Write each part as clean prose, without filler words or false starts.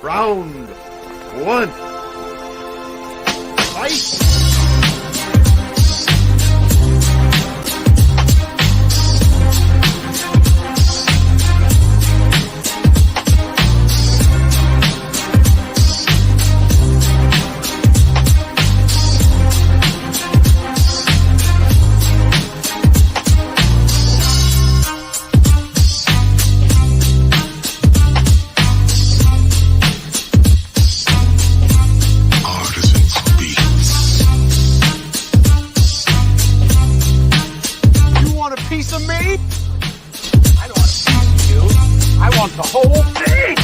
Round one. Fight! Piece of me? I don't want a piece of you. I want the whole thing.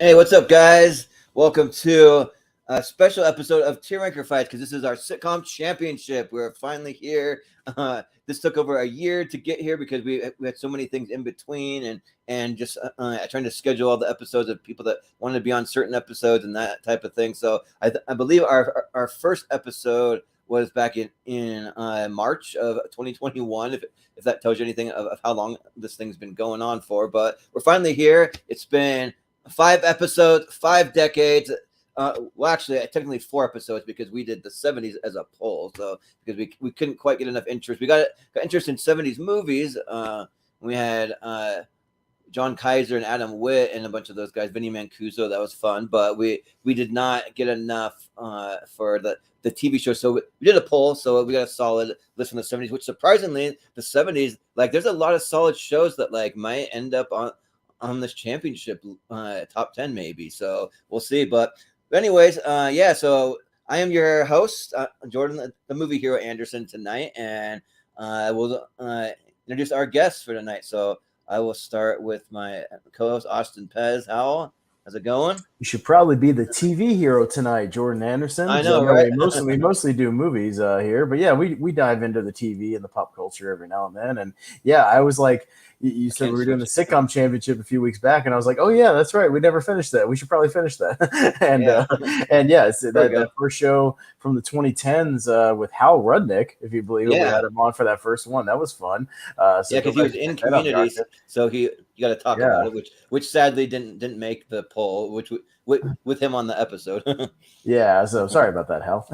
Hey, what's up, guys? Welcome to a special episode of Tier Ranker Fights, because this is our Sitcom Championship. We're finally here. This took over a year to get here because we had so many things in between and just trying to schedule all the episodes of people that wanted to be on certain episodes and that type of thing. So I believe our first episode was back in March of 2021, if that tells you anything of how long this thing's been going on for. But we're finally here. It's been 5 episodes, 5 decades. Well, actually, technically 4 episodes because we did the 70s as a poll. So because we couldn't quite get enough interest. We got interest in 70s movies. We had John Kaiser and Adam Witt and a bunch of those guys, Vinny Mancuso. That was fun. But we did not get enough for the TV show. So we did a poll. So we got a solid list from the 70s, which surprisingly, the 70s, like there's a lot of solid shows that like might end up on this championship top 10 maybe, so we'll see. But anyways, so I am your host, Jordan the movie hero Anderson, tonight, and we'll introduce our guests for tonight. So I will start with my co-host Austin Pez Howell. How's it going? You should probably be the TV hero tonight, Jordan Anderson. I know, right? We mostly do movies here, but yeah, we dive into the TV and the pop culture every now and then. And yeah, I was like, you said we were doing the Sitcom Championship a few weeks back, and I was like, oh yeah, that's right, we never finished that. We should probably finish that. That first show from the 2010s with Hal Rudnick, if you believe it, we had him on for that first one. That was fun. Because he was in Communities, so you got to talk about it, which sadly didn't make the poll, which with him on the episode. Yeah, so sorry about that, Hal.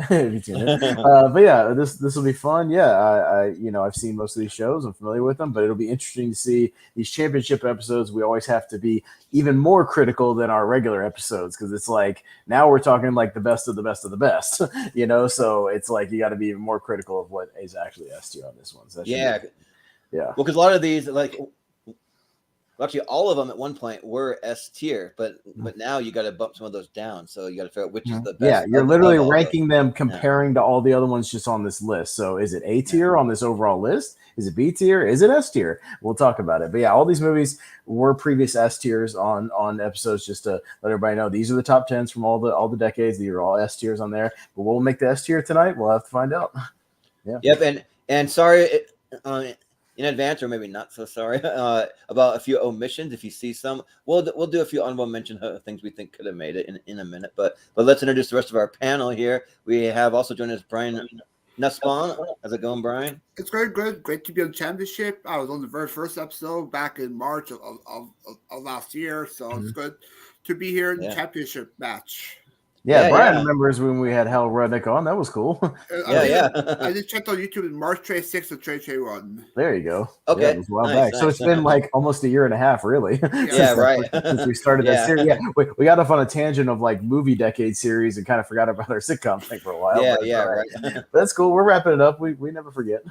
But yeah, this will be fun. Yeah, I've seen most of these shows. I'm familiar with them, but it'll be interesting to see these championship episodes. We always have to be even more critical than our regular episodes because it's like now we're talking like the best of the best of the best, So it's like you got to be even more critical of what is actually S tier on this one. So yeah. Well, because a lot of these actually, all of them at one point were S tier, but now you got to bump some of those down. So you got to figure out which is the best. Yeah, you're literally ranking them comparing to all the other ones just on this list. So is it A tier on this overall list? Is it B tier? Is it S tier? We'll talk about it. But yeah, all these movies were previous S tiers on episodes, just to let everybody know these are the top 10s from all the decades. These are all S tiers on there. But we'll make the S tier tonight. We'll have to find out. Yeah. Yep. And sorry. In advance, or maybe not so sorry, about a few omissions. If you see some, we'll do a few honorable mention things we think could have made it in a minute. But let's introduce the rest of our panel here. We have also joined us Brian Nussbaum. How's it going, Brian? It's very good. Great to be on the championship. I was on the very first episode back in March of last year, so it's good to be here in the championship match. Yeah, Brian remembers when we had Hal Rudnick on. That was cool. I just checked on YouTube in March 26th of Trey Run. There you go. Okay. Yeah, it was a while back. So it's been like almost a year and a half, really. Since we started that series. Yeah, we got off on a tangent of like movie decade series and kind of forgot about our sitcom thing for a while. Right. But that's cool. We're wrapping it up. We never forget.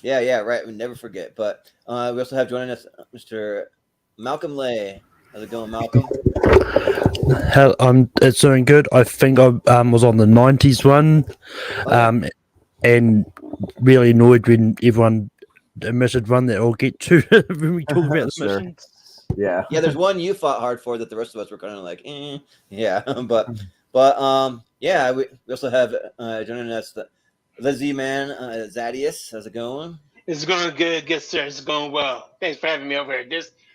Yeah, right. We never forget. But we also have joining us Mr. Malcolm Lay. How's it going, Malcolm? It's doing good. I think I was on the 90s one, and really annoyed when everyone omitted one that I'll get to when we talk about the missions. Yeah. Yeah, there's one you fought hard for that the rest of us were kind of like, yeah. but yeah, we also have joining us the Z-Man, Zaddeus. How's it going? It's going good, sir. It's going well. Thanks for having me over here.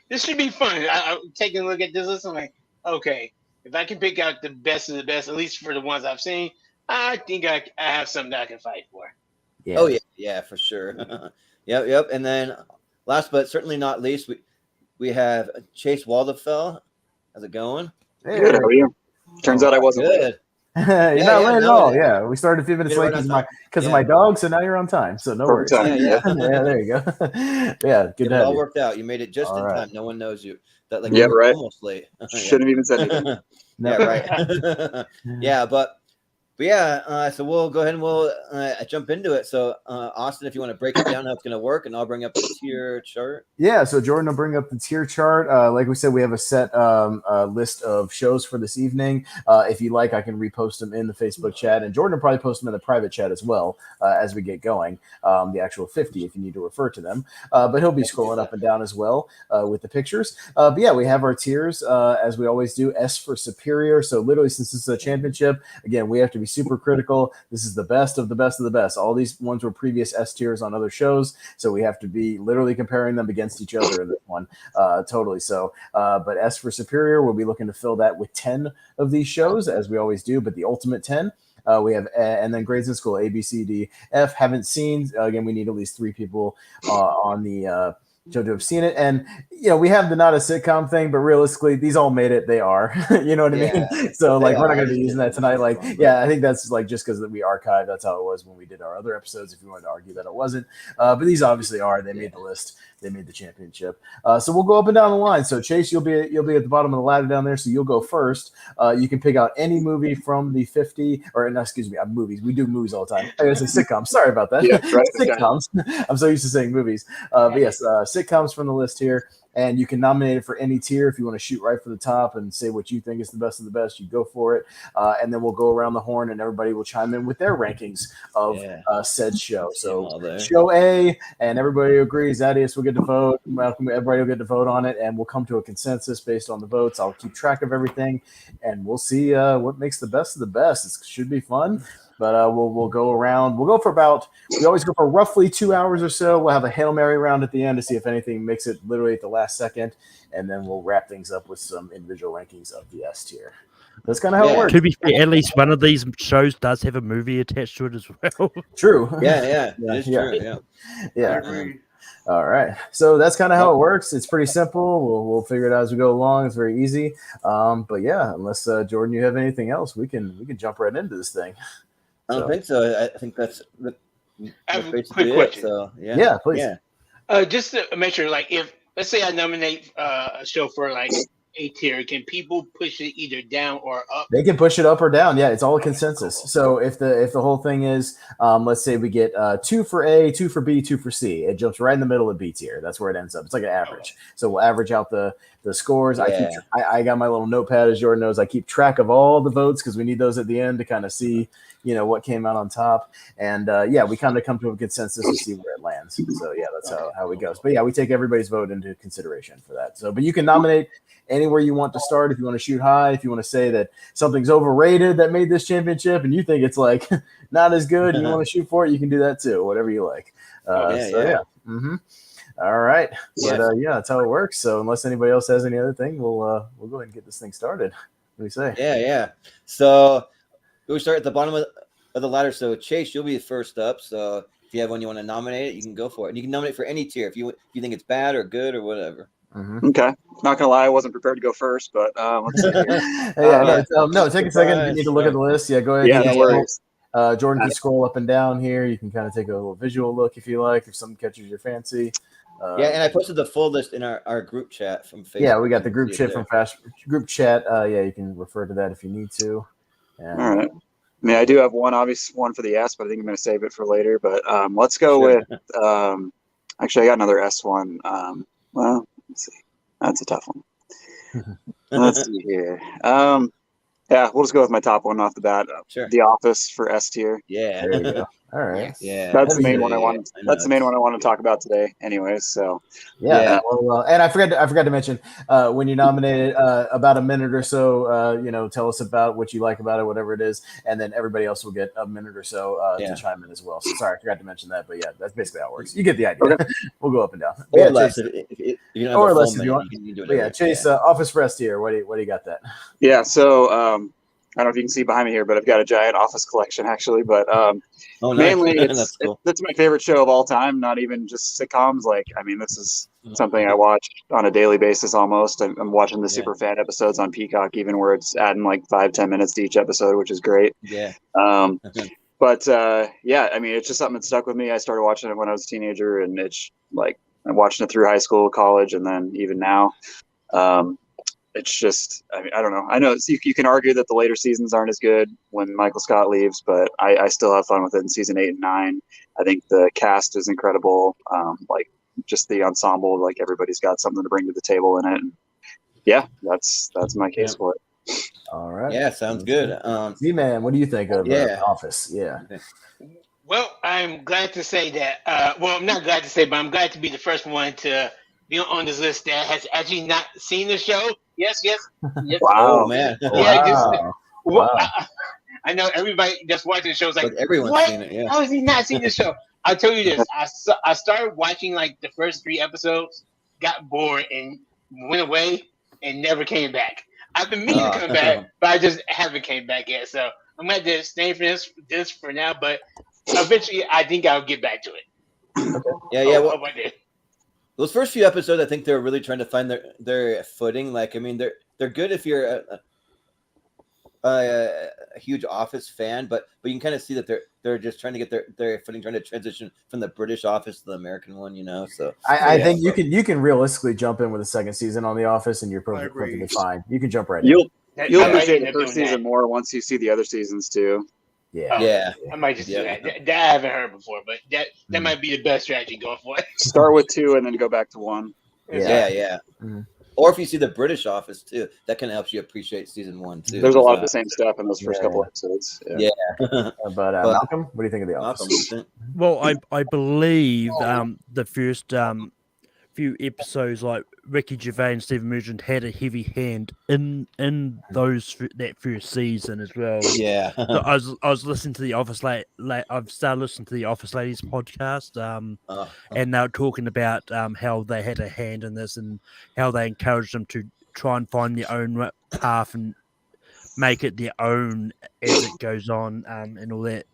This should be fun. I'm taking a look at this list. I'm like, okay, if I can pick out the best of the best, at least for the ones I've seen, I think I have something that I can fight for. Yeah. Oh yeah, for sure. Yep. And then last but certainly not least, we have Chase Waldapfell. How's it going? Hey. Good. How are you? Turns out I wasn't late. Good. You're not late at all. Yeah, we started a few minutes late because of my dog, so now you're on time. So no worries. Perfect time. Yeah, there you go. Yeah, good. It all worked out. You made it just in time. No one knows you. That like you were right. almost late. Shouldn't have even said anything. Yeah, right. Yeah, but yeah. So we'll go ahead and we'll jump into it. So Austin, if you want to break it down how it's going to work, and I'll bring up the tier chart. Yeah, so Jordan will bring up the tier chart. Like we said, we have a set list of shows for this evening. If you like, I can repost them in the Facebook chat, and Jordan will probably post them in the private chat as well as we get going. The actual 50, if you need to refer to them. But he'll be scrolling up and down as well with the pictures. But yeah, we have our tiers as we always do. S for superior. So literally, since this is a championship, again, we have to be super critical. This is the best of the best of the best. All these ones were previous S tiers on other shows, so we have to be literally comparing them against each other in this one. Totally. So, but S for superior, we'll be looking to fill that with 10 of these shows, as we always do, but the ultimate 10. We have, and then grades in school, A, B, C, D, F. Haven't seen. Again, we need at least 3 people on the to have seen it. And we have the not a sitcom thing, but realistically, these all made it. They are, you know what I mean? So like, we're not going to be using that tonight. Like, I think that's like just because we archived. That's how it was when we did our other episodes. If you wanted to argue that it wasn't, but these obviously are. They made the list. They made the championship. So we'll go up and down the line. So Chase, you'll be at the bottom of the ladder down there. So you'll go first. You can pick out any movie from the 50, or no, excuse me, movies. We do movies all the time. I was say sitcoms. Sorry about that. Yeah, right. Sitcoms. I'm so used to saying movies. But yes, sitcoms from the list here. And you can nominate it for any tier. If you want to shoot right for the top and say what you think is the best of the best, you go for it. And then we'll go around the horn and everybody will chime in with their rankings of said show. So show A, and everybody agrees. Zaddeus will get to vote. Everybody will get to vote on it, and we'll come to a consensus based on the votes. I'll keep track of everything, and we'll see what makes the best of the best. It should be fun. But we'll go around. We always go for roughly 2 hours or so. We'll have a Hail Mary round at the end to see if anything makes it literally at the last second. And then we'll wrap things up with some individual rankings of the S tier. That's kind of how it works. To be fair, at least one of these shows does have a movie attached to it as well. True. Yeah. It's true. Yeah. All right. So that's kind of how it works. It's pretty simple. We'll figure it out as we go along. It's very easy. But yeah, unless Jordan, you have anything else, we can jump right into this thing. I don't think so. I think that's I have a quick question. So, yeah, please. Yeah. Just to make sure, like, if let's say I nominate a show for like A tier, can people push it either down or up? They can push it up or down. Yeah, it's all a consensus. So if the whole thing is, let's say we get 2 for A, 2 for B, 2 for C, it jumps right in the middle of B tier. That's where it ends up. It's like an average. So we'll average out the scores. I got my little notepad, as Jordan knows. I keep track of all the votes because we need those at the end to kind of see, what came out on top. And we kind of come to a consensus and see where it lands. So yeah, that's how it goes. But yeah, we take everybody's vote into consideration for that. So, but you can nominate anywhere you want to start. If you want to shoot high, if you want to say that something's overrated that made this championship and you think it's like not as good and you want to shoot for it, you can do that too, whatever you like. Mm-hmm. All right. But that's how it works. So unless anybody else has any other thing, we'll go ahead and get this thing started. What do you say? Yeah. So we'll start at the bottom of the ladder. So Chase, you'll be first up. So if you have one you want to nominate, you can go for it. And you can nominate for any tier if you think it's bad or good or whatever. Mm-hmm. Okay. Not gonna lie, I wasn't prepared to go first, but let's see here. No, take a second. You need to look at the list. Yeah, go ahead. Yeah, no worries. Jordan can scroll up and down here. You can kind of take a little visual look if you like, if something catches your fancy. And I posted the full list in our group chat from Facebook. Yeah, we got the group chat from group chat. You can refer to that if you need to. And, all right. I mean, I do have one obvious one for the S, but I think I'm going to save it for later. But let's go with actually, I got another S one. Well, let's see. That's a tough one. Let's see here. We'll just go with my top one off the bat. Sure. The Office for S tier. Yeah. There you go. All right. Yeah, That's the main one I want. I know, That's the main one I want to talk about today. Anyways, so Yeah. Well, and I forgot to mention when you nominated about a minute or so. Tell us about what you like about it, whatever it is, and then everybody else will get a minute or so to chime in as well. So sorry, I forgot to mention that, but yeah, that's basically how it works. You get the idea. Okay. We'll go up and down. Or Yeah, less Chase, if you don't have or a full less if you minute, want. you can do But yeah, whatever. Chase, Office Rest here. What do you got that? yeah. So I don't know if you can see behind me here, but I've got a giant Office collection actually. But Oh, nice. mainly, That's cool. that's my favorite show of all time. Not even just sitcoms. Like, I mean, this is something I watch on a daily basis almost. I'm watching the super fan episodes on Peacock, even where it's adding like 5-10 minutes to each episode, which is great. Yeah. But yeah, I mean, it's just something that stuck with me. I started watching it when I was a teenager, and it's like I'm watching it through high school, college, and then even now. It's just, I mean, I don't know. I know you can argue that the later seasons aren't as good when Michael Scott leaves, but I still have fun with it in season 8 and 9. I think the cast is incredible. Like just the ensemble, like everybody's got something to bring to the table in it. And yeah, that's my case for it. All right. Yeah, sounds good. Z-Man, what do you think of Office? Yeah. Well, I'm glad to say that. Well, I'm not glad to say, but I'm glad to be the first one to be on this list that has actually not seen the show. Yes. Wow, man. Yeah, Wow. I know everybody that's watching the show is like, everyone's what? seen it. Yeah. How has he not seen the show? I'll tell you this. I started watching like the first 3 episodes, got bored, and went away, and never came back. I've been meaning to come back, but I just haven't came back yet. So I'm going to stay for this for now, but eventually I think I'll get back to it. Okay. Yeah. Well, those first few episodes, I think they're really trying to find their footing. Like, I mean, they're good if you're a huge Office fan, but you can kind of see that they're just trying to get their footing, trying to transition from the British Office to the American one, So I think you can realistically jump in with a second season on The Office, and you're perfectly fine. You can jump right in. You'll appreciate the first season more once you see the other seasons too. Yeah. I might just do that. That I haven't heard before, but that might be the best strategy going for it. Start with 2 and then go back to 1. Yeah. Mm-hmm. Or if you see the British Office too, that can help you appreciate season 1 too. There's a lot of the same stuff in those first couple episodes. Yeah. But Malcolm, what do you think of The Office? Well, I believe the first few episodes, like Ricky Gervais and Stephen Merchant had a heavy hand in that first season as well. Yeah. So I was listening to the Office I've started listening to the Office Ladies podcast, and they were talking about how they had a hand in this and how they encouraged them to try and find their own path and make it their own as it goes on, and all that.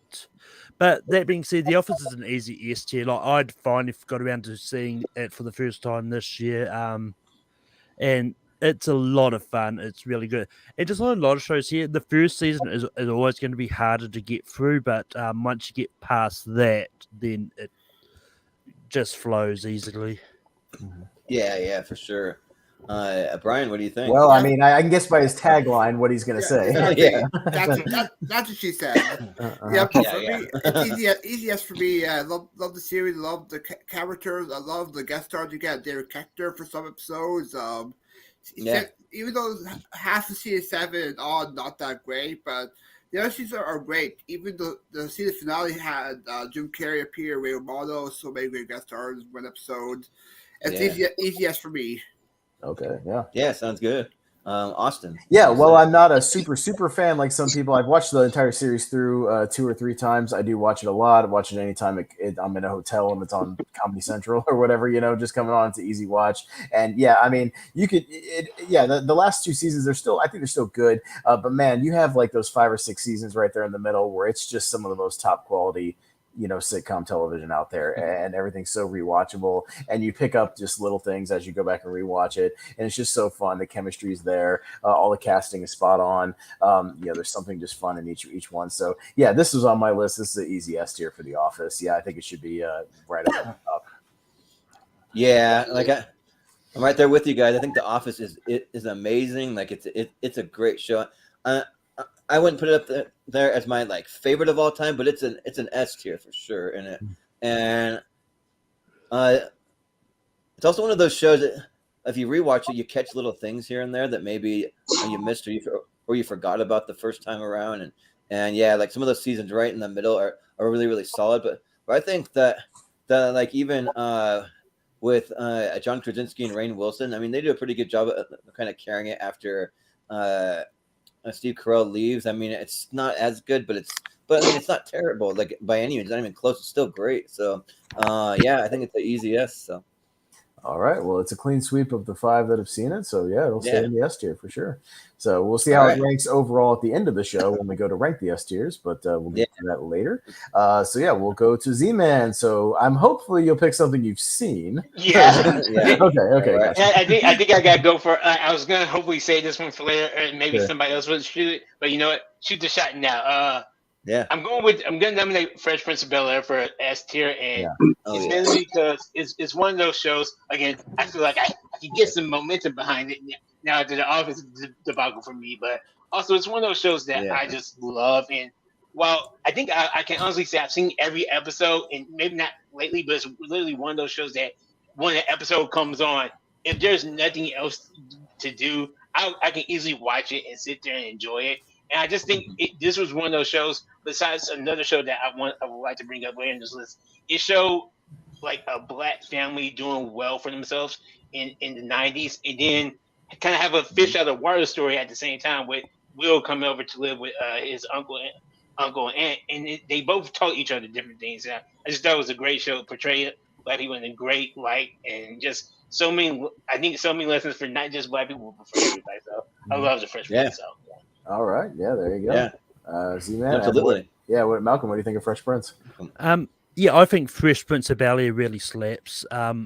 But that being said, The Office is an easy S tier. Like, I'd finally got around to seeing it for the first time this year, and it's a lot of fun. It's really good. And just like a lot of shows here, the first season is always going to be harder to get through, but once you get past that, then it just flows easily. Yeah, for sure. Brian, what do you think? Well, I mean, I can guess by his tagline what he's going to say. That's what she said. For me, it's easiest for me. I love the series, love the characters, I love the guest stars. You got Derek Hector for some episodes. Even though half of season 7 and all not that great, but the other seasons are great. Even the season finale had Jim Carrey appear, Ray Romano, so many great guest stars, 1 episode. It's easiest for me. Okay, yeah, sounds good. Austin. Yeah, well, I'm not a super fan like some people. I've watched the entire series through 2 or 3 times. I do watch it a lot. I watch it anytime I'm in a hotel and it's on Comedy Central or whatever, just coming on. It's an easy watch. And yeah, I mean, you could, the last 2 seasons, I think they're still good. But man, you have like those 5 or 6 seasons right there in the middle where it's just some of the most top quality sitcom television out there, and everything's so rewatchable, and you pick up just little things as you go back and rewatch it, and it's just so fun. The chemistry is there, all the casting is spot on. There's something just fun in each one. So yeah, this was on my list. This is the easy S tier for The Office. Yeah, I think it should be right up at the top. Yeah, like I'm right there with you guys. I think The Office is amazing. Like it's a great show. I wouldn't put it up there as my favorite of all time, but it's an S tier for sure. And it's also one of those shows that if you rewatch it, you catch little things here and there that maybe you missed or you forgot about the first time around. And yeah, like some of those seasons right in the middle are really, really solid. But I think that like even with John Krasinski and Rainn Wilson, I mean, they do a pretty good job of kind of carrying it after Steve Carell leaves. I mean, it's not as good, but I mean, it's not terrible, like by any means. It's not even close. It's still great. So, yeah, I think it's an easy yes. So, all right. Well, it's a clean sweep of the 5 that have seen it. So, yeah, it'll stay in the S tier for sure. So, we'll see how it ranks overall at the end of the show when we go to rank the S tiers, but we'll get to that later. So, yeah, we'll go to Z-Man. So, hopefully you'll pick something you've seen. Yeah. Okay. Right. Gotcha. I think I got to go for I was going to hopefully say this one for later, or maybe somebody else would shoot it. But you know what? Shoot the shot now. I'm going to nominate Fresh Prince of Bel-Air for S tier, and it's mainly because it's one of those shows. Again, I feel like I can get some momentum behind it now after the Office debacle for me, but also it's one of those shows that I just love. And while I think I can honestly say I've seen every episode, and maybe not lately, but it's literally one of those shows that when an episode comes on, if there's nothing else to do, I can easily watch it and sit there and enjoy it. And I just think this was one of those shows, besides another show that I would like to bring up later in this list. It showed like a black family doing well for themselves in the 90s, and then kind of have a fish out of water story at the same time with Will coming over to live with his uncle and aunt, and they both taught each other different things. I just thought it was a great show, portrayed black people in a great light, and just so many lessons for not just black people, but for everybody. So I love the Fresh Prince. So. All right. Yeah, there you go. Yeah. Z-Man. Absolutely. Malcolm, what do you think of Fresh Prince? Yeah, I think Fresh Prince of Bel-Air really slaps. Really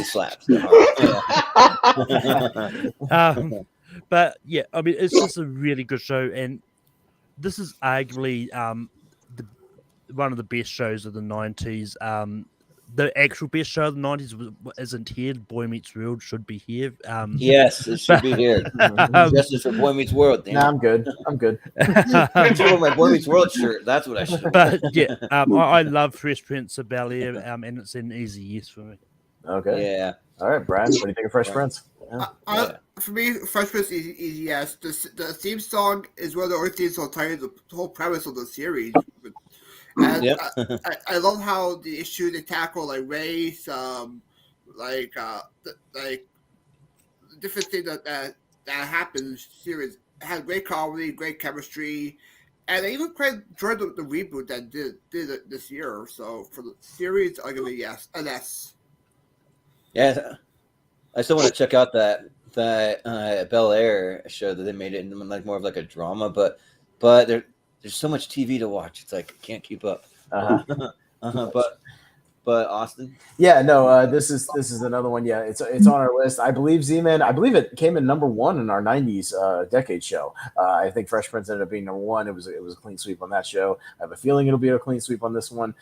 slaps. But yeah, I mean, it's just a really good show, and this is arguably one of the best shows of the 90s. The actual best show of the 90s isn't here. Boy Meets World should be here. Yes, it should be here. Justice for Boy Meets World. Nah, I'm good. For my Boy Meets World shirt. That's what I should. But yeah, I love Fresh Prince of Bel-Air, and it's an easy yes for me. Okay. Yeah. All right, Brad, what do you think of Fresh Prince? For me, Fresh Prince is easy yes. The theme song is one of the only themes that tell you the whole premise of the series. And I love how the issue they tackle, like race, like different things that happens in the series. It has great comedy, great chemistry, and I even quite enjoyed the reboot that did it this year. So for the series, I'm gonna yes, an S. Yeah, I still want to check out that Bel-Air show that they made it into like more of like a drama, but there's so much TV to watch. It's like I can't keep up. But Austin. Yeah, no, this is another one. Yeah, it's on our list. I believe Z-Man. I believe it came in number 1 in our 90s decade show. I think Fresh Prince ended up being number 1. It was a clean sweep on that show. I have a feeling it'll be a clean sweep on this one.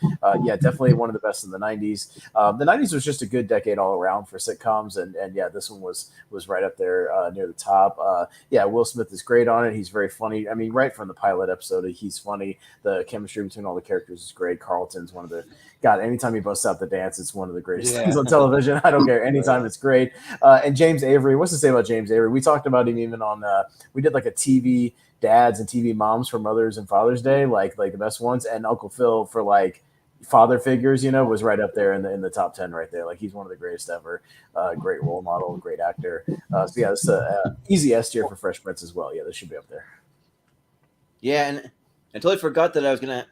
Yeah, definitely one of the best in the 90s. The 90s was just a good decade all around for sitcoms, and yeah, this one was right up there near the top. Yeah, Will Smith is great on it. He's very funny. I mean, right from the pilot episode, he's funny. The chemistry between all the characters is great. Carlton's one of the anytime he busts out the dance, it's one of the greatest things on television. I don't care. Anytime it's great. And James Avery, what's to say about James Avery? We talked about him even on, we did like a TV dads and TV moms for Mother's and Father's Day, like the best ones. And Uncle Phil for like father figures, was right up there in the top 10 right there. Like he's one of the greatest ever. Great role model, great actor. So yeah, this is easy S tier for Fresh Prince as well. Yeah, this should be up there. Yeah, and I totally forgot that I was gonna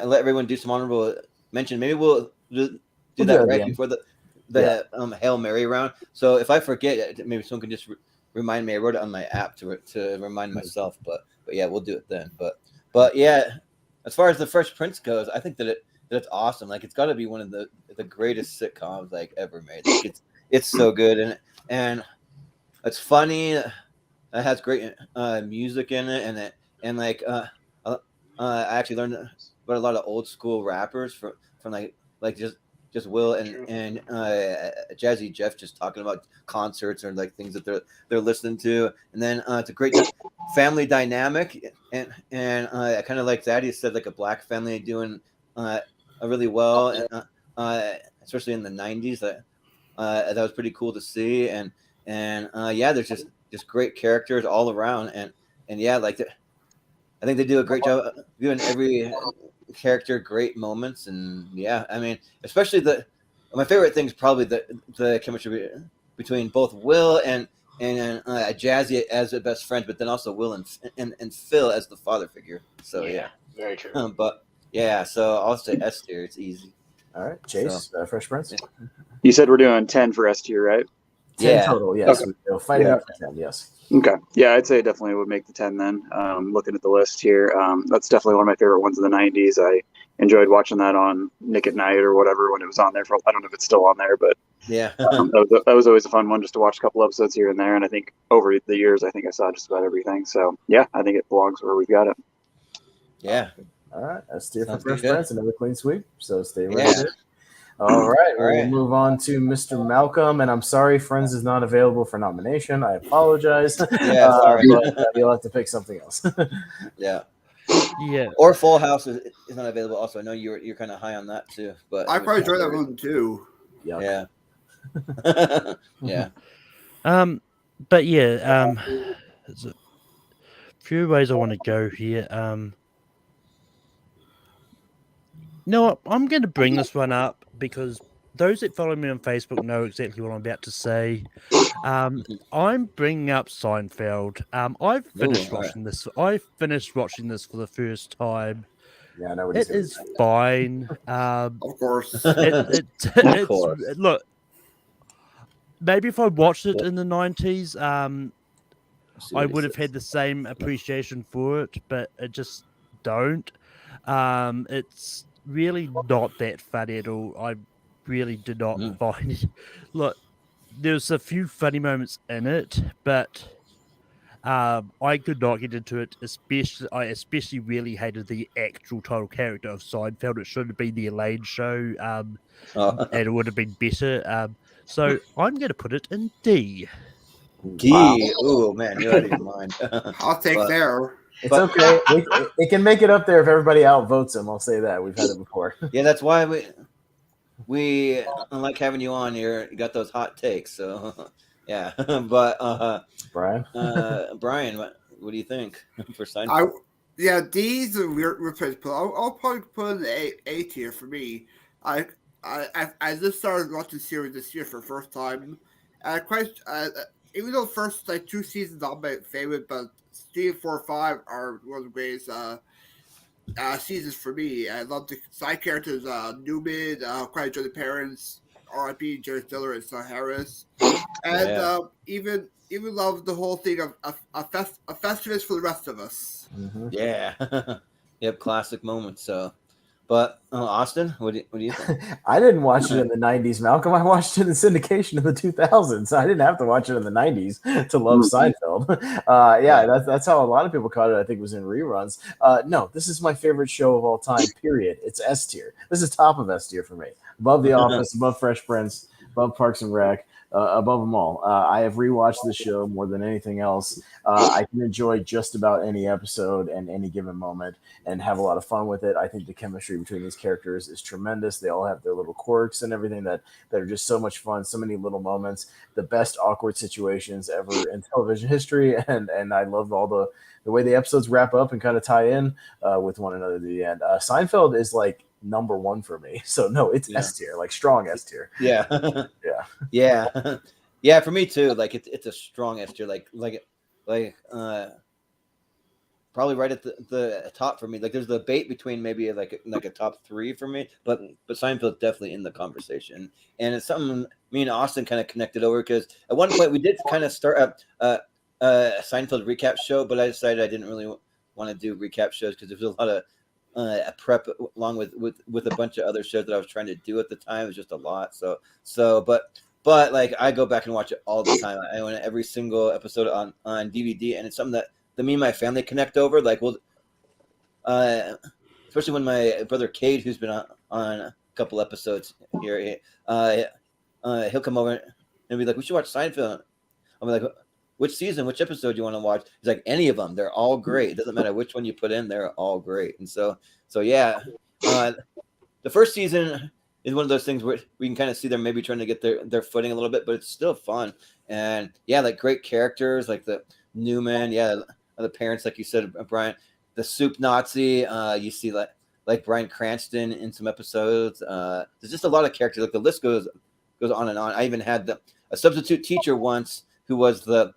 let everyone do some honorable mention. Maybe we'll do that right before the Hail Mary round. So if I forget, maybe someone can just remind me. I wrote it on my app to remind myself. But yeah, we'll do it then. But yeah, as far as the Fresh Prince goes, I think that it's awesome. Like it's got to be one of the greatest sitcoms like ever made. Like it's so good and it's funny. It has great music in it and like I actually learned about a lot of old school rappers from like just Will and Jazzy Jeff just talking about concerts or like things that they're listening to, and then it's a great family dynamic and I kind of like Zaddeus said, like a black family doing really well, and especially in the 90s. That was pretty cool to see, and yeah, there's just great characters all around, and yeah, like I think they do a great job of giving every character great moments, and yeah, I mean, especially my favorite thing is probably the chemistry between both Will and Jazzy as the best friend, but then also Will and Phil as the father figure. So yeah. Very true. But yeah, so I'll say S tier. It's easy. All right, Chase, Fresh Prince. Yeah. You said we're doing 10 for S tier, right? 10 total, yes. Okay. We're fighting up for 10, yes. Okay. Yeah, I'd say it definitely would make the 10 then. Looking at the list here, that's definitely one of my favorite ones of the 90s. I enjoyed watching that on Nick at Night or whatever when it was on there. I don't know if it's still on there, but yeah, that was always a fun one just to watch a couple episodes here and there. And I think over the years, I think I saw just about everything. So yeah, I think it belongs where we've got it. Yeah. All right, S tier for Sounds Fresh good. Prince, another clean sweep. So stay ready. Yeah. All right, All right. we'll move on to Mr. Malcolm, and I'm sorry Friends is not available for nomination. I apologize. Yeah, sorry. But you'll have to pick something else. Yeah. Yeah. Or Full House is not available. Also, I know you're kind of high on that too. But I probably enjoyed that one too. Yeah. Yeah. But yeah, there's a few ways I want to go here. No, what? I'm going to bring this one up because those that follow me on Facebook know exactly what I'm about to say. I'm bringing up Seinfeld. I've finished watching this. I finished watching this for the first time. Yeah, I know what it is fine. Of course. Of course. Look, maybe if I watched it in the 90s, I would have had the same appreciation for it, but I just don't. It's really not that funny at all. I really did not find it. Look, there's a few funny moments in it, but I could not get into it. I especially really hated the actual title character of Seinfeld. It should have been the Elaine Show, and it would have been better. So I'm going to put it in D. D. Wow. Oh man, you're out of your mind. I'll take there. It's okay. It can make it up there if everybody outvotes him. I'll say that. We've had it before. Yeah, that's why we unlike having you on here, you got those hot takes. So yeah, but Brian, Brian, what do you think for Seinfeld? Yeah, D's a weird place to put. I'll probably put an A tier for me. I just started watching the series this year for the first time. Even though the first 2 seasons are my favorite, but 3, 4, 5 are one of the greatest seasons for me. I love the side characters, Newman, quite enjoy the parents, R.I.P. Jerry Stiller and Son Harris, and even love the whole thing of a Festivus for the rest of us. Mm-hmm. Yeah, yep, classic moment. So. But Austin, what do you think? I didn't watch it in the 90s, Malcolm. I watched it in syndication in the 2000s. So I didn't have to watch it in the 90s to love Seinfeld. That's how a lot of people caught it. I think it was in reruns. No, this is my favorite show of all time, period. It's S tier. This is top of S tier for me. Above The Office, above Fresh Prince, above Parks and Rec. Above them all. I have rewatched the show more than anything else. I can enjoy just about any episode and any given moment and have a lot of fun with it. I think the chemistry between these characters is tremendous. They all have their little quirks and everything that are just so much fun. So many little moments, the best awkward situations ever in television history. And I love all the way the episodes wrap up and kind of tie in with one another at the end. Seinfeld is like number 1 for me. So no, it's S tier, like strong S tier. Yeah. Yeah, for me too. Like it's a strong S tier, like probably right at the top for me. Like there's the debate between maybe like a top 3 for me, but Seinfeld's definitely in the conversation. And it's something me and Austin kind of connected over because at one point we did kind of start a Seinfeld recap show, but I decided I didn't really want to do recap shows because there's a lot of prep along with a bunch of other shows that I was trying to do at the time. It was just a lot. So but like I go back and watch it all the time. I own every single episode on DVD, and it's something that me and my family connect over. Like especially when my brother Cade, who's been on a couple episodes here, he'll come over and be like, "We should watch Seinfeld." I'm like, "Which season? Which episode do you want to watch?" He's like, "Any of them. They're all great. It doesn't matter which one you put in. They're all great." And so yeah, the first season is one of those things where we can kind of see them maybe trying to get their footing a little bit, but it's still fun. And yeah, like great characters like the Newman, the parents, like you said, Brian, the soup Nazi. You see like Bryan Cranston in some episodes. There's just a lot of characters. Like the list goes on and on. I even had a substitute teacher once who was the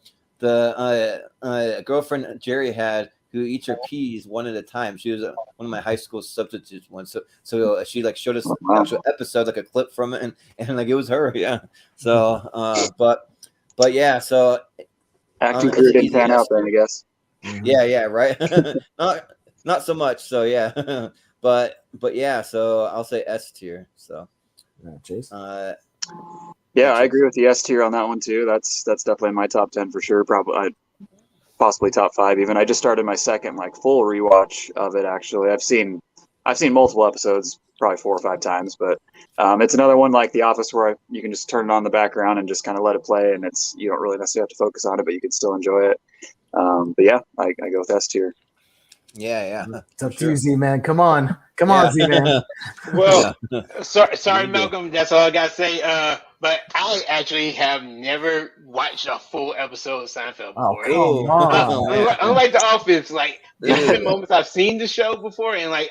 girlfriend Jerry had, who eats her peas one at a time. She was one of my high school substitutes once. So she like showed us the actual episode, like a clip from it, and like it was her. Yeah. So but yeah. So acting career didn't pan out then, I guess. Yeah. Right. not so much. So yeah. but yeah. So I'll say S tier. So Chase. Yeah, I agree with the S tier on that one too. That's definitely in my top 10 for sure. Probably possibly top 5 even. I just started my second like full rewatch of it. Actually, I've seen multiple episodes, probably 4 or 5 times. But it's another one like The Office where you can just turn it on in the background and just kind of let it play, and you don't really necessarily have to focus on it, but you can still enjoy it. But yeah, I go with S tier. Yeah. It's up to you, Z-Man. Come on, Z-Man. Well, sorry, Malcolm. That's all I got to say. But I actually have never watched a full episode of Seinfeld before. Oh, come on. Unlike The Office, like there's been moments I've seen the show before, and like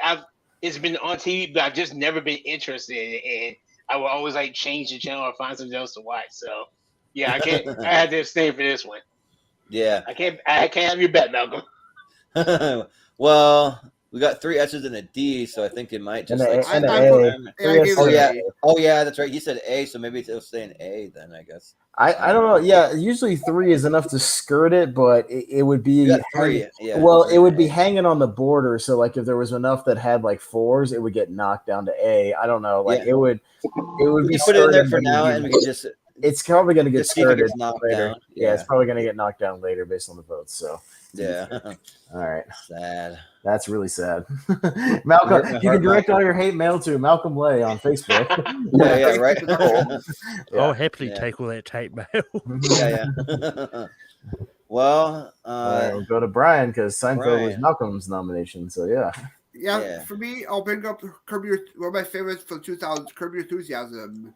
it's been on TV, but I've just never been interested in it, and I will always like change the channel or find something else to watch. So yeah, I can't. I had to abstain for this one. Yeah. I can't have your bet, Malcolm. Well, we got 3 S's and a D, so I think it might just and A. Oh yeah, that's right. He said A, so maybe it'll stay an A then, I guess. I don't know. Yeah, usually 3 is enough to skirt it, but it would be 3. Yeah. Well, it would be hanging on the border. So like if there was enough that had like 4s, it would get knocked down to A. I don't know. Like it would be. Put it in there for now, and we can just. It's probably going to get skirted later. Down. Yeah, it's probably going to get knocked down later based on the votes. So yeah. All right. Sad. That's really sad. Malcolm, you can direct all your hate mail to Malcolm Lay on Facebook. yeah, right. I'll happily take all that tape mail. yeah. Well, we'll go to Brian because Seinfeld was Malcolm's nomination. So yeah. For me, I'll bring up one of my favorites from 2000, Curb Your Enthusiasm.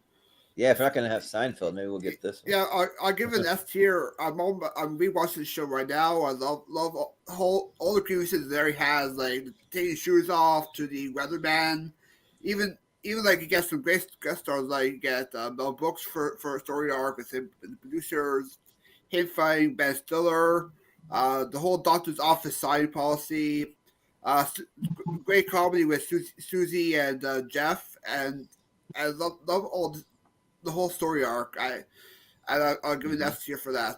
Yeah, if we're not gonna have Seinfeld, maybe we'll get this one. Yeah, I'll give it an S tier. I'm rewatching the show right now. I love all the grievances there he has, like taking his shoes off to the weatherman. Even like you get some great guest stars, like you get Mel Brooks for a story arc with him, the producers, him fighting Ben Stiller, the whole doctor's office signing policy, great comedy with Susie and Jeff, and I love all the whole story arc. I'll give it an S tier for that.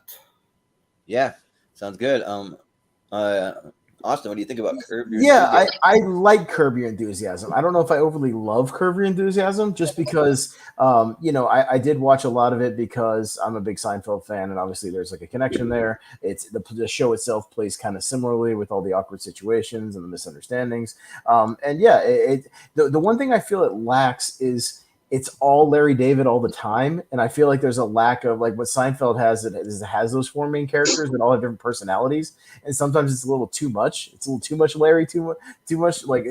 Yeah, sounds good. Austin, what do you think about Curb Your Enthusiasm? I like Curb Your Enthusiasm. I don't know if I overly love Curb Your Enthusiasm, just because I did watch a lot of it because I'm a big Seinfeld fan, and obviously there's like a connection there. It's the show itself plays kind of similarly with all the awkward situations and the misunderstandings. The one thing I feel it lacks is it's all Larry David all the time, and I feel like there's a lack of like what Seinfeld has. It has those 4 main characters that all have different personalities, and sometimes it's a little too much. It's a little too much Larry, too much. Like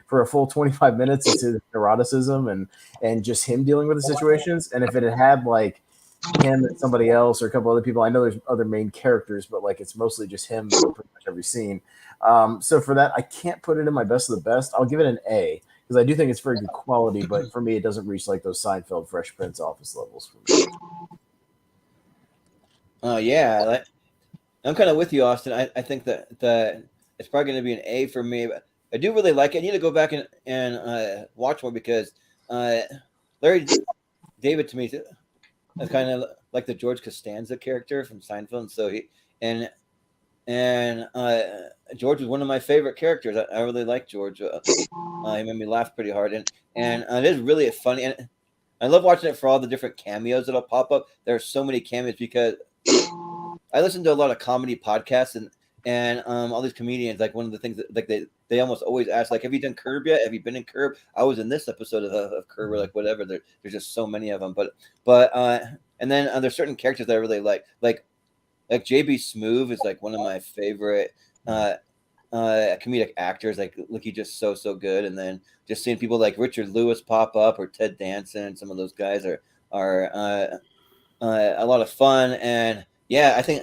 for a full 25 minutes, it's his neuroticism and just him dealing with the situations. And if it had like him and somebody else or a couple other people, I know there's other main characters, but like it's mostly just him in pretty much every scene. So for that, I can't put it in my best of the best. I'll give it an A. Because I do think it's very good quality, but for me, it doesn't reach like those Seinfeld, Fresh Prince, Office levels for me. Oh yeah, I'm kind of with you, Austin. I think that it's probably going to be an A for me, but I do really like it. I need to go back and watch more because Larry David to me is kind of like the George Costanza character from Seinfeld, and so George was one of my favorite characters. I really like George. He made me laugh pretty hard, and it is really funny. And I love watching it for all the different cameos that'll pop up. There are so many cameos because I listen to a lot of comedy podcasts and all these comedians. Like one of the things that like they almost always ask, like, "Have you done Curb yet? Have you been in Curb?" I was in this episode of Curb, or like whatever. There's just so many of them. But and then there's certain characters that I really like JB Smoove is like one of my favorite comedic actors. Like he's just so good. And then just seeing people like Richard Lewis pop up or Ted Danson, some of those guys are a lot of fun. And yeah, I think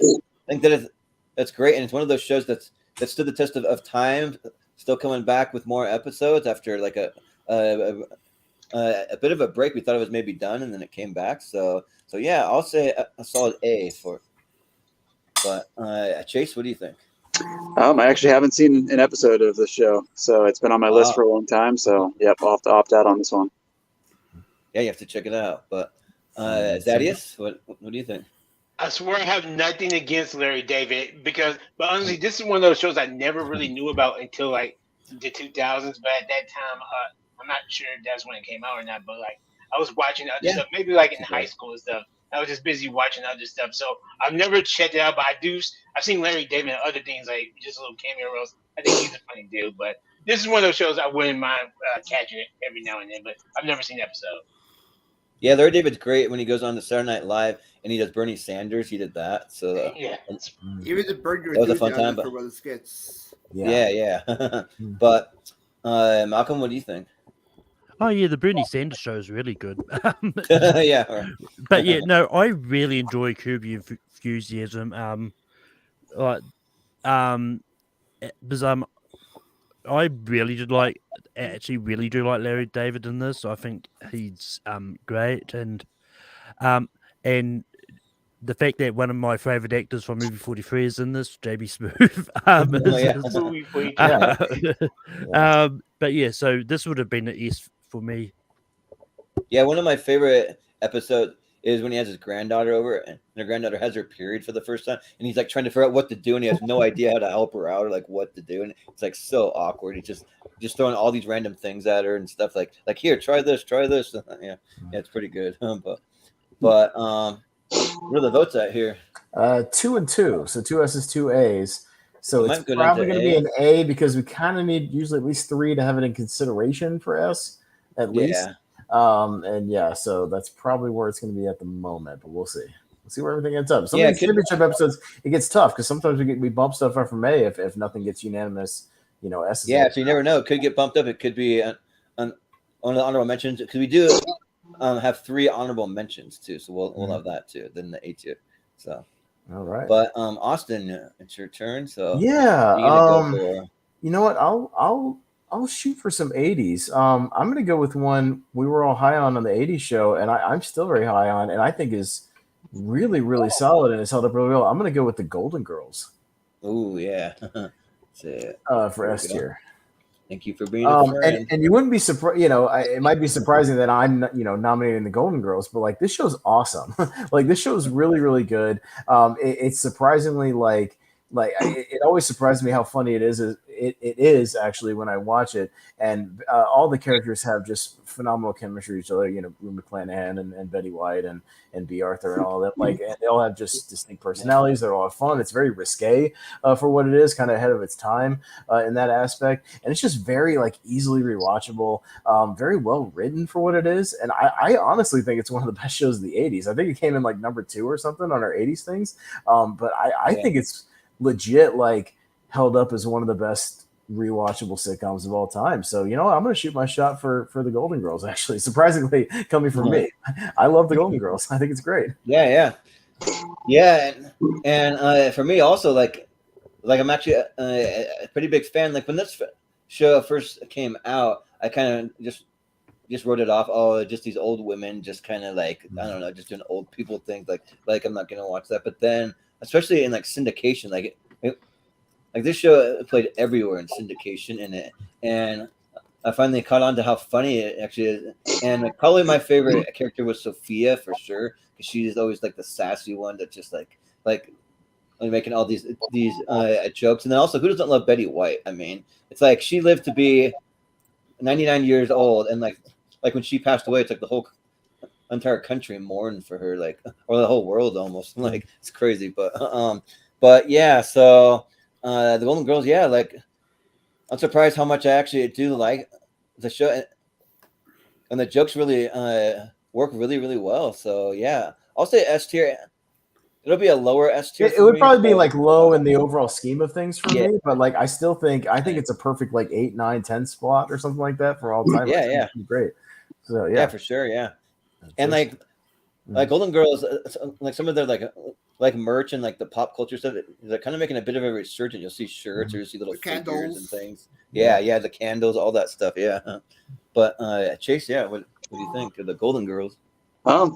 that's great. And it's one of those shows that's that stood the test of time. Still coming back with more episodes after like a bit of a break. We thought it was maybe done, and then it came back. So yeah, I'll say a solid A for. But Chase, what do you think? I actually haven't seen an episode of the show, so it's been on my list for a long time. So yep, I'll have to opt out on this one. Yeah, you have to check it out. But Zaddeus, what do you think? I swear I have nothing against Larry David but honestly, this is one of those shows I never really knew about until like the 2000s. But at that time, I'm not sure if that's when it came out or not. But like, I was watching other stuff, maybe like in high school and stuff. I was just busy watching other stuff, so I've never checked it out. But I've seen Larry David and other things, like just little cameo roles. I think he's a funny dude. But this is one of those shows I wouldn't mind catching it every now and then. But I've never seen an episode. Yeah, Larry David's great when he goes on to Saturday Night Live and he does Bernie Sanders. He did that. So yeah, even the Burger that was a fun time. But for one of the skits. Yeah. But Malcolm, what do you think? Oh yeah, the Bernie Sanders show is really good. Yeah, but yeah, no, I really enjoy Curb Your Enthusiasm. Because I really do like Larry David in this. I think he's great, and the fact that one of my favorite actors from movie 43 is in this, JB Smoove. But yeah, so this would have been an S for me. Yeah, one of my favorite episodes is when he has his granddaughter over, and her granddaughter has her period for the first time, and he's like trying to figure out what to do, and he has no idea how to help her out or like what to do, and it's like so awkward. He's just throwing all these random things at her and stuff like here, try this. Yeah, it's pretty good. But what are the votes at here? 2 and 2, so 2 S's, 2 A's. So it's good probably into going to be an A because we kind of need usually at least 3 to have it in consideration for S, at least. And yeah, so that's probably where it's going to be at the moment, but we'll see. We'll see where everything ends up. Some of these championship episodes, it gets tough because sometimes we bump stuff up from A if nothing gets unanimous, S. Yeah, so you never know. It could get bumped up. It could be on the honorable mentions because we do have 3 honorable mentions too, so we'll have that too. Then the A tier. So all right, but Austin, it's your turn. So yeah, go for? You know what? I'll shoot for some 80s. I'm going to go with one we were all high on the 80s show, and I'm still very high on, and I think is really, really solid and has held up really well. I'm going to go with the Golden Girls. Oh, yeah. For S tier. Thank you for being a friend. And you wouldn't be surprised, it might be surprising that I'm, nominating the Golden Girls, but like this show's awesome. Like this show's really, really good. It's surprisingly it always surprises me how funny it is. It is actually when I watch it, and all the characters have just phenomenal chemistry with each other. Rue McClanahan and Betty White and B. Arthur and all of them. And they all have just distinct personalities. They're all have fun. It's very risque for what it is, kind of ahead of its time in that aspect. And it's just very easily rewatchable, very well written for what it is. And I honestly think it's one of the best shows of the 80s. I think it came in number 2 or something on our 80s things. But I think it's legit held up as one of the best rewatchable sitcoms of all time. So I'm going to shoot my shot for the Golden Girls, actually, surprisingly coming from me. I love the Golden Girls. I think it's great. Yeah and for me also I'm actually a pretty big fan. When this show first came out, I kind of just wrote it off. Just these old women just kind of I don't know, just doing old people things, like I'm not gonna watch that. But then especially in syndication, this show played everywhere in syndication in it, and I finally caught on to how funny it actually is. And probably my favorite character was Sophia for sure, because she's always the sassy one that just making all these jokes. And then also, who doesn't love Betty White? I mean, it's she lived to be 99 years old, and when she passed away, it's the whole entire country mourned for her, or the whole world almost. It's crazy, but yeah. So the Golden Girls, I'm surprised how much I actually do like the show, and the jokes really work really, really well. So yeah, I'll say S tier. It'll be a lower S tier. It would probably be low in the overall scheme of things for me, but I still think it's a perfect 8, 9, 10 spot or something like that for all time. Yeah, great. So yeah, for sure, yeah. And Golden Girls, some of their like merch and like the pop culture stuff, they're kind of making a bit of a resurgence. You'll see shirts or you'll see little The figures candles. and things. Yeah, the candles, all that stuff. Yeah, but Chase, yeah, what do you think of the Golden Girls?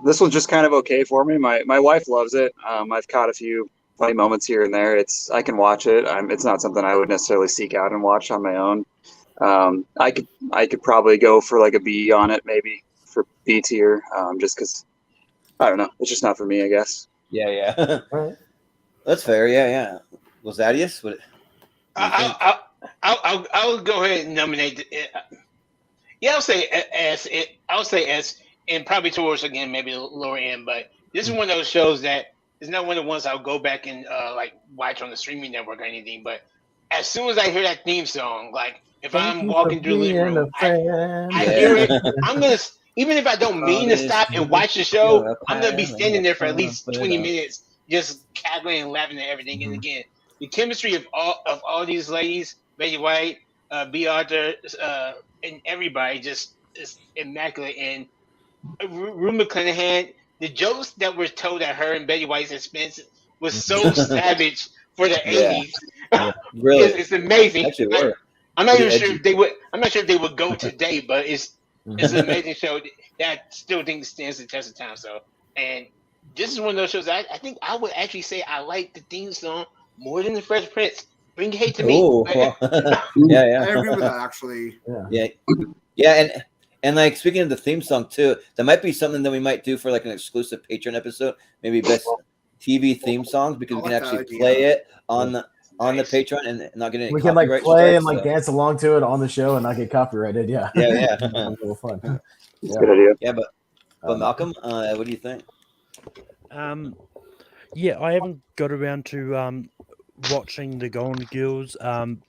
This was just kind of okay for me. My wife loves it. I've caught a few funny moments here and there. I can watch it. It's not something I would necessarily seek out and watch on my own. I could probably go for like a B on it, maybe for B tier, just because I don't know. It's just not for me, I guess. Yeah. Right. That's fair. Yeah. Well, Zaddeus, what? I'll go ahead and nominate. Yeah, I'll say S. I'll say S, and probably towards again maybe the lower end. But this is one of those shows that is not one of the ones I'll go back and like watch on the streaming network or anything. But as soon as I hear that theme song, like if I'm walking through the living room, I hear it. I'm gonna, even if I don't mean to stop and watch the show, I'm gonna be standing there for at least 20 minutes, just cackling and laughing at everything. And again, the chemistry of all these ladies, Betty White, B. Arthur, and everybody just is immaculate. And Rue McClanahan, the jokes that were told at her and Betty White's expense was so savage for the 80s. Really, it's amazing. Actually, I'm not even sure if they would. I'm not sure if they would go today, but it's an amazing show that I still think stands the test of time. So, and this is one of those shows I think I would actually say I like the theme song more than the Fresh Prince. Bring hate to me. Ooh, yeah. I agree with that actually. Yeah, and like speaking of the theme song too, that might be something that we might do for like an exclusive Patreon episode, maybe best TV theme songs, because we can actually play it on the Patreon and not get any. We can like play and like dance along to it on the show and not get copyrighted. Yeah. Yeah. A little fun. That's a good idea. Yeah, but Malcolm, what do you think? Yeah, I haven't got around to watching the Golden Girls.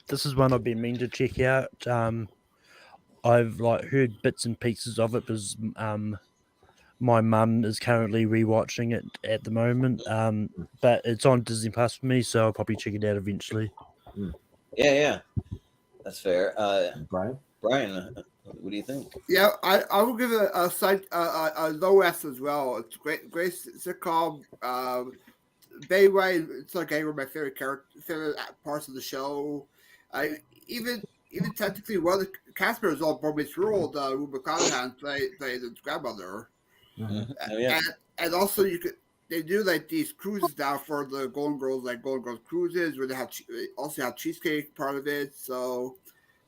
This is one I've been meaning to check out. I've like heard bits and pieces of it because my mum is currently rewatching it at the moment. But it's on Disney Plus for me, so I'll probably check it out eventually. Yeah, that's fair. Brian, what do you think? Yeah, I will give it a low S as well. It's great sitcom. Betty White, it's like one of my favorite parts of the show. Even technically, one of the cast members on Boy Meets World, Rue McClanahan played his grandmother. And also they do like these cruises now for the Golden Girls, like Golden Girls cruises, where they also have cheesecake part of it. So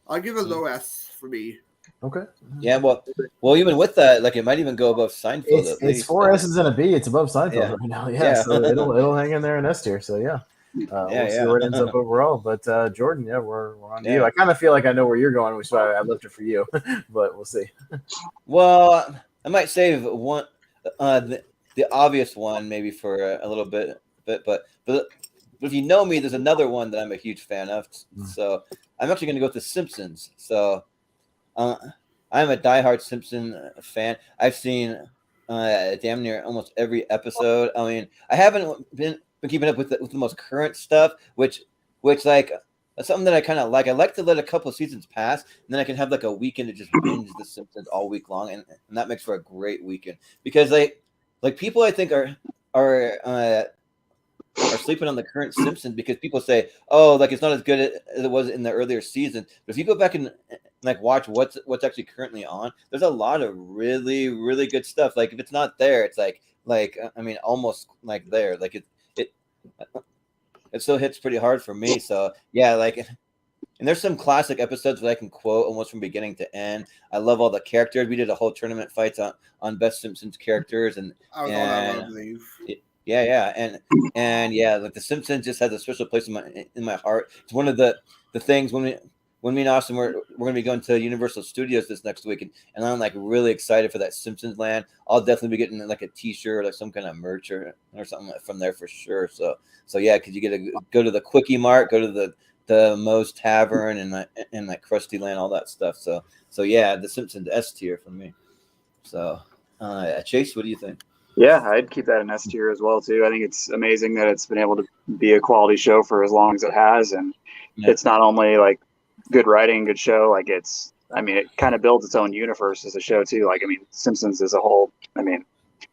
I'll give it a low S for me. Okay. Yeah, well, even with that, like it might even go above Seinfeld. It's 4 S's and a B. It's above Seinfeld right now. Yeah, so it'll hang in there in S tier. So we'll see where it ends up overall. But Jordan, we're on you. I kind of feel like I know where you're going, which is why I left it for you. But we'll see. Well, I might save one, the obvious one maybe for a little bit, but if you know me, there's another one that I'm a huge fan of. So I'm actually going to go with The Simpsons. So I'm a diehard Simpson fan. I've seen damn near almost every episode. I mean, I haven't been keeping up with the most current stuff, which like that's something that I kind of like. I like to let a couple of seasons pass, and then I can have like a weekend to just binge The Simpsons all week long, and that makes for a great weekend because like people I think are sleeping on the current Simpsons because people say, oh, like it's not as good as it was in the earlier season. But if you go back and like watch what's actually currently on, there's a lot of really, really good stuff. Like if it's not there, it's like I mean almost like there. Like it still hits pretty hard for me. So yeah, like, and there's some classic episodes that I can quote almost from beginning to end. I love all the characters. We did a whole tournament fights on best Simpsons characters, and yeah, and yeah, like The Simpsons just has a special place in my heart. It's one of the things when me and Austin we're going to be going to Universal Studios this next week, and I'm like really excited for that Simpsons land. I'll definitely be getting like a T-shirt or like some kind of merch or something from there for sure. So yeah, because you get to go to the Quickie Mart, go to the Moe's Tavern, and like Krusty Land, all that stuff. So yeah, The Simpsons S tier for me. So Chase, what do you think? Yeah, I'd keep that in S tier as well too. I think it's amazing that it's been able to be a quality show for as long as it has, and it's not only like good writing, good show. Like it kind of builds its own universe as a show too. Like I mean, Simpsons as a whole. I mean,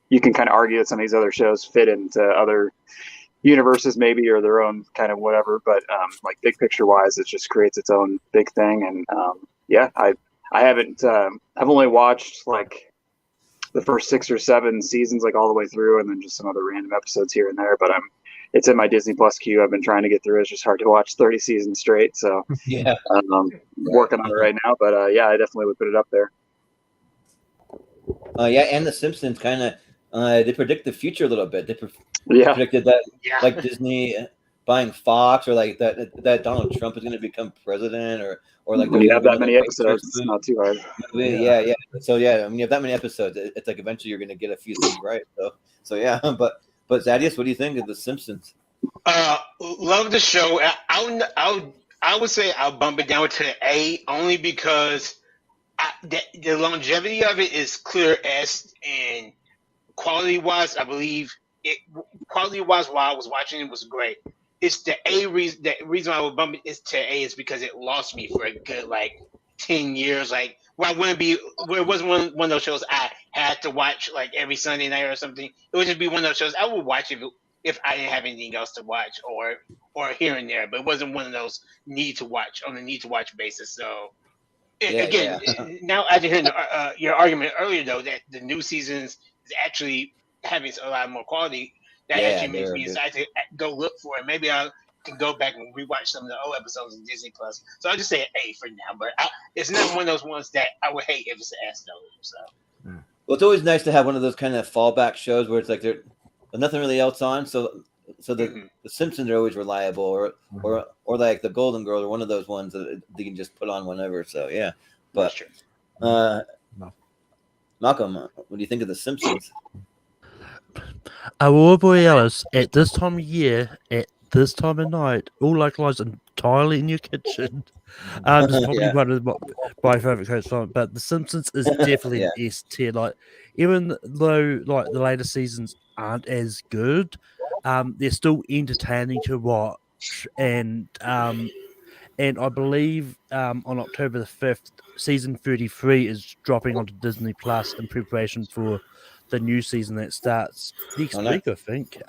you can kind of argue that some of these other shows fit into other universes maybe, or their own kind of whatever. But like big picture wise, it just creates its own big thing. And I haven't. I've only watched like the first 6 or 7 seasons, like all the way through, and then just some other random episodes here and there. But it's in my Disney Plus queue. I've been trying to get through. It's just hard to watch 30 seasons straight. So Yeah, working on it right now. But I definitely would put it up there. And The Simpsons kind of they predict the future a little bit. They predicted that like Disney buying Fox, or like that Donald Trump is going to become president, or like when you have that many episodes, it's not too hard. Yeah. So when you have that many episodes, it's like eventually you're going to get a few things right. So yeah, but Zaddeus, what do you think of The Simpsons? Love the show. I would say I'll bump it down to the A, only because the longevity of it is clear as, and quality wise, I believe quality wise while I was watching it was great. It's the A reason. The reason I would bump it to A is because it lost me for a good like 10 years. Like where I wouldn't be, where it wasn't one of those shows I had to watch like every Sunday night or something. It would just be one of those shows I would watch if I didn't have anything else to watch, or here and there. But it wasn't one of those need to watch basis. So now after hearing your argument earlier, though, that the new seasons is actually having a lot more quality, that actually makes me decide to go look for it. Maybe I can go back and rewatch some of the old episodes of Disney Plus. So I'll just say A for now. But it's not one of those ones that I would hate if it's an S though. So. Well, it's always nice to have one of those kind of fallback shows where it's like there's nothing really else on, so the Simpsons are always reliable, or like the Golden Girls, or one of those ones that they can just put on whenever. So yeah, but Malcolm, what do you think of The Simpsons? Everybody else at this time of year, at this time of night, all localized entirely in your kitchen. It's probably one of my favorite shows. But The Simpsons is definitely an S tier. Like, even though like the later seasons aren't as good, they're still entertaining to watch. And I believe on October the 5th, season 33 is dropping onto Disney Plus in preparation for the new season that starts next week, I think.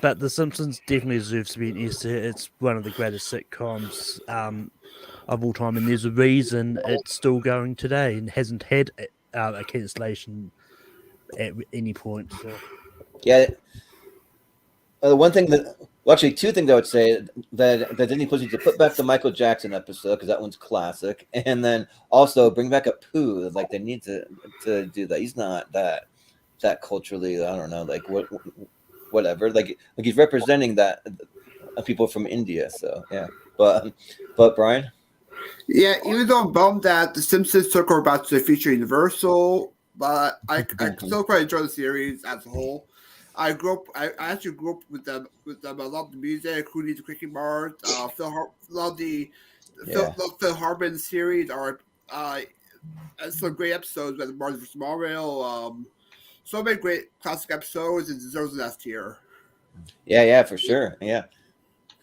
But The Simpsons definitely deserves to be an S tier. It's one of the greatest sitcoms of all time, and there's a reason it's still going today and hasn't had a cancellation at any point. So. Yeah. One thing two things I would say that Disney Plus needs to put back the Michael Jackson episode, because that one's classic, and then also bring back a Pooh. Like they need to do that. He's not that culturally, I don't know, like whatever. Like he's representing that people from India. So yeah, but Brian. Yeah, even though I'm bummed that The Simpsons took over back to the future Universal, but I still quite enjoy the series as a whole. I actually grew up with them. I love the music. Who Needs a Quickie Mart? Love the Phil Hartman series. Or some great episodes with Martin vs. Mario. So many great classic episodes, and deserves an S tier. Yeah, for sure. Yeah.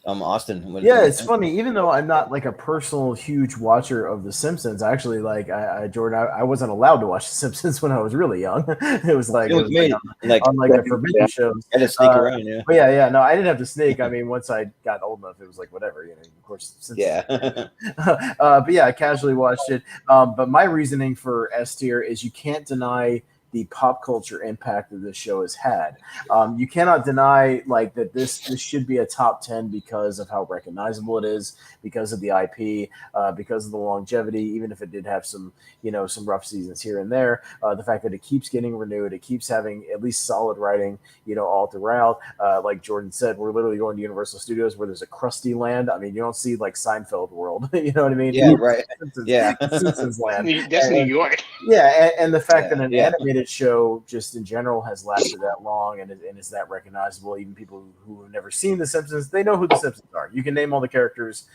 Austin. It's funny. Even though I'm not like a personal huge watcher of The Simpsons, actually, like Jordan, I wasn't allowed to watch The Simpsons when I was really young. It was like on the forbidden shows. I had to sneak around, yeah. But no, I didn't have to sneak. I mean, once I got old enough, it was like whatever, Of course, but I casually watched it. But my reasoning for S tier is you can't deny the pop culture impact that this show has had. You cannot deny like that this should be a top 10 because of how recognizable it is, because of the IP, because of the longevity, even if it did have some rough seasons here and there. The fact that it keeps getting renewed, it keeps having at least solid writing, all throughout. Like Jordan said, we're literally going to Universal Studios where there's a Krusty Land. I mean, you don't see like Seinfeld world. You know what I mean? Yeah, right. Simpsons Land. That's New York. Yeah, and the fact that an animated show just in general has lasted that long and is that recognizable. Even people who have never seen The Simpsons, they know who The Simpsons are. You can name all the characters.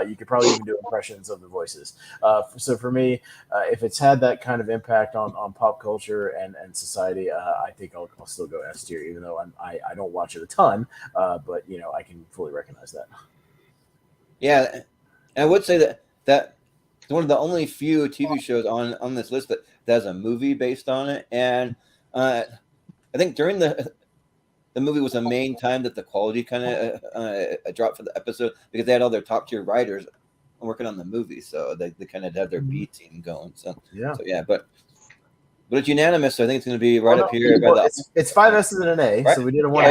You could probably even do impressions of the voices. So for me, if it's had that kind of impact on pop culture and society, I think I'll still go S tier, even though I don't watch it a ton. But I can fully recognize that. Yeah, and I would say that It's one of the only few TV shows on this list that has a movie based on it, and I think during the movie was the main time that the quality kind of dropped for the episode because they had all their top tier writers working on the movie, so they kind of have their B team going. So yeah, but it's unanimous. So I think it's going to be right up here. It's 5 S's and an A, right? so we did a 1 Yeah,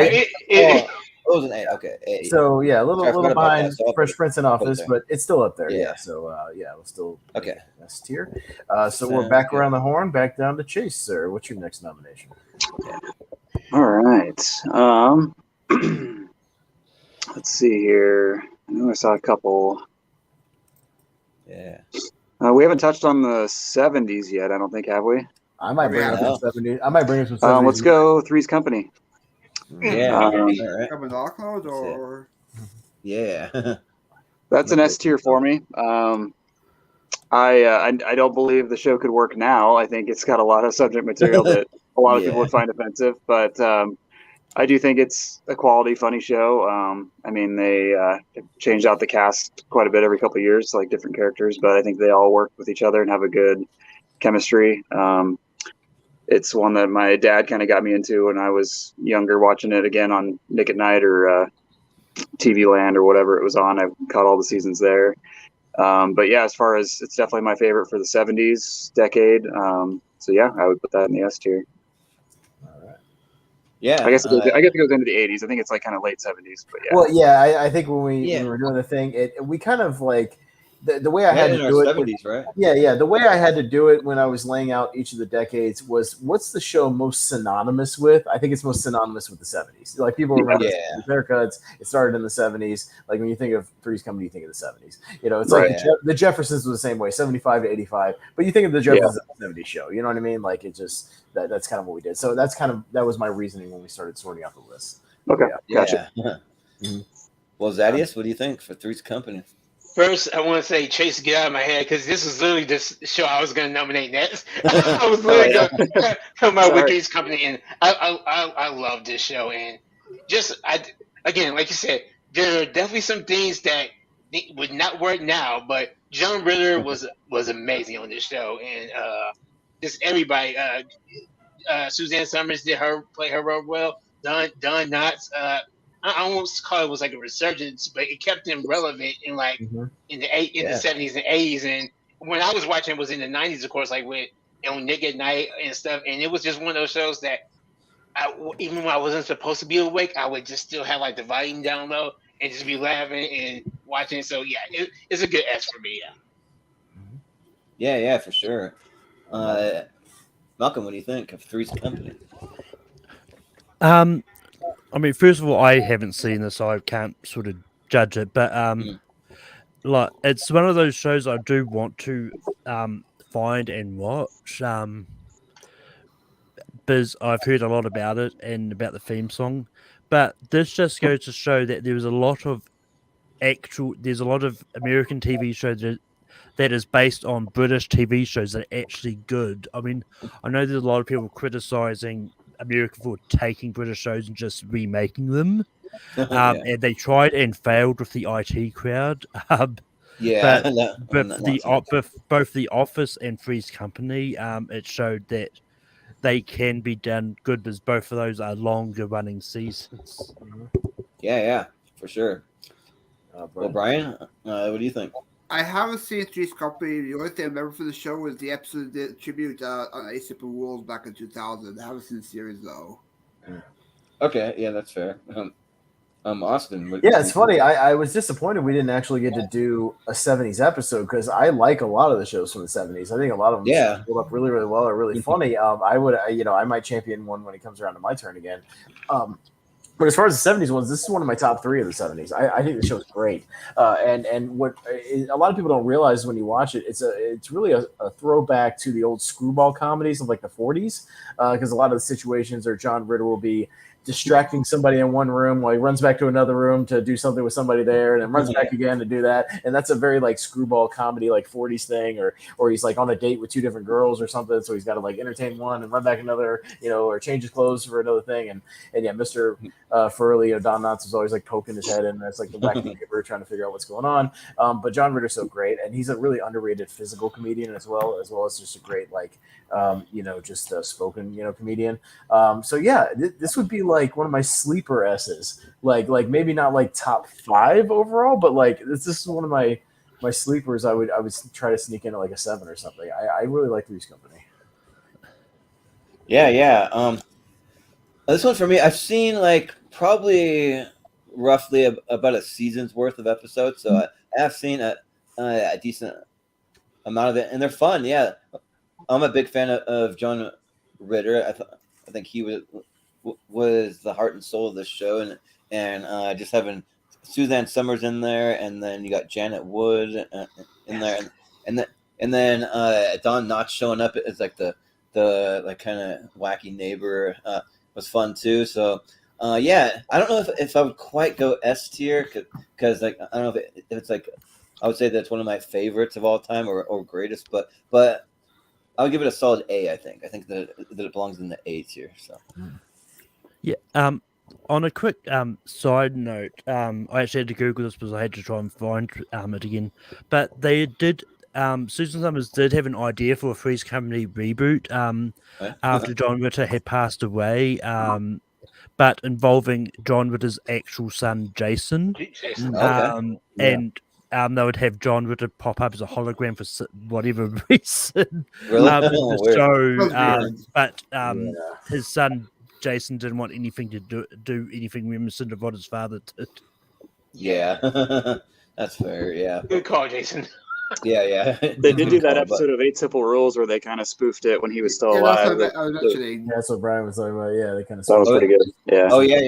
A. It was an A. Okay, A. So yeah, a little behind so Fresh Prince in Office, but it's still up there. Yeah. So we'll still Okay. S tier. So we're back around the horn, back down to Chase, sir. What's your next nomination? All right. Let's see here. I know I saw a couple. Yeah. We haven't touched on the 70s yet, I don't think, have we? I might bring up some 70s. I might bring up some 70s. Let's go Three's Company. Yeah. All right. Knockload or Yeah. That's an S tier for me. I don't believe the show could work now. I think it's got a lot of subject material that a lot of people would find offensive, but I do think it's a quality, funny show. I mean, they changed out the cast quite a bit every couple of years, like different characters, but I think they all work with each other and have a good chemistry. It's one that my dad kind of got me into when I was younger, watching it again on Nick at Night or TV Land or whatever it was on. I caught all the seasons there. But yeah, as far as it's definitely my favorite for the 70s decade. So yeah, I would put that in the S tier. Yeah, I guess it goes into the 80s. I think it's like kind of late 70s, but yeah. Well, yeah, I think when we were doing the thing, we kind of like the way I had to do it. 70s, right? Yeah. The way I had to do it when I was laying out each of the decades was what's the show most synonymous with? I think it's most synonymous with the 70s. Like people remember haircuts. It started in the 70s. Like when you think of Three's Company, you think of the 70s. You know, it's like the Jeffersons was the same way, 75 to 85. But you think of the Jeffersons as a 70s show. You know what I mean? Like it just that's kind of what we did. So that was my reasoning when we started sorting out the list. Okay, gotcha. Mm-hmm. Well, Zaddeus, what do you think for Three's Company? First, I want to say, Chase, get out of my head, because this is literally the show I was going to nominate next. I was literally going to come out with Three's Company, and I love this show. And again, like you said, there are definitely some things that would not work now, but John Ritter was amazing on this show, and just everybody. Suzanne Summers play her role well. Don Knotts. I almost call it was like a resurgence, but it kept them relevant in in the 70s and 80s. And when I was watching, it was in the 90s, of course, like with on Nick at Night and stuff. And it was just one of those shows that even when I wasn't supposed to be awake, I would just still have like the volume down low and just be laughing and watching. So yeah, it's a good S for me. Yeah, for sure. Malcolm, what do you think of Three's Company? I mean, first of all, I haven't seen this, so I can't sort of judge it. But like, it's one of those shows I do want to find and watch. Because I've heard a lot about it and about the theme song. But this just goes to show that there's a lot of American TV shows that is based on British TV shows that are actually good. I mean, I know there's a lot of people criticizing America for taking British shows and just remaking them. And they tried and failed with the IT Crowd. But both The Office and Three's Company, it showed that they can be done good because both of those are longer running seasons. Yeah, for sure. Well, Brian, what do you think? I haven't seen Three's Company. The only thing I remember for the show was the episode that tribute on Ace of Rules back in 2000. I haven't seen the series though. Okay, yeah, that's fair. Austin. It's funny. I was disappointed we didn't actually get to do a 70s episode because I like a lot of the shows from the 70s. I think a lot of them hold up really, really well. Are really funny. I might champion one when it comes around to my turn again. But as far as the 70s ones, this is one of my top 3 of the 70s. I think the show is great. And what a lot of people don't realize when you watch it, it's really a throwback to the old screwball comedies of like the 40s because a lot of the situations are John Ritter will be distracting somebody in one room while he runs back to another room to do something with somebody there, and then runs back again to do that. And that's a very like screwball comedy, like 40s thing, or he's like on a date with two different girls or something, so he's got to like entertain one and run back another, or change his clothes for another thing. And yeah, Mr. Furley or Don Knotts is always like poking his head in. That's like the wacky neighbor trying to figure out what's going on. But John Ritter's so great, and he's a really underrated physical comedian as well as just a great like just a spoken comedian. So yeah, this would be like one of my sleeper S's. Like maybe not like top 5 overall, but like this is one of my sleepers. I would try to sneak in at like a 7 or something. I really like Three's Company. Yeah. This one for me, I've seen like probably roughly about a season's worth of episodes, so I have seen a decent amount of it, and they're fun. Yeah, I'm a big fan of John Ritter. I think he was the heart and soul of this show, and just having Suzanne Summers in there, and then you got Janet Wood in there, and then Don Knotts showing up as like the like kind of wacky neighbor was fun too. So yeah, I don't know if I would quite go S tier because like I don't know if it's like I would say that's one of my favorites of all time or greatest, but I would give it a solid A. I think that it belongs in the A tier. So yeah. On a quick side note, I actually had to Google this because I had to try and find it again. But they did. Susan Summers did have an idea for a Three's Company reboot after John Ritter had passed away, but involving John Ritter's actual son, Jason. And they would have John Ritter pop up as a hologram for whatever reason. Really? In the show. But his son, Jason, didn't want anything to do anything reminiscent of what his father did. Yeah, that's fair. Yeah, good call, Jason. Yeah. They did do that episode of 8 Simple Rules where they kind of spoofed it when he was still alive. That's what Brian was talking about. Yeah, they kind of. That was pretty good. Yeah. Oh yeah.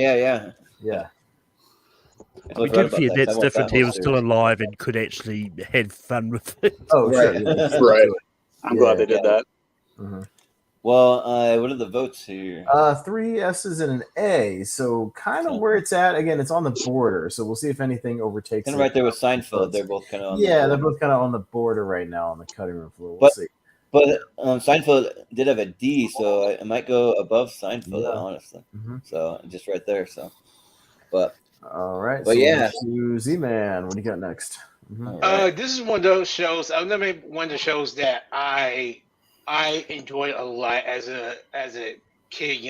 I give you that's different. He was still alive and could actually have fun with it. Oh, right. Right. I'm glad they did that. Mm-hmm. Well, what are the votes here? 3 S's and an A. So kind of where it's at. Again, it's on the border. So we'll see if anything overtakes. Kind of right there with Seinfeld. They're both kind of they're both kind of on the border right now on the cutting room floor. We'll see. But Seinfeld did have a D, so it might go above Seinfeld, honestly. Mm-hmm. So just right there. So, but all right. But so to Z-Man, what do you got next? Mm-hmm. This is one of those shows. One of the shows that I enjoyed a lot as a kid,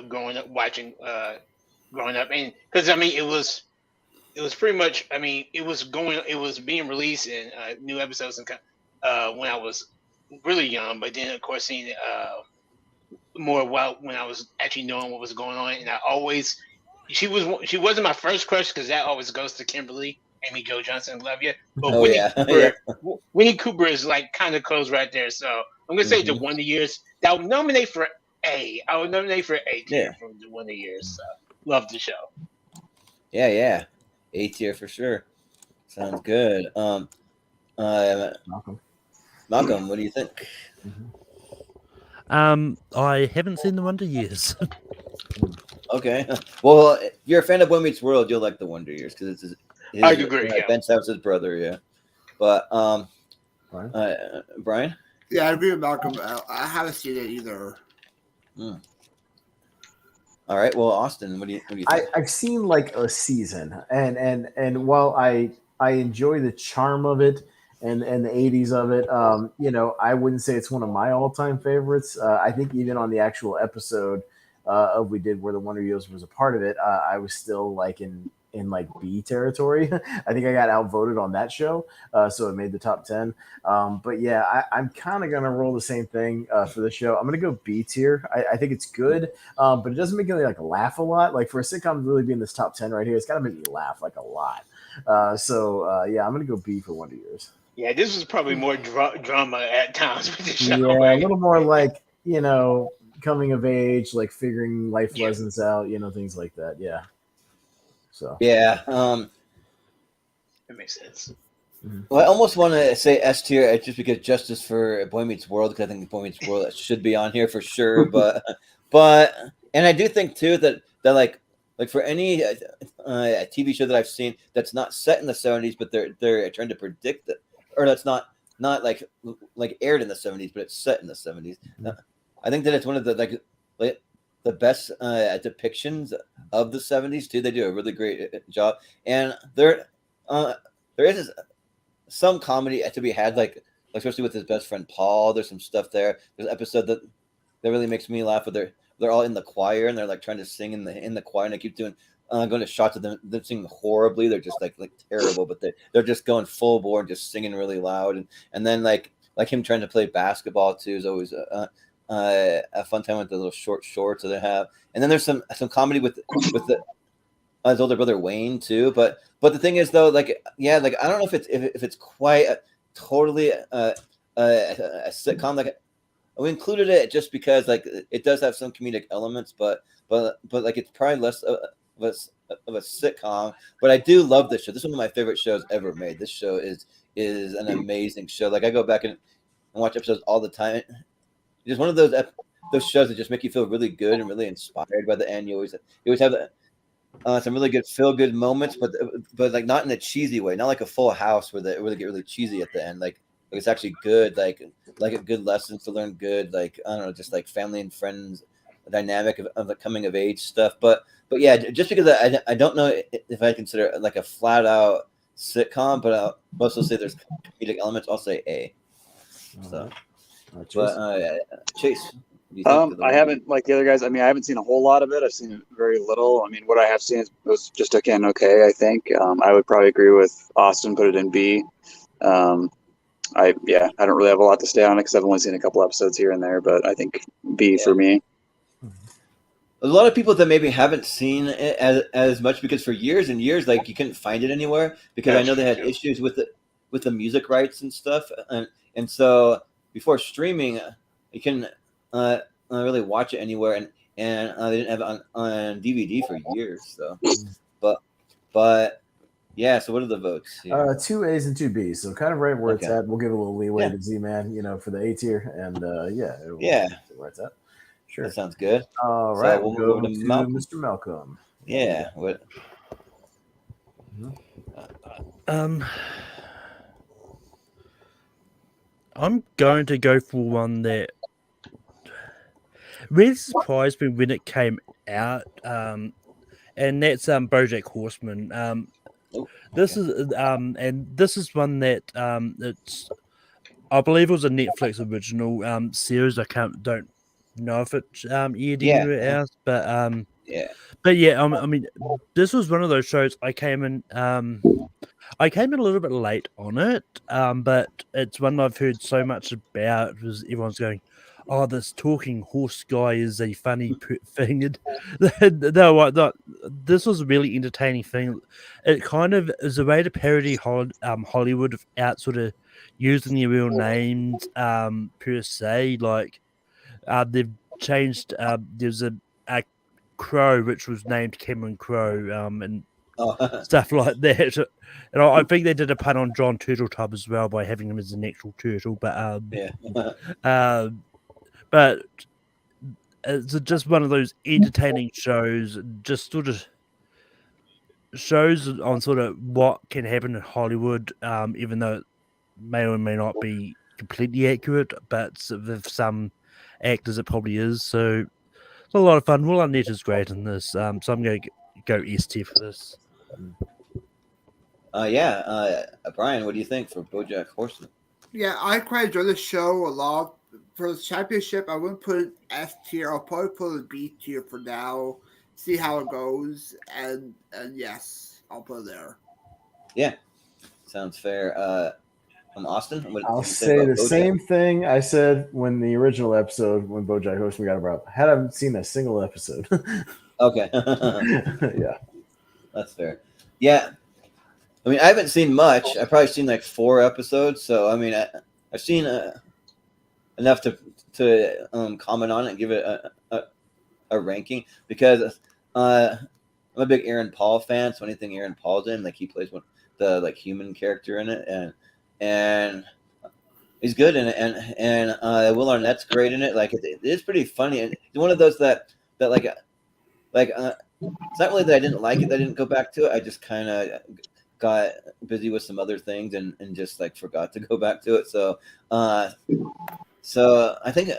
growing up, watching, growing up, and because it was pretty much, it was being released in new episodes and when I was really young, but then of course seeing it more when I was actually knowing what was going on, and she wasn't my first crush because that always goes to Kimberly. Amy Jo Johnson, love you. But Winnie Cooper is like kind of close right there. So I'm gonna say the Wonder Years. That would nominate for A. I would nominate for A tier from the Wonder Years. So love the show. Yeah. A tier for sure. Sounds good. Malcolm, what do you think? I haven't seen the Wonder Years. Okay. Well, if you're a fan of Boy Meets World, you'll like the Wonder Years because it's I agree. Ben Savich's brother, yeah. But Brian? Yeah, I agree with Malcolm. I haven't seen it either. All right. Well, Austin, what do you think? I've seen like a season, and while I enjoy the charm of it and the 80s of it, I wouldn't say it's one of my all-time favorites. I think even on the actual episode we did where the Wonder Years was a part of it, I was still like in like B territory. I think I got outvoted on that show, so it made the top 10. But yeah, I'm kind of gonna roll the same thing for the show. I'm gonna go B tier. I think it's good, but it doesn't make me like laugh a lot. Like for a sitcom to really be in this top 10 right here, it's gotta make me laugh like a lot. Yeah, I'm gonna go B for Wonder Years. Yeah, this was probably more drama at times with the show. Yeah, a little more like coming of age, like figuring life lessons out, things like that. Yeah. So yeah, that makes sense. Well, I almost want to say S tier just because justice for Boy Meets World, because I think Boy Meets World should be on here for sure. But I do think too that like for any TV show that I've seen that's not set in the 70s, but they're trying to predict it, or that's not like aired in the 70s, but it's set in the 70s. I think that it's one of the like the best depictions of the 70s too. They do a really great job, and there is some comedy to be had, like especially with his best friend Paul. There's some stuff there. There's an episode that really makes me laugh, where they're all in the choir and they're like trying to sing in the choir, and they keep doing going to shots of them singing horribly. They're just like terrible, but they're just going full bore and just singing really loud, and then like him trying to play basketball too is always a fun time with the little short shorts that they have. And then there's some comedy with his older brother Wayne too. But the thing is though, like I don't know if it's quite totally a sitcom. Like we included it just because like it does have some comedic elements, but like it's probably less of a sitcom. But I do love this show. This is one of my favorite shows ever made. This show is an amazing show. Like I go back and watch episodes all the time. It's just one of those shows that just make you feel really good and really inspired by the end. You always have some really good feel good moments, but like not in a cheesy way, not like a Full House where they get really cheesy at the end. Like it's actually good, like a good lessons to learn, good, like I don't know, just like family and friends dynamic of the coming of age stuff. But yeah, just because I don't know if I consider it like a flat out sitcom, but I'll also say there's comedic elements. I'll say A. So, but Chase. I haven't, like the other guys. I mean, I haven't seen a whole lot of it. I've seen very little. I mean, what I have seen was just again okay. I think I would probably agree with Austin. Put it in B. I don't really have a lot to say on it because I've only seen a couple episodes here and there. But I think B for me. A lot of people that maybe haven't seen it as much because for years and years, like you couldn't find it anywhere because I know they had issues with the music rights and stuff, and so before streaming, you can really watch it anywhere, and they didn't have it on DVD for years. So, but yeah. So what are the votes? 2 A's and 2 B's. So kind of right where it's at. We'll give a little leeway to Z-Man, for the A tier, and where it's at. Sure. That sounds good. All right, so we'll go to Mr. Malcolm. Yeah. What? I'm going to go for one that really surprised me when it came out, and that's BoJack Horseman. This is one that it's, I believe it was a Netflix original series. I don't know if it's aired anywhere else, but I mean, this was one of those shows I came in a little bit late on it, but it's one I've heard so much about because everyone's going, "Oh, this talking horse guy is a funny thing." No, this was a really entertaining thing. It kind of is a way to parody Hollywood without sort of using their real names per se. Like they've changed. There's a Crow which was named Cameron Crowe, and stuff like that. And I think they did a pun on John Turtletub as well by having him as an actual turtle. But but it's just one of those entertaining shows, just sort of shows on sort of what can happen in Hollywood, even though it may or may not be completely accurate, but with some actors it probably is. So it's a lot of fun. Will Arnett is great in this, so I'm going to go S tier for this. Brian, what do you think for BoJack Horseman? Yeah, I quite enjoy the show a lot. For the championship, I wouldn't put it S tier. I'll probably put it B tier for now. See how it goes, and yes, I'll put it there. Yeah, sounds fair. Austin, I'll say the same thing I said when the original episode when BoJack Horseman got brought up. I haven't seen a single episode. Okay. Yeah, that's fair. Yeah, I mean, I haven't seen much. I've probably seen like 4 episodes, so I mean, I've seen enough to comment on it and give it a ranking because I'm a big Aaron Paul fan. So anything Aaron Paul's in, like he plays the like human character in it, and he's good in it, and Will Arnett's great in it. Like it is pretty funny, and one of those that like like it's not really that I didn't like it, that I didn't go back to it. I just kind of got busy with some other things and just like forgot to go back to it. So so I think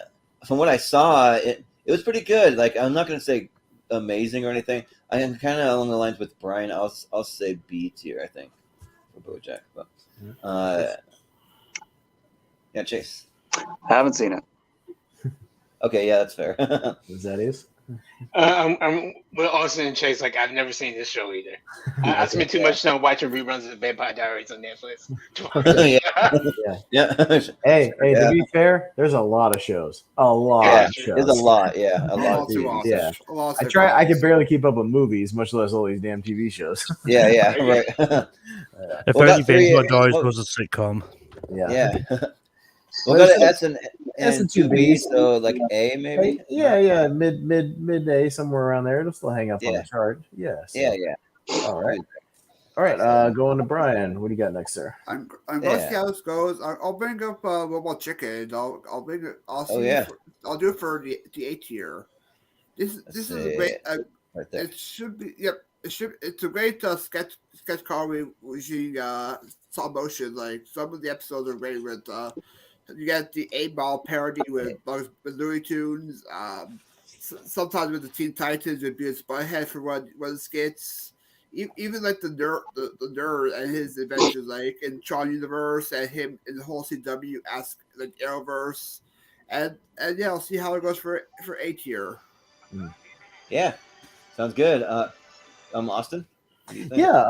from what I saw, it was pretty good. Like, I'm not gonna say amazing or anything. I am kind of along the lines with Brian. I'll say B tier, I think, for BoJack. But yeah, Chase. Haven't seen it. Okay, yeah, that's fair. Zaddeus? I'm with Austin and Chase. Like, I've never seen this show either. I spent too much time watching reruns of the Vampire Diaries on Netflix. yeah. Hey, to be fair, there's a lot of shows. A lot of shows. There's a lot, yeah. A lot. Yeah. I can barely keep up with movies, much less all these damn TV shows. Yeah, right. If only Vampire Diaries was a sitcom. Yeah. We'll go to S and 2B, so like A maybe. Yeah, mid A, somewhere around there. It'll still hang up on the chart. Yeah. So. Yeah. All right. Going to Brian. What do you got next, sir? I'm going to see how this goes. I'll bring up Robot Chicken. I'll bring it. I'll see. I'll do it for the A tier. This is a great. Right there. It should be. Yep. It's a great sketch comedy using stop motion. Like, some of the episodes are great with. You got the 8-Ball parody with Looney Tunes. Sometimes with the Teen Titans, would be a Spyhead for one of the skits. Even like the nerd and his adventures, like in Tron Universe and him in the whole CW ask like Arrowverse, and yeah, I'll see how it goes for A tier. Yeah, sounds good. Austin. Yeah,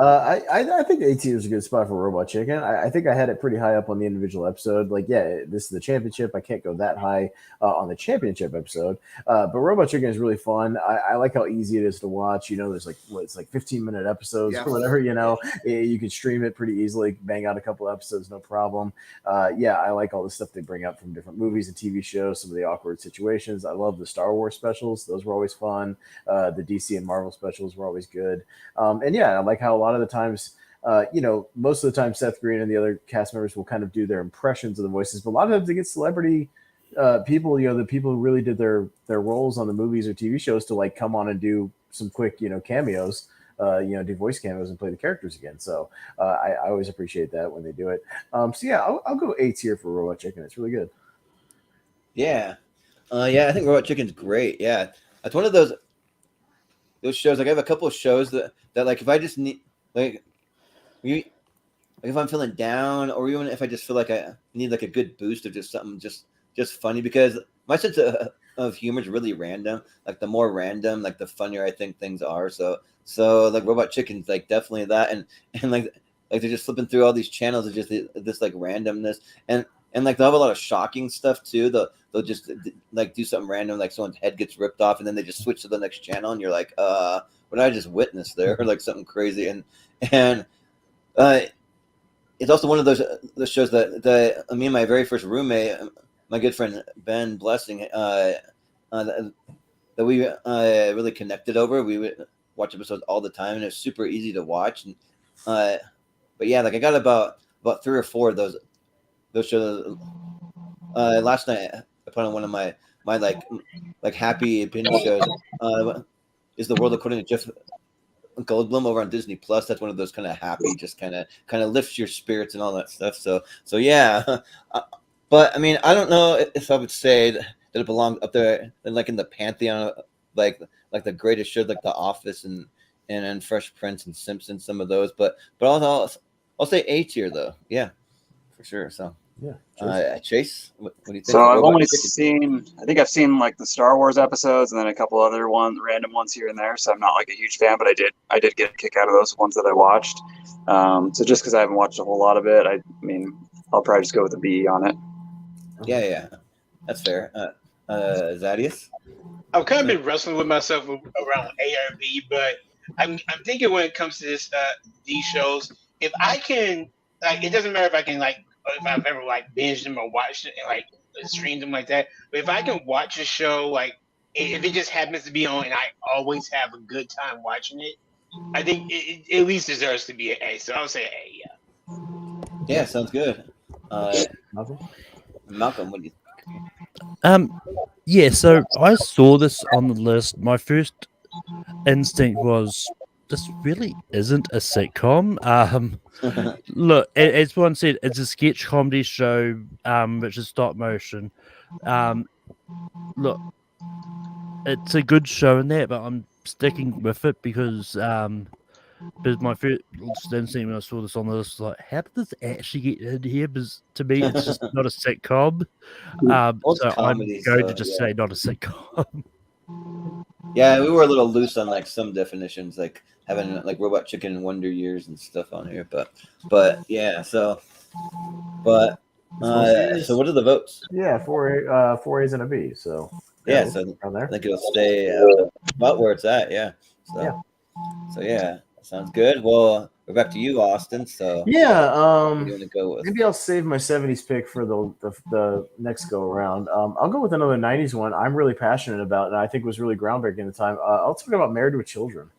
I think A tier is a good spot for Robot Chicken. I think I had it pretty high up on the individual episode. Like, yeah, this is the championship. I can't go that high on the championship episode. But Robot Chicken is really fun. I like how easy it is to watch. You know, there's like 15-minute episodes or whatever. You know, you can stream it pretty easily, bang out a couple episodes, no problem. Yeah, I like all the stuff they bring up from different movies and TV shows. Some of the awkward situations. I love the Star Wars specials; those were always fun. The DC and Marvel specials were always good. And yeah. I like how a lot of the times, most of the time Seth Green and the other cast members will kind of do their impressions of the voices, but a lot of times they get celebrity people, the people who really did their roles on the movies or TV shows to like come on and do some quick, cameos, do voice cameos and play the characters again. So I always appreciate that when they do it. So yeah, I'll go A tier for Robot Chicken. It's really good. Yeah. I think Robot Chicken's great. Yeah. It's one of those shows. Like, I have a couple of shows that like, if I just need, like, if I'm feeling down, or even if I just feel like I need like a good boost of just something just funny, because my sense of humor is really random. Like, the more random, like, the funnier I think things are. So like, Robot Chicken's like definitely that, and like they're just flipping through all these channels of just this like randomness, and like they'll have a lot of shocking stuff too. They'll just like do something random, like someone's head gets ripped off, and then they just switch to the next channel, and you're like, what did I just witness there? Or like something crazy, and it's also one of those shows that me and my very first roommate, my good friend Ben Blessing, that we really connected over. We would watch episodes all the time, and it's super easy to watch. And but yeah, like, I got about 3 or 4 of those shows. Last night I put on one of my like happy binge shows. Is The World According to Jeff Goldblum over on Disney Plus. That's one of those kind of happy, just kind of lifts your spirits and all that stuff. So yeah, but I mean, I don't know if I would say that it belongs up there, like in the pantheon, like the greatest shows, like The Office and Fresh Prince and Simpsons, some of those. But I'll say A tier though. Yeah, for sure. So. Yeah, Chase, what do you think? So I've seen like the Star Wars episodes and then a couple other random ones here and there. So I'm not like a huge fan, but I did get a kick out of those ones that I watched. So just because I haven't watched a whole lot of it, I mean, I'll probably just go with a B on it. Yeah, that's fair. Zaddeus? I've kind of been wrestling with myself around A or B, but I'm thinking when it comes to these shows, if I can, like, it doesn't matter if I can, like, if I've ever like binged them or watched it and like streamed them like that. But if I can watch a show, like, if it just happens to be on and I always have a good time watching it, I think it at least deserves to be an A. So I'll say A. Yeah, sounds good. Malcolm, what do you think? Yeah, so I saw this on the list. My first instinct was this really isn't a sitcom. Look, as one said, it's a sketch comedy show, which is stop motion. Look, it's a good show in that, but I'm sticking with it because my first instinct when I saw this on the list was like, how did this actually get in here? Because to me, it's just not a sitcom. So I'm going to just say not a sitcom. Yeah, we were a little loose on like some definitions, like having like Robot Chicken and Wonder Years and stuff on here, but yeah. So what are the votes? Yeah, four A's and a B. So yeah, so around there. I think it'll stay about where it's at. Yeah. So yeah, sounds good. Well, we're back to you, Austin. So yeah, what do you want to go with? Maybe I'll save my 70s pick for the next go around. I'll go with another 90s one I'm really passionate about and I think was really groundbreaking at the time. I'll talk about Married with Children.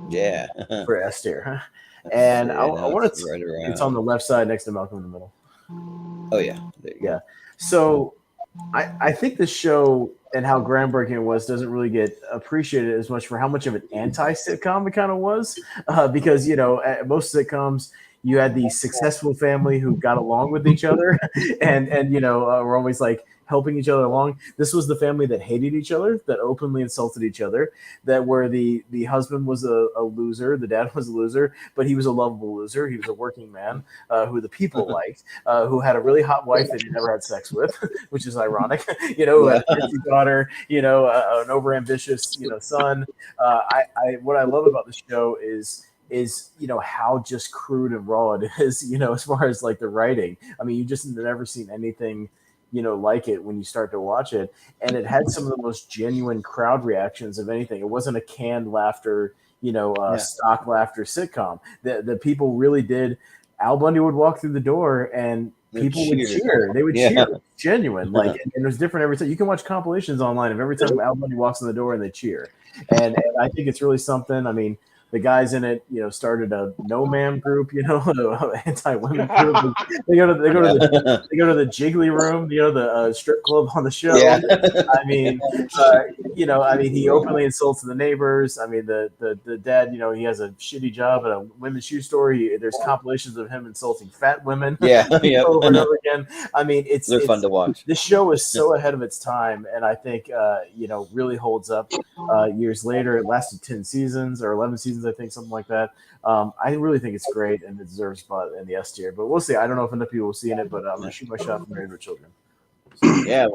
Yeah. For S tier. And I want to right around. It's on the left side next to Malcolm in the Middle. Oh yeah. There you go. So I think this show and how groundbreaking it was doesn't really get appreciated as much for how much of an anti-sitcom it kind of was, because at most sitcoms you had the successful family who got along with each other and were always like helping each other along. This was the family that hated each other, that openly insulted each other, that where the husband was a loser, the dad was a loser, but he was a lovable loser. He was a working man who the people liked, who had a really hot wife that he never had sex with, which is ironic, who had a crazy daughter, an overambitious, son. What I love about the show is how just crude and raw it is, as far as like the writing. I mean, you just never seen anything like it when you start to watch it. And it had some of the most genuine crowd reactions of anything. It wasn't a canned laughter, stock laughter sitcom. The people really did. Al Bundy would walk through the door and people would cheer. They would cheer. Genuine. Like, and it was different every time. You can watch compilations online of every time Al Bundy walks in the door and they cheer. And I think it's really something. I mean, the guys in it, started a no ma'am group, anti-women group. They go to the Jiggly Room, the strip club on the show. Yeah. I mean, he openly insults the neighbors. I mean, the dad, he has a shitty job at a women's shoe store. There's compilations of him insulting fat women. Yeah, over and over again. I mean, it's fun to watch. This show is so ahead of its time, and I think really holds up years later. It lasted 10 seasons or 11 seasons. I think something like that. I really think it's great and it deserves a spot in the S tier, but we'll see. I don't know if enough people will see in it, but I'm gonna shoot my shot for Married with Children. Yeah,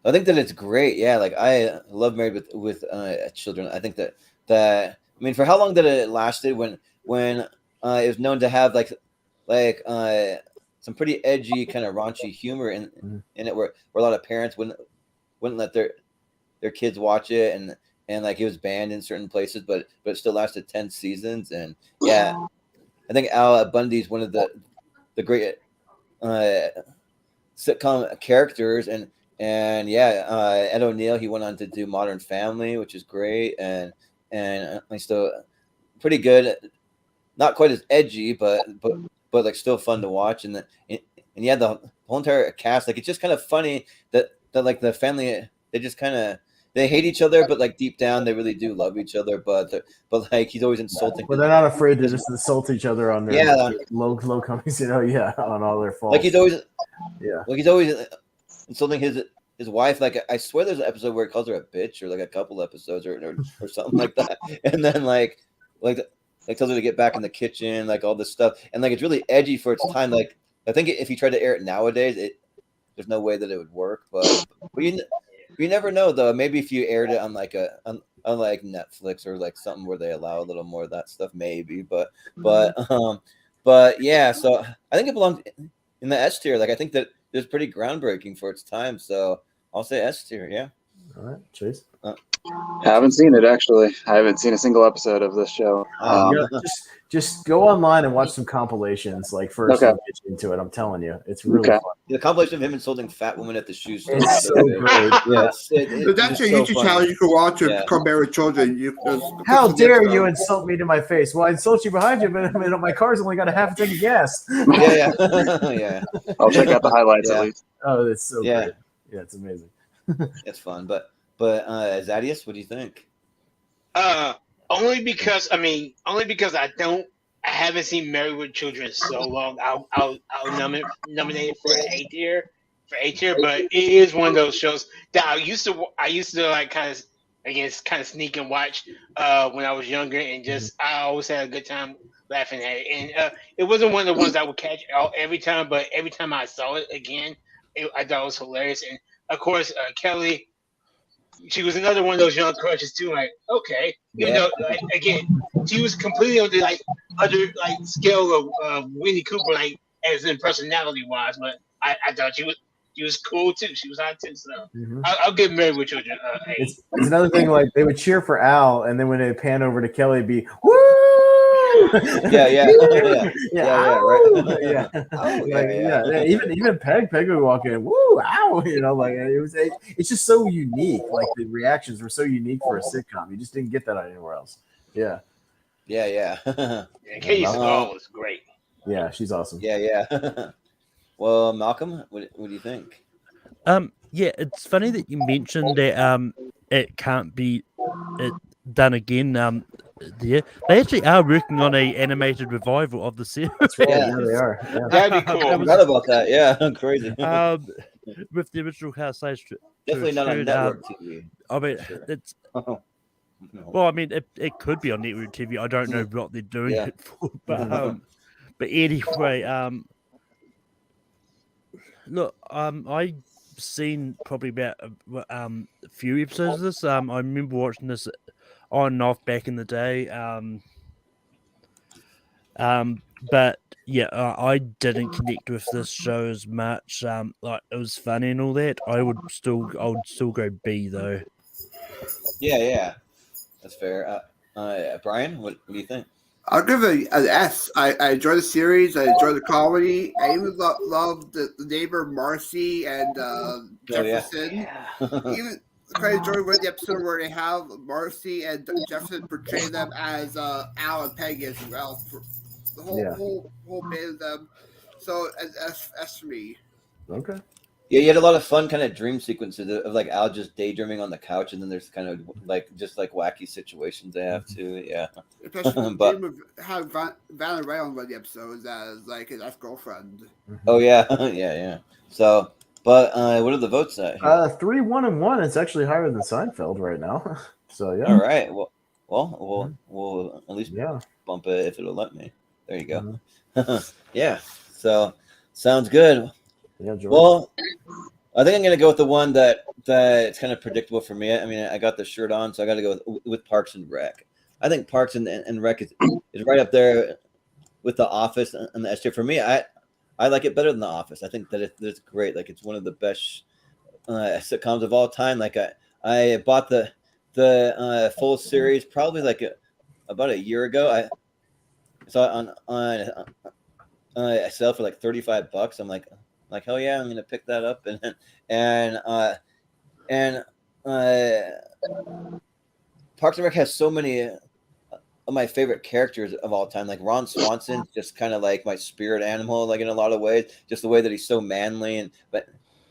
I think that it's great. Yeah, like I love Married with Children. I think that I mean, for how long did it lasted when it was known to have like some pretty edgy kind of raunchy humor in it, where a lot of parents wouldn't let their kids watch it, and like it was banned in certain places, but it still lasted 10 seasons. And yeah, I think Al Bundy is one of the great sitcom characters, and Ed O'Neill, he went on to do Modern Family, which is great, and still pretty good, not quite as edgy, but like still fun to watch. And yeah, the whole entire cast, like it's just kind of funny that like the family, they hate each other, but like deep down they really do love each other. But like he's always insulting. But they're not afraid to just insult each other on their low comings, on all their faults. Like he's always insulting his wife. Like I swear there's an episode where he calls her a bitch, or like a couple episodes, or something like that. And then like tells her to get back in the kitchen, like all this stuff. And like it's really edgy for its time. Like I think if you tried to air it nowadays, there's no way that it would work. But you never know, though. Maybe if you aired it on like on like Netflix or like something where they allow a little more of that stuff, maybe. But yeah. So I think it belongs in the S tier. Like I think that it's pretty groundbreaking for its time. So I'll say S tier. Yeah. All right, Chase. I haven't seen it, actually. I haven't seen a single episode of this show. Just go online and watch some compilations. Like first, Okay. I'll get you into it. I'm telling you, it's really fun. The compilation of him insulting fat women at the shoe store. It's so great. Yeah. But that's a YouTube channel you can watch it called Married with Children. How dare you insult me to my face? Well, I insult you behind you, but my car's only got a half a tank of gas. Yeah. Yeah. I'll check out the highlights at least. Oh, it's so great. Yeah, it's amazing. It's fun. But Zaddeus, what do you think? Only because I haven't seen Married with Children in so long. I'll nominate it for A tier, but it is one of those shows that I used to like kind of sneak and watch when I was younger, and just I always had a good time laughing at it. And it wasn't one of the ones I would catch every time, but every time I saw it again, I thought it was hilarious. And of course, Kelly, she was another one of those young crushes too. Like, okay, even though again, she was completely on the other scale of Winnie Cooper, like as in personality wise. But I thought she was cool too. She was hot too. So I'll give Married with Children. It's another thing. Like they would cheer for Al, and then when they pan over to Kelly, it'd be woo. Yeah, right. Yeah. Even Peg would walk in, woo, ow, like it's just so unique. Like the reactions were so unique for a sitcom. You just didn't get that anywhere else. Yeah. Katie's Gall was great. Yeah, she's awesome. Yeah. Well, Malcolm, what do you think? Yeah, it's funny that you mentioned that it can't be done again. They actually are working on a animated revival of the series. That's right. Yeah, they are. Yeah. That'd be cool. I forgot about that. Yeah, crazy. With the original cast, definitely not on network TV. I mean, it's. Well, I mean, it could be on network TV. I don't know what they're doing it for, but anyway, look, I've seen probably about a few episodes of this. I remember watching this on and off back in the day. But yeah, I didn't connect with this show as much. Like it was funny and all that. I would still go B though. Yeah, that's fair. Brian, what do you think? I'll give it an S. I enjoy the series. I enjoy the comedy. I even love the neighbor Marcy and Jefferson. Even I enjoy the episode where they have Marcy and Jefferson portray them as Al and Peggy as well. For the whole bit of them. So S for me. Okay. Yeah, you had a lot of fun kind of dream sequences of like Al just daydreaming on the couch, and then there's kind of like just like wacky situations they have too. Yeah. Especially but have Vanna Ray on one of the episodes as like his ex-girlfriend. Oh yeah. So, but what are the votes at? 3, 1, and 1. It's actually higher than Seinfeld right now. So yeah. All right. Well, we'll at least bump it if it'll let me. There you go. Yeah. So sounds good. Yeah, George. Well, I think I'm gonna go with the one that it's kind of predictable for me. I mean, I got the shirt on, so I got to go with Parks and Rec. I think Parks and Rec is right up there with The Office and the S tier. For me, I like it better than The Office. I think that it's great. Like it's one of the best sitcoms of all time. Like I bought the full series probably like about a year ago. I saw it on sale for like $35. I'm like, hell yeah, I'm gonna pick that up, and Parks and Rec has so many of my favorite characters of all time. Like Ron Swanson, just kind of like my spirit animal, like in a lot of ways. Just the way that he's so manly and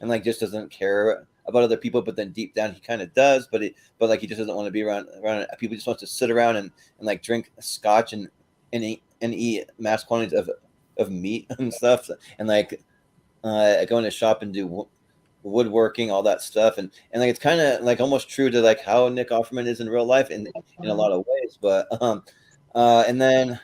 like just doesn't care about other people, but then deep down he kind of does. But like he just doesn't want to be around people. He just wants to sit around and like drink scotch and eat mass quantities of meat and stuff, and like. Go in a shop and do woodworking, all that stuff, and like it's kind of like almost true to like how Nick Offerman is in real life in a lot of ways. But and then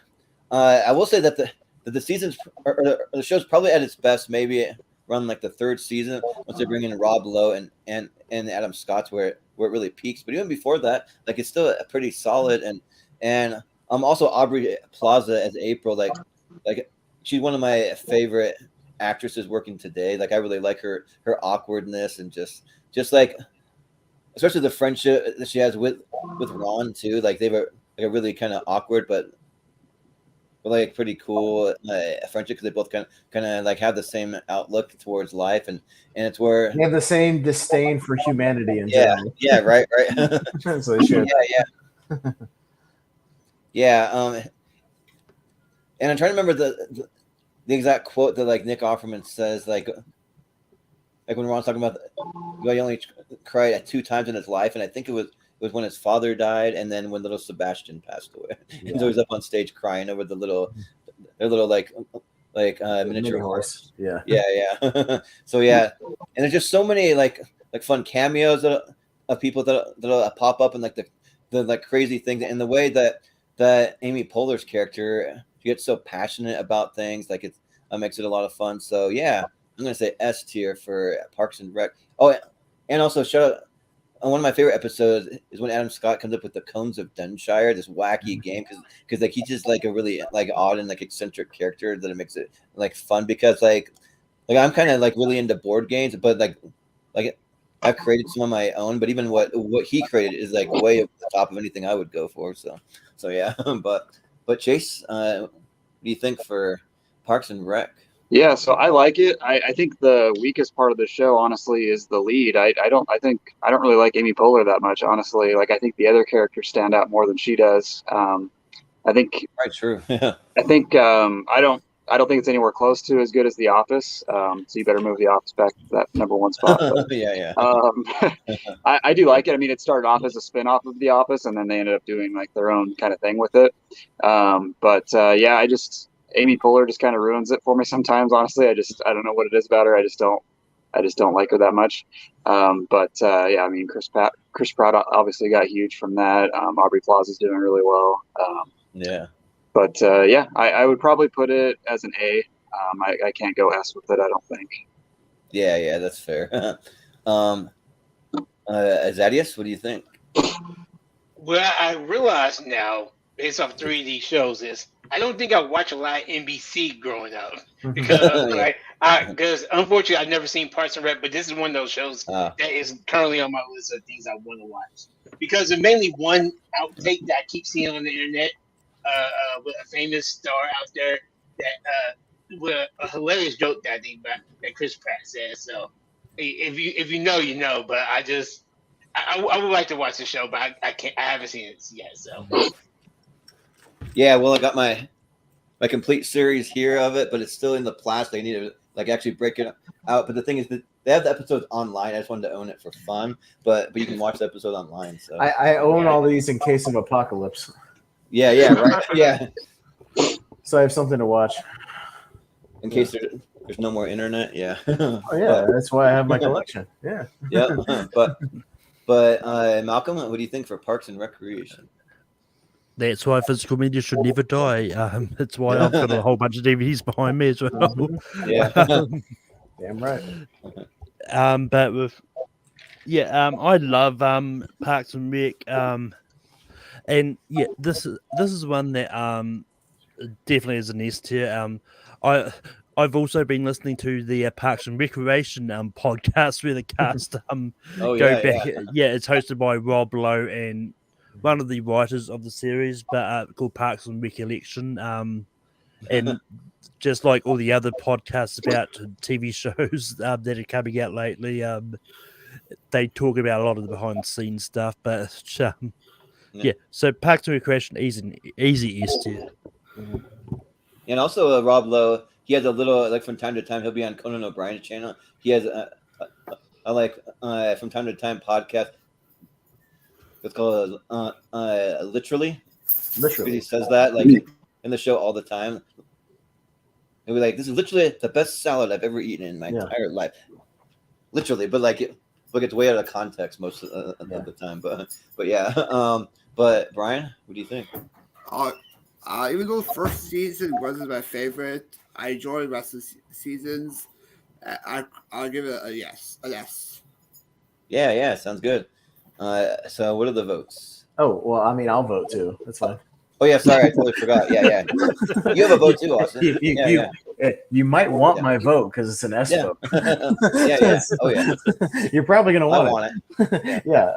I will say that the seasons or the show's probably at its best maybe around like the third season once they bring in Rob Lowe and Adam Scott's where it really peaks. But even before that, like it's still a pretty solid and also Aubrey Plaza as April, like she's one of my favorite actresses working today. Like I really like her awkwardness and just like especially the friendship that she has with Ron too. Like they were like a really kind of awkward but like pretty cool friendship because they both kind of like have the same outlook towards life and it's where they have the same disdain for humanity in general. Right. So they share. Yeah. And I'm trying to remember the exact quote that like Nick Offerman says, like when Ron's talking about he only cried 2 times in his life, and I think it was when his father died, and then when little Sebastian passed away. Yeah. And so he's up on stage crying over their little like miniature horse. Yeah. Yeah. So yeah, and there's just so many like fun cameos of people that pop up and like the like crazy things, and the way that Amy Poehler's character gets so passionate about things, like it makes it a lot of fun. So yeah, I'm gonna say S tier for Parks and Rec. Oh, and also shout out. One of my favorite episodes is when Adam Scott comes up with the Cones of Dunshire, this wacky game, because like he's just like a really like odd and like eccentric character that it makes it like fun, because like I'm kind of like really into board games, but like I've created some of my own, but even what he created is like way up the top of anything I would go for. So yeah, but Chase, what do you think for Parks and Rec? Yeah, so I like it. I think the weakest part of the show, honestly, is the lead. I don't really like Amy Poehler that much, honestly. Like, I think the other characters stand out more than she does. I think Right, true. Yeah. I think I don't think it's anywhere close to as good as The Office. So you better move The Office back to that number one spot. But, Yeah. I do like it. I mean, it started off as a spinoff of The Office, and then they ended up doing like their own kind of thing with it. Yeah, Amy Poehler just kind of ruins it for me sometimes. Honestly, I don't know what it is about her. I just don't like her that much. Yeah, I mean, Chris Pratt obviously got huge from that. Aubrey Plaza's doing really well. Yeah. I would probably put it as an A. I can't go S with it, I don't think. Yeah, that's fair. Zaddeus, what do you think? Well, I realize now, based off 3D shows, is I don't think I watched a lot of NBC growing up because because unfortunately I've never seen Parks and Rec, but this is one of those shows that is currently on my list of things I want to watch, because there's mainly one outtake that I keep seeing on the internet with a famous star out there that with a hilarious joke that I think that Chris Pratt said. So if you know, you know, but I would like to watch the show, but I haven't seen it yet. So. Yeah, well, I got my complete series here of it, but it's still in the plastic. I need to like actually break it out. But the thing is that they have the episodes online. I just wanted to own it for fun, but you can watch the episode online. So I own all these in case of apocalypse. Yeah, right. Yeah, so I have something to watch in case there's no more internet. Yeah. Oh yeah, that's why I have my collection. Yeah. Yeah, but Malcolm, what do you think for Parks and Recreation? That's why physical media should never die. That's why I've got a whole bunch of DVDs behind me as well. Yeah. Damn right. I love Parks and Rec. And yeah, this is one that definitely is an S tier. I've also been listening to the Parks and Recreation podcast where the cast go back. Yeah, it's hosted by Rob Lowe and one of the writers of the series, but called Parks and Recollection. And just like all the other podcasts about TV shows that are coming out lately, they talk about a lot of the behind the scenes stuff. But so Parks and Recreation easy S tier. And also Rob Lowe, he has a little like from time to time he'll be on Conan O'Brien's channel. He has a from time to time podcast. It's called Literally. He says that like in the show all the time. He'll be like, "This is literally the best salad I've ever eaten in my entire life." Literally, but like it's way out of context most of the time. But yeah. But Brian, what do you think? Even though the first season wasn't my favorite, I enjoy the rest of the seasons. I'll give it a yes. Yeah, sounds good. So what are the votes? Oh, well, I mean, I'll vote too. That's fine. Oh yeah, sorry, I totally forgot. Yeah. You have a vote too, Austin. You might want my vote because it's an S vote. Yeah. Oh yeah. You're probably gonna want it. Yeah.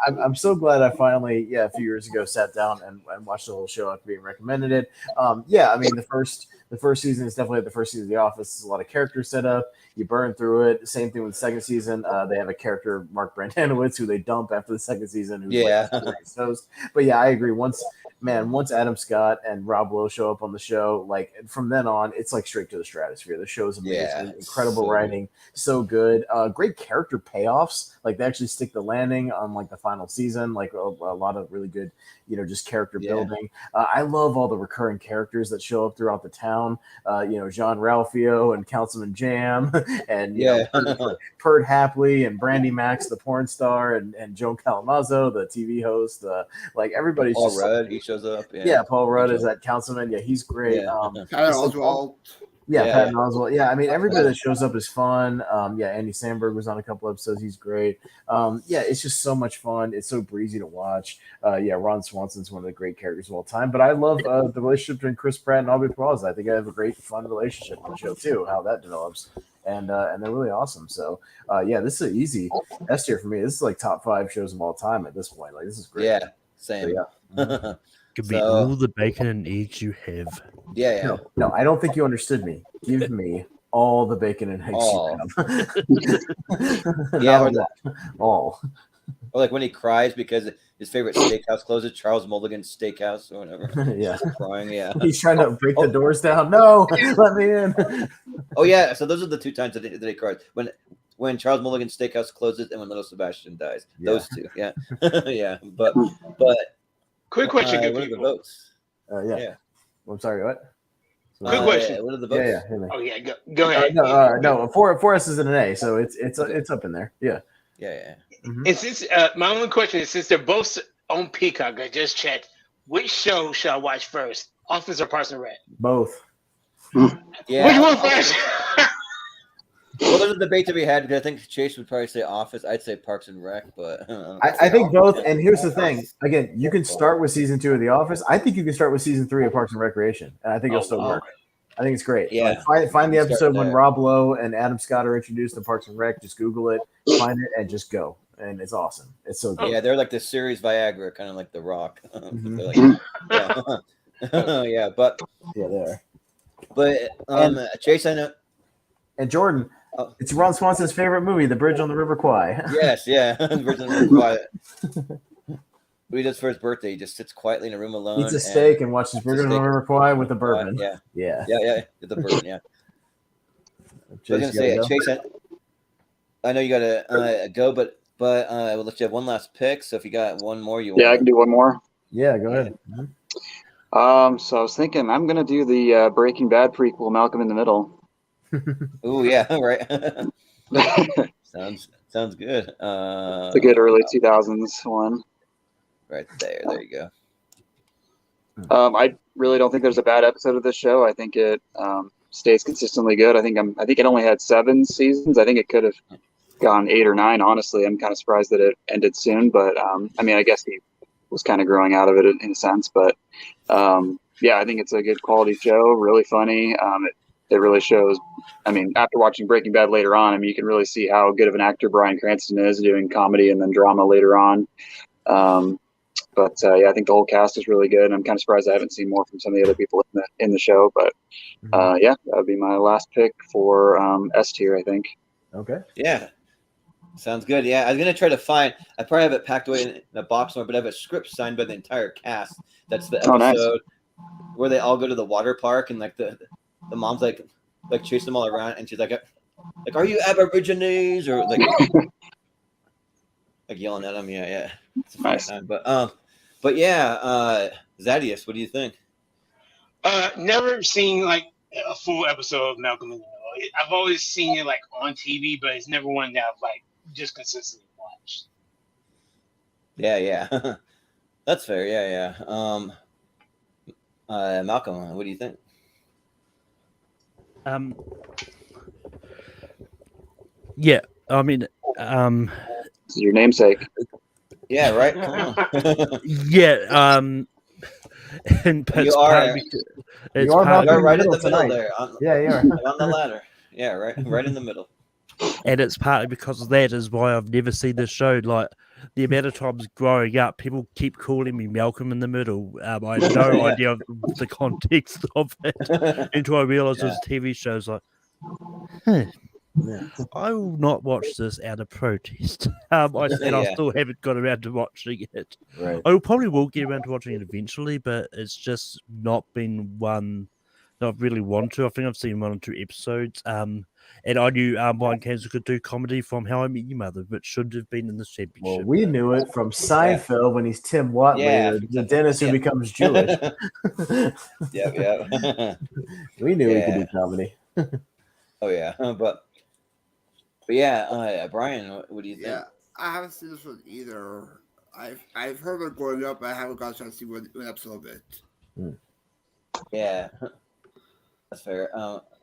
I'm so glad I finally, a few years ago, sat down and watched the whole show after being recommended it. I mean, the first season is definitely the first season of The Office. There's a lot of characters set up. You burn through it. Same thing with the second season. They have a character, Mark Brandanowitz, who they dump after the second season. Who's like the host. But yeah, I agree. Once man, once Adam Scott and Rob Lowe show up on the show, like from then on, it's like straight to the stratosphere. The show is amazing, incredible writing, so good, great character payoffs. Like they actually stick the landing on like the final season, like a lot of really good, just character building. I love all the recurring characters that show up throughout the town. Jean Ralphio and Councilman Jam, and Pert Hapley and Brandy Max, the porn star, and Joan Calamazzo, the TV host. Like everybody's Paul just Rudd, he shows up. Yeah, Paul Rudd is that councilman. Yeah, he's great. Tyler Oswald. Patton Oswalt. Yeah, I mean everybody that shows up is fun. Andy Samberg was on a couple episodes. He's great. It's just so much fun. It's so breezy to watch. Ron Swanson's one of the great characters of all time. But I love the relationship between Chris Pratt and Aubrey Plaza. I think I have a great fun relationship on the show too. How that develops. And they're really awesome. So this is an easy S tier for me. This is like top 5 shows of all time at this point. Like this is great. Yeah, same. So, Could be all the bacon and eggs you have. Yeah. No, I don't think you understood me. Give me all the bacon and eggs you have. All. Or like when he cries because his favorite steakhouse closes, Charles Mulligan's Steakhouse or whatever. Yeah. He's crying, He's trying to break the doors down. No, let me in. Oh, yeah. So those are the 2 times that he cried. When Charles Mulligan's Steakhouse closes and when Little Sebastian dies. Those 2, yeah. Yeah. But quick question. What are the votes? I'm sorry, what? Quick question. What are the votes? Oh, yeah. Go ahead. No, for us is an A, so it's up in there. Yeah. Yeah. Mm-hmm. And since my only question is, since they're both on Peacock, I just checked, which show should I watch first? Office or Parks and Rec? Both. Yeah. Which one first? Well, there's a debate to be had because I think Chase would probably say Office. I'd say Parks and Rec, but I think both. And here's the thing: again, you can start with season 2 of The Office. I think you can start with season 3 of Parks and Recreation, and I think it'll still work. I think it's great. Yeah, like, find the episode when Rob Lowe and Adam Scott are introduced to Parks and Rec. Just Google it, find it, and just go. And it's awesome. It's so good. Yeah, they're like the series Viagra, kind of like The Rock. Yeah, but they are. But Chase, I know. And Jordan, it's Ron Swanson's favorite movie, The Bridge on the River Kwai. Yes, The Bridge on the River Kwai. What he does for his birthday, he just sits quietly in a room alone. Eats a steak and watches Bridge on the River Kwai with a bourbon. Yeah. With the bourbon, yeah. I was going to say, Chase, I know you got to go, but we'll let you have one last pick. So if you got one more, I can do one more. Yeah, go ahead. So I was thinking I'm going to do the Breaking Bad prequel, Malcolm in the Middle. Oh yeah, right. sounds good. It's a good early 2000s one. Right there you go. I really don't think there's a bad episode of this show. I think it stays consistently good. I think it only had 7 seasons. I think it could have gone 8 or 9. Honestly, I'm kind of surprised that it ended soon. But I guess he was kind of growing out of it in a sense. But I think it's a good quality show. Really funny. It really shows. After watching Breaking Bad later on, you can really see how good of an actor Bryan Cranston is doing comedy and then drama later on. I think the whole cast is really good. And I'm kind of surprised I haven't seen more from some of the other people in the show. But that would be my last pick for S tier, I think. Okay. Yeah. Sounds good. Yeah, I was gonna try to find. I probably have it packed away in a box somewhere, but I have a script signed by the entire cast. That's the episode where they all go to the water park and like the mom's like chasing them all around, and she's like, are you Aborigines or like yelling at them? Yeah. It's a nice time. But Zaddeus, what do you think? Never seen like a full episode of Malcolm in the Middle. I've always seen it like on TV, but it's never one that I've like just consistently watched. Yeah. That's fair. Yeah. Malcolm, what do you think? Yeah, I mean, it's your namesake. Yeah, right. Come on. Yeah, and you are right in the middle tonight. there. Yeah, you are on the ladder. Yeah, right in the middle. And it's partly because of that is why I've never seen this show. Like the amount of times growing up, people keep calling me Malcolm in the Middle. I had no idea of the context of it until I realized it was TV shows. Like, I will not watch this out of protest. I still haven't got around to watching it. Right. I probably will get around to watching it eventually, but it's just not been one that I've really wanted to. I think I've seen 1 or 2 episodes. And I knew Brian Cancer could do comedy from How I Met Your Mother, but should have been in the championship. Well, we knew it from Seinfeld when he's Tim Watley, the dentist who becomes Jewish. We knew he could do comedy. Oh yeah, but yeah, Brian, what do you think? Yeah, I haven't seen this one either. I've heard of it growing up, but I haven't got a chance to see one episode of it. Yeah, that's fair.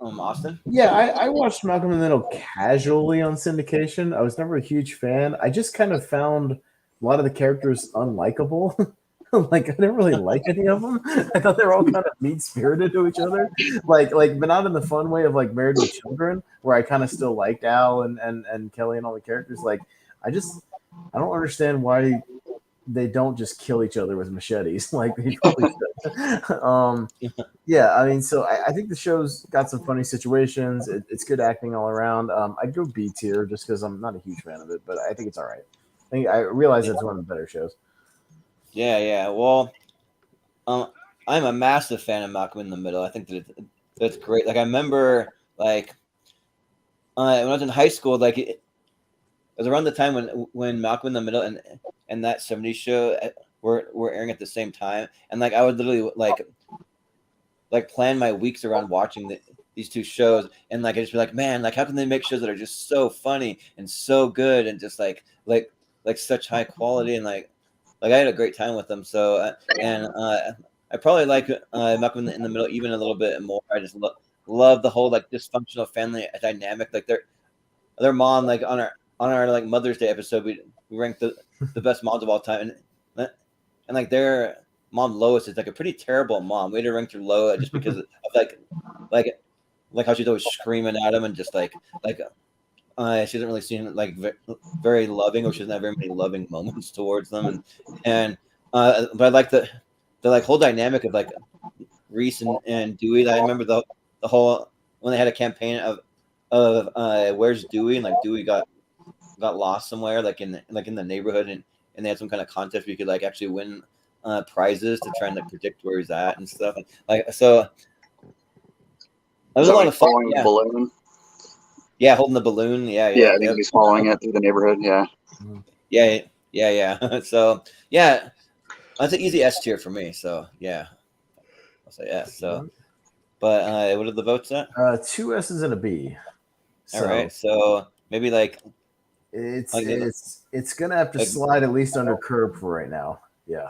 Austin? Yeah, I watched Malcolm in the Middle casually on syndication. I was never a huge fan. I just kind of found a lot of the characters unlikable. Like I didn't really like any of them. I thought they were all kind of mean-spirited to each other, like, but not in the fun way of like Married with Children, where I kind of still liked Al and Kelly and all the characters. Like I don't understand why they don't just kill each other with machetes like they probably should. Yeah, I mean, so I think the show's got some funny situations. It's good acting all around. I'd go B tier just because I'm not a huge fan of it, but I think it's all right. I realize it's one of the better shows. Yeah. Well, I'm a massive fan of Malcolm in the Middle. I think that's great. Like I remember, like when I was in high school, like it was around the time when Malcolm in the Middle and that '70s show were airing at the same time, and like I would literally like plan my weeks around watching these two shows, and like I just be like, man, like how can they make shows that are just so funny and so good and just like such high quality, and like I had a great time with them. So I probably like Malcolm in the Middle even a little bit more. I just love the whole like dysfunctional family dynamic. Like their mom, like on our like Mother's Day episode, we ranked the best moms of all time, and like their mom Lois is like a pretty terrible mom. We had to rank her low just because of like how she's always screaming at him and just like she doesn't really seem like very loving, or she doesn't have very many loving moments towards them, and but I like the like whole dynamic of like Reese and Dewey. I remember the whole when they had a campaign of where's Dewey, and like Dewey got lost somewhere like in the neighborhood, and they had some kind of contest where you could like actually win prizes to try and like predict where he's at and stuff, and like so that was a lot of fun. Yeah. Balloon. Yeah, holding the balloon. Yeah. I think he's following it through the neighborhood. Yeah. So yeah, that's an easy S tier for me. So yeah, I'll say S. So, but what are the votes at? 2 S's and a B. All right. So maybe like it's gonna have to slide at least under curb for right now. Yeah.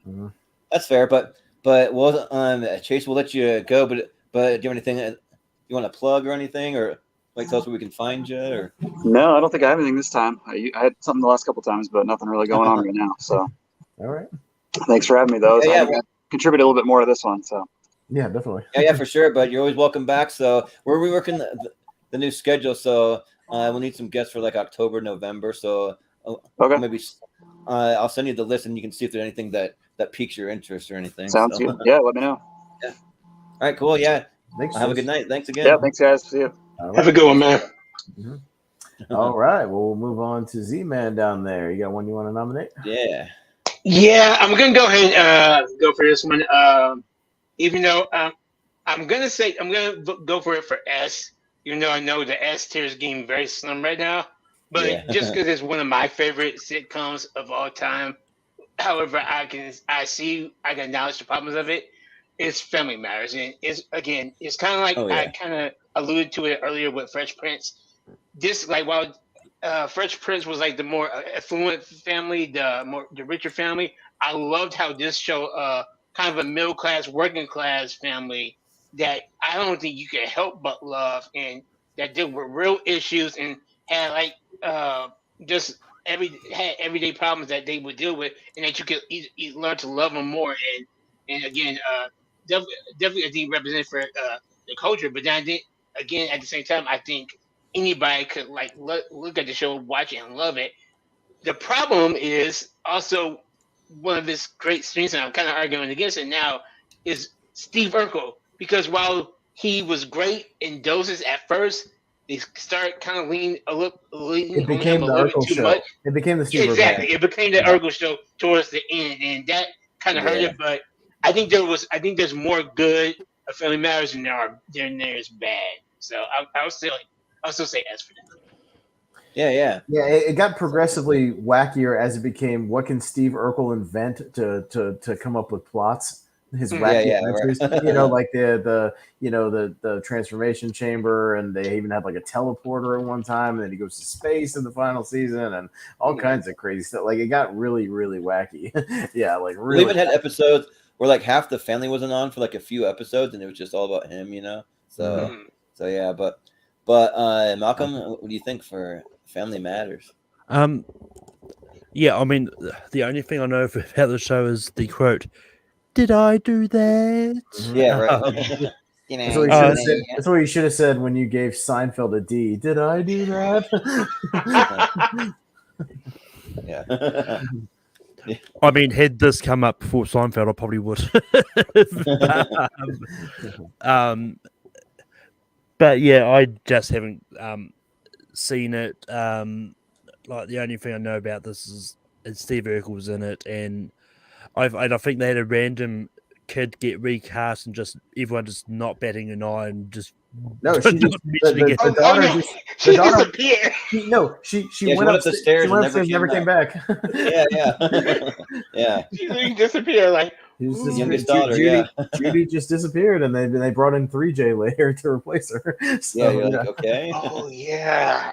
Mm-hmm. That's fair. But we'll Chase, we'll let you go. But do you have anything you want to plug or anything, or like tell us where we can find you? Or no, I don't think I have anything this time. I had something the last couple of times, but nothing really going on right now. So all right. Thanks for having me, though. I contribute a little bit more to this one. So yeah, definitely. Yeah, for sure. But you're always welcome back. So we're reworking the new schedule. So we'll need some guests for like October, November. So okay, maybe I'll send you the list, and you can see if there's anything that piques your interest or anything. Sounds good. Yeah, let me know. Yeah. All right, cool. Yeah. Thanks. Have a good night. Thanks again. Yeah, thanks, guys. See you. Right. Have a good one, man. Mm-hmm. All right. Well, we'll move on to Z-Man down there. You got one you want to nominate? Yeah, I'm gonna go ahead and go for this one. Even though I'm gonna go for it for S. Even though I know the S tier is getting very slim right now, but just because it's one of my favorite sitcoms of all time. However, I can acknowledge the problems of it. It's Family Matters, and it's kind of like I kind of alluded to it earlier with Fresh Prince. This while Fresh Prince was like the more affluent family, the richer family. I loved how this show, kind of a middle class, working class family that I don't think you could help but love, and that dealt with real issues and had like just everyday problems that they would deal with, and that you could learn to love them more. And again, definitely a deep representative for the culture. But then I think, again, at the same time, I think anybody could like look at the show, watch it, and love it. The problem is also one of his great strengths, and I'm kind of arguing against it now, is Steve Urkel. Because while he was great in doses at first, they start kind of leaning It on became him a the little bit Urkel too show. much. It became the Steve Exactly, Urkel. it became the Urkel show towards the end, and that kind of hurt Yeah. it. But I think there's more good of Family Matters than there's bad. So I'll still say S for that. Yeah. Yeah, it got progressively wackier as it became. What can Steve Urkel invent to come up with plots? His wacky adventures, right. like the transformation chamber, and they even had like a teleporter at one time, and then he goes to space in the final season, and all kinds of crazy stuff. Like it got really, really wacky. Yeah, like really. We even had episodes where like half the family wasn't on for like a few episodes, and it was just all about him, So yeah, but Malcolm, what do you think for Family Matters? Yeah, I mean, the only thing I know about the show is the quote, "Did I do that?" Yeah, right. That's what you should have said when you gave Seinfeld a D. Did I do that? Yeah. I mean, had this come up before Seinfeld, I probably would. But yeah, I just haven't seen it. Like the only thing I know about this is Steve Urkel's in it, and I think they had a random kid get recast, and just everyone just not batting an eye and just no, she just the daughter just she disappeared. She went up the stairs and never came back. Yeah. She disappeared like. The youngest daughter, Judy just disappeared, and they brought in 3J later to replace her. So, you're like, okay. Oh yeah.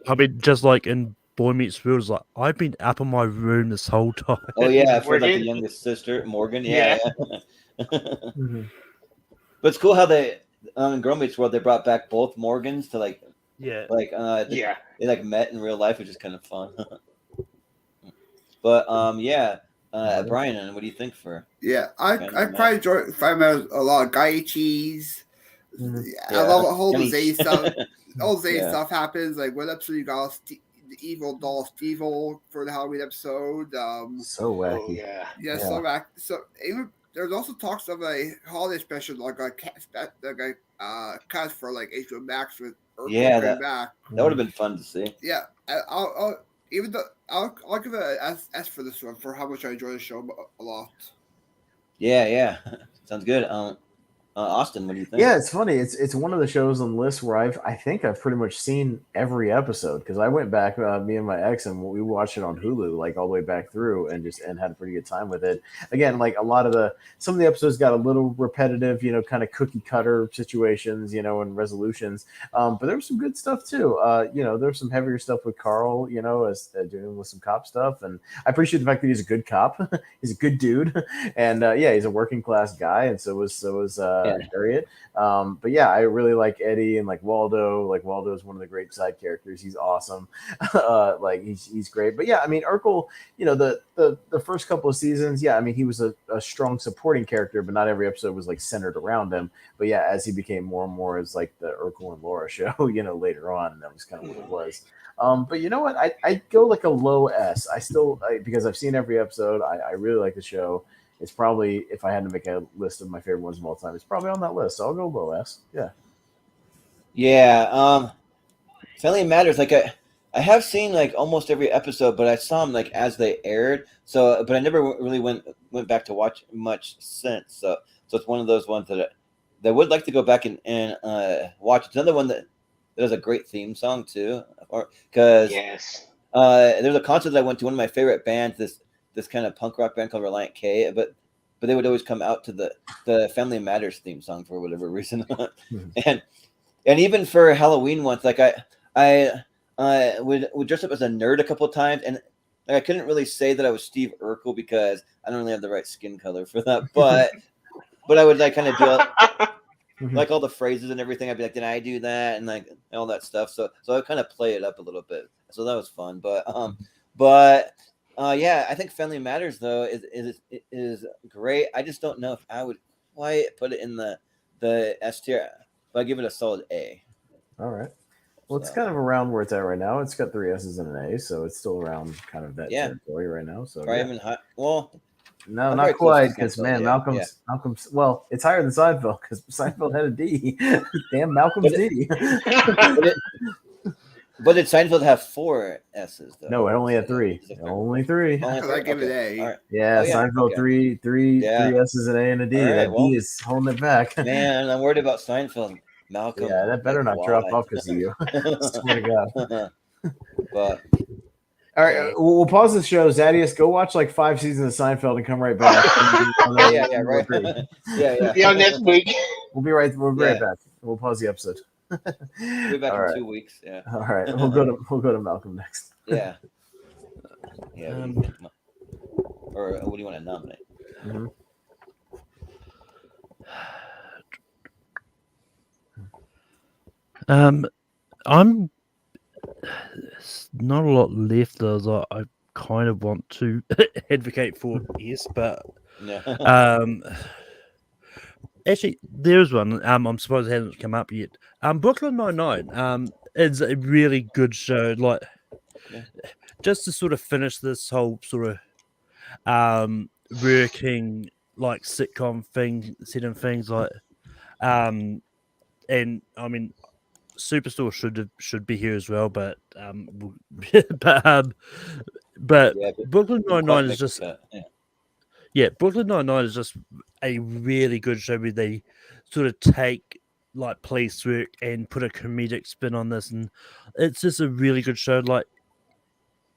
I mean, just like in Boy Meets World, it's like I've been up in my room this whole time. Oh yeah, for like the youngest sister, Morgan. Yeah. But it's cool how they in Girl Meets World they brought back both Morgans to they like met in real life, which is kind of fun. But Brian, what do you think for? Yeah, I probably enjoy Family Matters a lot. Guy Cheese. I love the whole Zay stuff. All Zay stuff happens. Like one episode you got the evil doll Steve-O for the Halloween episode. So wacky. So wacky. So even there's also talks of a holiday special like a cast for like HBO Max with that back. That would have been fun to see. Yeah, I'll give it an S for this one for how much I enjoy the show a lot. Yeah. Sounds good. Austin, what do you think? Yeah, it's funny. It's one of the shows on the list where I think I've pretty much seen every episode because I went back, me and my ex, and we watched it on Hulu like all the way back through and had a pretty good time with it. Again, like some of the episodes got a little repetitive, kind of cookie cutter situations, and resolutions. But there was some good stuff too. There's some heavier stuff with Carl, as doing with some cop stuff, and I appreciate the fact that he's a good cop. He's a good dude, and he's a working class guy, and so was Harriet. But yeah, I really like Eddie and like Waldo. Like Waldo is one of the great side characters. He's awesome. He's great. But yeah, I mean Urkel, the first couple of seasons, I mean he was a strong supporting character, but not every episode was like centered around him. But yeah, as he became more and more as like the Urkel and Laura show, later on, that was kind of what it was. But you know what? I'd go like a low S. Because I've seen every episode. I really like the show. It's probably, if I had to make a list of my favorite ones of all time, it's probably on that list. So I'll go low S. Yeah. Yeah. Family Matters. Like I have seen like almost every episode, but I saw them like as they aired. So, but I never really went back to watch much since. So it's one of those ones that I would like to go back and watch. It's another one that has a great theme song too. There's a concert that I went to. One of my favorite bands. This kind of punk rock band called Reliant K, but they would always come out to the Family Matters theme song for whatever reason. and even for Halloween once, like I would dress up as a nerd a couple of times, and I couldn't really say that I was Steve Urkel because I don't really have the right skin color for that, but I would like kind of do like all the phrases and everything. I'd be like, did I do that? And like all that stuff. So I would kind of play it up a little bit. So that was fun. But I think Family Matters though is great. I just don't know if I would quite put it in the S tier, but I give it a solid A. All right. Well, it's kind of around where it's at right now. It's got 3 S's and an A, so it's still around kind of that territory right now. So probably even high. Well, No, I'm not very close quite. to Because Seinfeld, man, yeah, Malcolm's. Well, it's higher than Seinfeld because Seinfeld had a D. Damn, Malcolm's But D. But did Seinfeld have 4 S's though? No, it only had Is it- 3. is it Only 3. Only Because I 3? give it Okay. A. All right. Yeah, Oh, yeah, Seinfeld okay. 3 Yeah. S's, an A, and a D. All right, That well, D is holding it back. Man, I'm worried about Seinfeld. Malcolm. Yeah, that better like, not drop off because of you. Swear to God. But all right, we'll pause the show. Zaddeus, go watch like 5 seasons of Seinfeld and come right back. yeah, right. yeah. See you next week. We'll be right Yeah. back. We'll pause the episode. We'll be back All in right. 2 weeks. Yeah. All right, we'll go to Malcolm next. Yeah. Yeah. Or what do you want to nominate? Mm-hmm. I'm not a lot left as I kind of want to advocate for yes, but Yeah. actually there's one. I'm surprised it hasn't come up yet. Brooklyn Nine-Nine is a really good show. Like Yeah. just to sort of finish this whole sort of working like sitcom thing, setting things like and I mean Superstore should be here as well, but but Yeah, Brooklyn Nine-Nine is just yeah. Brooklyn Nine-Nine is just a really good show where they sort of take like police work and put a comedic spin on this, and it's just a really good show. Like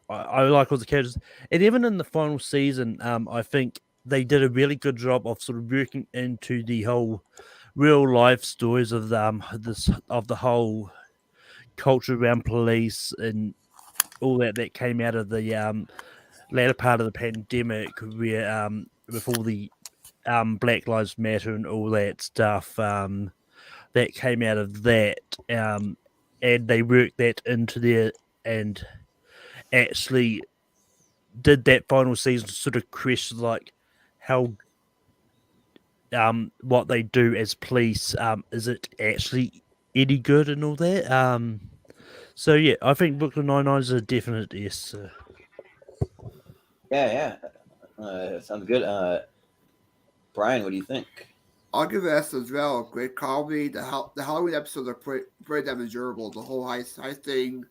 I like all the characters, and even in the final season, I think they did a really good job of sort of working into the whole real life stories of the whole culture around police and all that came out of the latter part of the pandemic, where with all the Black Lives Matter and all that stuff that came out of that, and they worked that into there and actually did that final season to sort of question like how what they do as police is it actually any good and all that. So yeah, I think Brooklyn Nine-Nine is a definite yes. Yeah. Sounds good. Brian, what do you think? I'll give it S as well. Great comedy. The Halloween episodes are pretty damn enjoyable. The whole heist thing.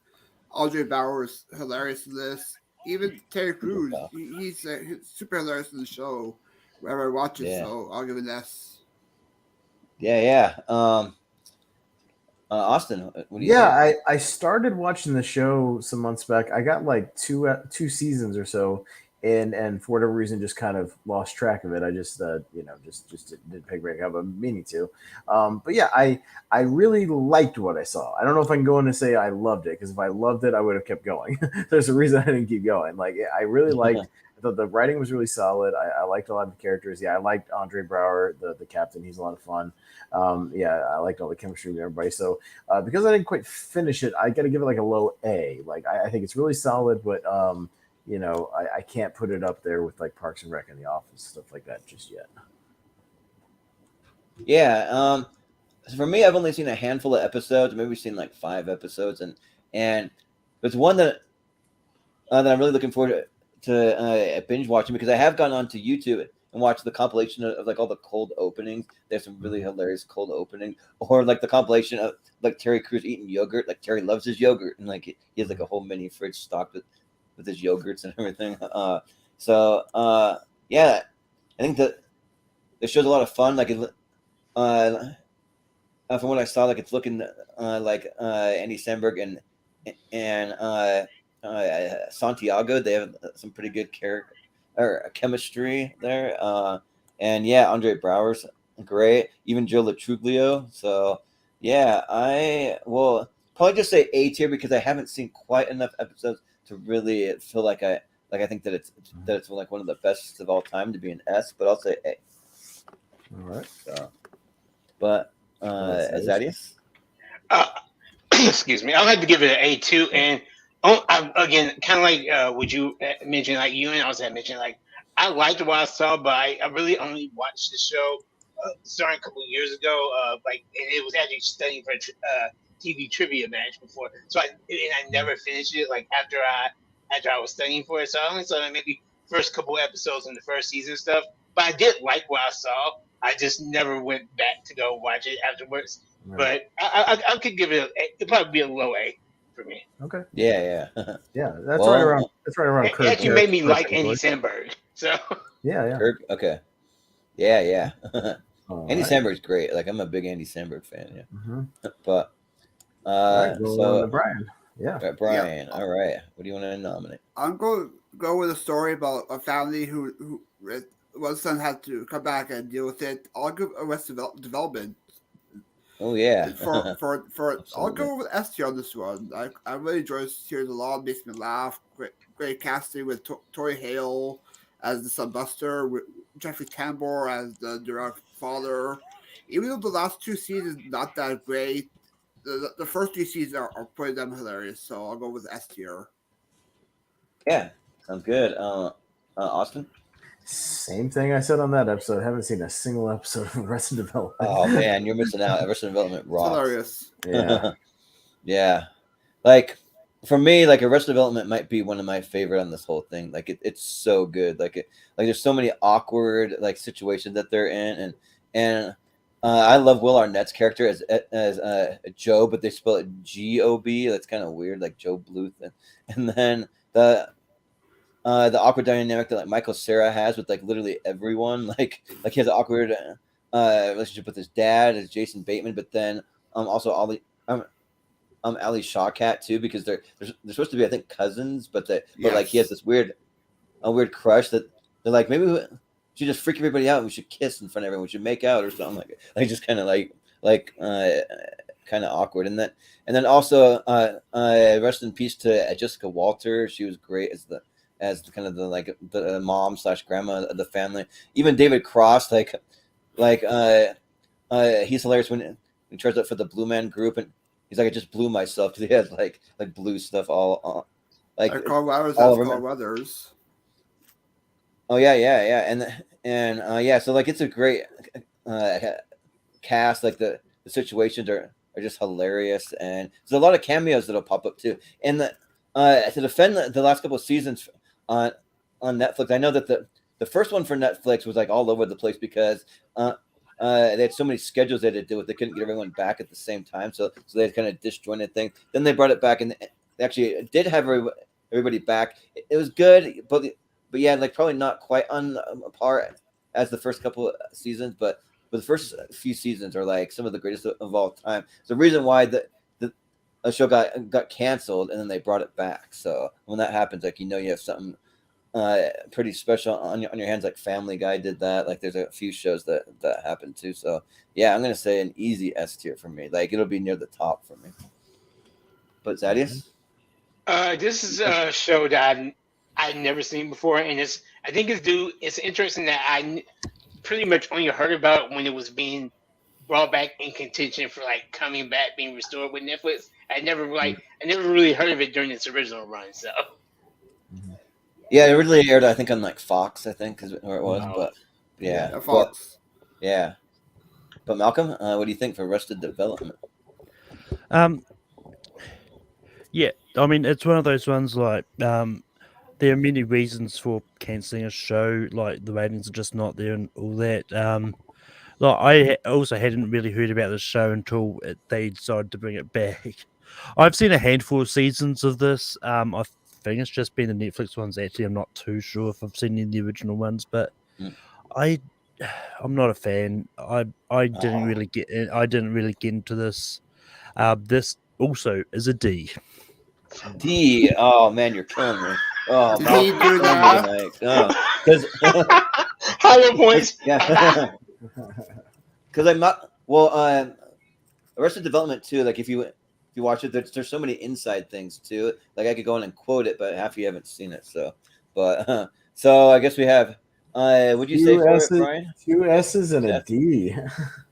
Andre Bauer is hilarious in this. Even Terry Crews, he's super hilarious in the show. Wherever I watch it, so I'll give it an S. Yeah. Austin, what do you think? Yeah, I started watching the show some months back. I got like two seasons or so, and for whatever reason, just kind of lost track of it. I just just didn't pick back up. I'm meaning to, but yeah, I really liked what I saw. I don't know if I can go in and say I loved it, because if I loved it, I would have kept going. There's a reason I didn't keep going. Like I really liked. I thought the writing was really solid. I liked a lot of the characters. Yeah, I liked Andre Brower, the captain. He's a lot of fun. I liked all the chemistry with everybody. So because I didn't quite finish it, I got to give it like a low A. Like I think it's really solid, but I can't put it up there with like Parks and Rec and The Office, stuff like that just yet. Yeah. So for me, I've only seen a handful of episodes. Maybe seen like 5 episodes, and it's one that I'm really looking forward to binge watching, because I have gone onto YouTube and watched the compilation of like all the cold openings. There's some really hilarious cold openings, or like the compilation of like Terry Crews eating yogurt. Like Terry loves his yogurt, and like he has like a whole mini fridge stocked with his yogurts and everything. Yeah, I think that it shows a lot of fun. Like from what I saw, like it's looking like Andy Samberg and Santiago. They have some pretty good chemistry there. And yeah, Andre Brower's great. Even Joe Latruglio. So yeah, I will probably just say A tier, because I haven't seen quite enough episodes to really feel like I think that it's like one of the best of all time to be an S. But I'll say A. All right. So, but Zaddeus? Excuse me. I'll have to give it an A too. And again, kind of like would you mention, like you and I was mentioning, like I liked what I saw, but I really only watched the show starting a couple of years ago. And it was actually studying for a TV trivia match before, so I never finished it. Like after I was studying for it, so I only saw maybe first couple episodes in the first season and stuff. But I did like what I saw. I just never went back to go watch it afterwards. Right. But I could give it it'd probably be a low A for me. Okay. Yeah. Yeah, that's Well, right around. That's right around. It actually made me like Andy Kirk. Samberg. So Yeah. Kirk? Okay. Yeah. All Andy right. Samberg's great. Like, I'm a big Andy Samberg fan. Yeah. Mhm. But All right, go on so to Brian. Yeah. Brian, all right. What do you want to nominate? I'm going to go with a story about a family who one son had to come back and deal with it. I'll give Arrested Development. Oh yeah. For I'll Absolutely. go with S tier on this one. I really enjoy this series a lot. It makes me laugh. Great casting with Tori Hale as the son Buster, with Jeffrey Tambor as the direct father. Even though the last two seasons not that great, the first three seasons are pretty damn hilarious. So I'll go with S tier. Yeah, sounds good. Austin? Same thing I said on that episode. I haven't seen a single episode of Arrested Development. Oh man, you're missing out. Arrested Development It's rocks. hilarious. Yeah. Yeah. Like, for me, like, Arrested Development might be one of my favorite on this whole thing. Like, it's so good. Like there's so many awkward like situations that they're in, and I love Will Arnett's character as Joe, but they spell it G-O-B. That's kind of weird, like Joe Bluth, and then the awkward dynamic that like Michael Cera has with like literally everyone. Like he has an awkward relationship with his dad as Jason Bateman, but then also Ali Shawkat too, because they're supposed to be, I think, cousins, but like he has this weird crush that they're like, maybe we should just freak everybody out. We should kiss in front of everyone. We should make out or something like just kind of kind of awkward. And then also rest in peace to Jessica Walter. She was great as the kind of the mom / grandma of the family. Even David Cross, he's hilarious when he tries out for the Blue Man Group, and he's like, I just blew myself because he has like blue stuff all like Carl Weathers. all That's over Carl Weathers. Oh yeah, and yeah, so like it's a great cast. Like the situations are just hilarious, and there's a lot of cameos that'll pop up too. And to defend the last couple of seasons on Netflix, I know that the first one for Netflix was like all over the place because they had so many schedules they had to deal with. They couldn't get everyone back at the same time, so they had kind of disjointed thing. Then they brought it back, and they actually did have everybody back. It was good, but yeah, like probably not quite on par as the first couple of seasons, but the first few seasons are like some of the greatest of all time. It's the reason why the show got canceled, and then they brought it back. So when that happens, like, you have something pretty special on your hands. Like Family Guy did that. Like there's a few shows that happened too. So yeah, I'm gonna say an easy S tier for me. Like it'll be near the top for me. But Zaddeus? This is a show that I'd never seen before, and I think it's interesting that I pretty much only heard about when it was being brought back in contention for like coming back, being restored with Netflix. I never really heard of it during its original run. So yeah, it originally aired, I think, on like Fox, I think, is where it was. Wow. But yeah, Fox. But Malcolm, what do you think for Arrested Development? Yeah, I mean, it's one of those ones like there are many reasons for cancelling a show, like the ratings are just not there and all that. Like I also hadn't really heard about this show until they decided to bring it back. I've seen a handful of seasons of this. I think it's just been the Netflix ones. Actually, I'm not too sure if I've seen any of the original ones, but I'm not a fan. I didn't really get into this. This also is a D. D. Oh man, you're killing me. Oh, Did he do that? Because higher points. yeah, because I'm not. Well, Arrested Development too. Like if you watch it, there's so many inside things too. Like I could go in and quote it, but half of you haven't seen it. So, but so I guess we have. Would you say for it, Brian? 2 S's and a D.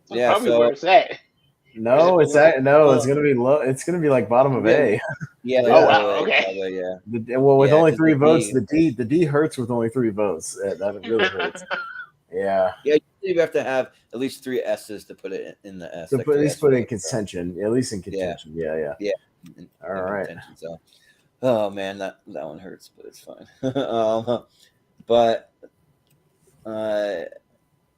Yeah. Probably So where it's at. No, it's gonna be low. It's gonna be like bottom of A. yeah. Oh, wow, okay. Probably, yeah. Well, with Yeah, only 'cause 3 the votes, D- the D hurts with only 3 votes. That really hurts. Yeah. Yeah, you have to have at least 3 S's to put it in the S. So like at the least S put in vote. contention. At least in contention. Yeah. All right. So, oh man, that one hurts, but it's fine. But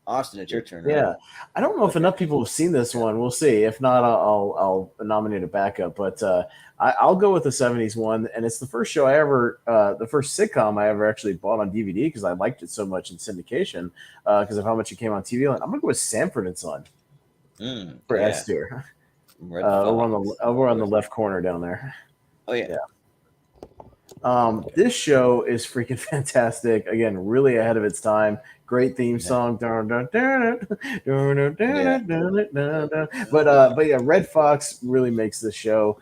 Austin, it's your turn. Right? Yeah, I don't know if enough people have seen this one. We'll see. If not, I'll nominate a backup. But I'll go with the '70s one, and it's the first show the first sitcom I ever actually bought on DVD because I liked it so much in syndication because of how much it came on TV. I'm gonna go with Sanford and Son for S tier. Over on the left corner down there. Oh yeah. This show is freaking fantastic. Again, really ahead of its time. Great theme song. But yeah, Red Fox really makes the show.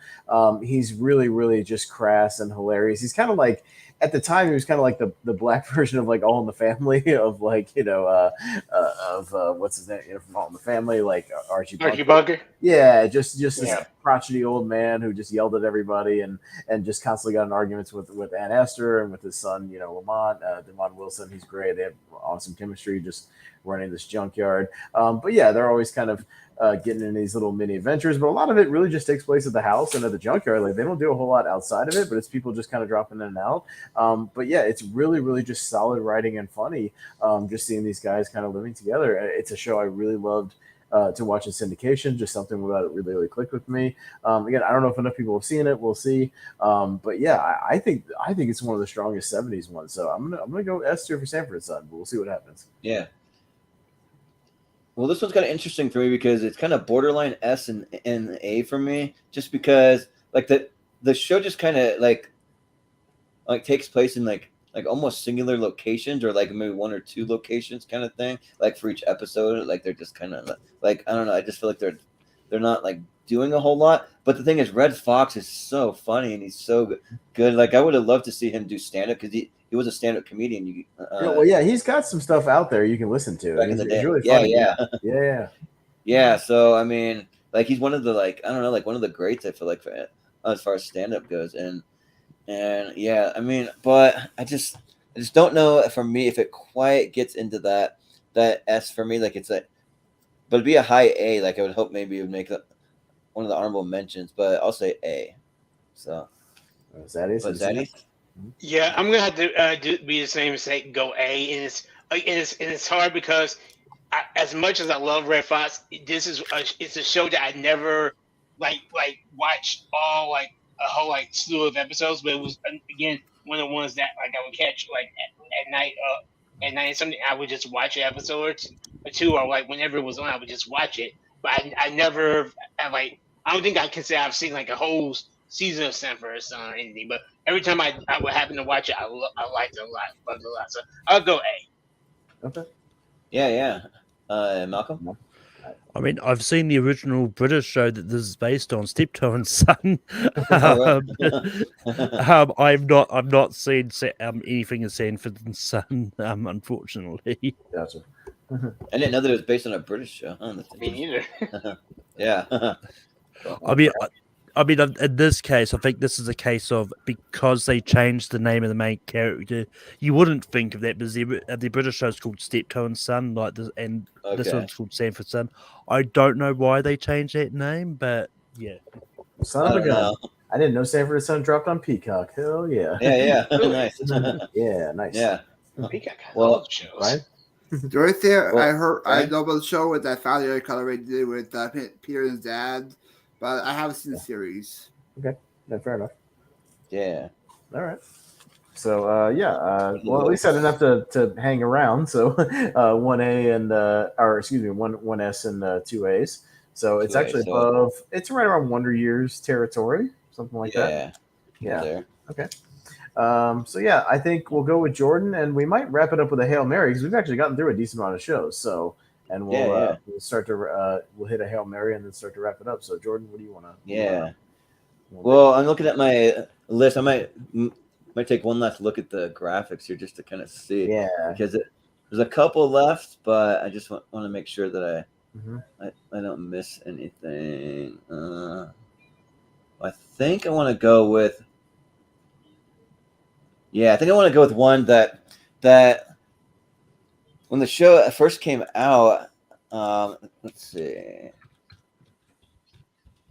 He's really, really just crass and hilarious. He's kind of like, at the time, he was kind of like the black version of like All in the Family of like, what's his name from All in the Family, like Archie Bunker. Yeah, just this crotchety old man who just yelled at everybody and just constantly got in arguments with Aunt Esther and with his son, Lamont, Demond Wilson. He's great. They have awesome chemistry just running this junkyard. But yeah, they're always kind of getting in these little mini adventures, but a lot of it really just takes place at the house and at the junkyard. Like they don't do a whole lot outside of it, but it's people just kind of dropping in and out. But yeah, it's really, really just solid writing and funny. Just seeing these guys kind of living together. It's a show I really loved to watch in syndication. Just something about it really, really clicked with me. Again, I don't know if enough people have seen it. We'll see. But yeah, I think it's one of the strongest '70s ones. So I'm gonna go S tier for Sanford and Son, but we'll see what happens. Yeah. Well, this one's kind of interesting for me because it's kind of borderline S and A for me, just because like the show just kind of like takes place in like almost singular locations or like maybe one or two locations kind of thing. Like for each episode, like they're just kind of like I don't know. I just feel like they're not like doing a whole lot. But the thing is, Red Fox is so funny and he's so good. Like I would have loved to see him do stand up because he was a stand up comedian. Well, yeah, he's got some stuff out there you can listen to. Back in the day. It's really funny. Yeah. So I mean, like he's one of the one of the greats. I feel like as far as stand up goes, and yeah, I mean, but I just don't know for me if it quite gets into that S for me. Like it's but it'd be a high A. Like I would hope maybe it would make one of the honorable mentions, but I'll say A. So Zaddeus? Yeah, I'm gonna have to be the same and say go A, and it's hard because as much as I love Red Fox, it's a show that I never like watched all like a whole like slew of episodes, but it was again one of the ones that like I would catch like at night something I would just watch an episode or two or like whenever it was on I would just watch it, but I never I don't think I can say I've seen like a whole season of Sanford or Son or anything, but every time I would happen to watch it, I liked it a lot, loved it a lot. So I'll go A. Okay. Yeah. Malcolm? I mean, I've seen the original British show that this is based on, Steptoe and Son. I've not seen anything in Sanford and Son, unfortunately. Gotcha. I didn't know that it was based on a British show. Me neither. Yeah. I mean, in this case, I think this is a case of because they changed the name of the main character, you wouldn't think of that because the British show is called Steptoe and Son, like this, and this one's called Sanford Son. I don't know why they changed that name, but yeah. Son of a gun. I didn't know Sanford and Son dropped on Peacock. Hell yeah. Yeah. Nice. Yeah, nice. Yeah. Peacock has all the shows. Right? The only thing I know about the show with that Family Color did with Peter and his dad, but I haven't seen the series. Okay, no, fair enough. Yeah. All right. So well, at least I didn't have to hang around. So 1A and one S and 2As. So it's actually above. It's right around Wonder Years territory, something like that. Yeah. There. Okay. So yeah, I think we'll go with Jordan, and we might wrap it up with a Hail Mary because we've actually gotten through a decent amount of shows. So, and we'll start to we'll hit a Hail Mary and then start to wrap it up. So, Jordan, what do you want to? Yeah. Well, I'm looking at my list. I might take one last look at the graphics here just to kind of see. Yeah. Because there's a couple left, but I just want to make sure that I don't miss anything. I think I want to go with. Yeah, I think I want to go with one that when the show first came out, let's see.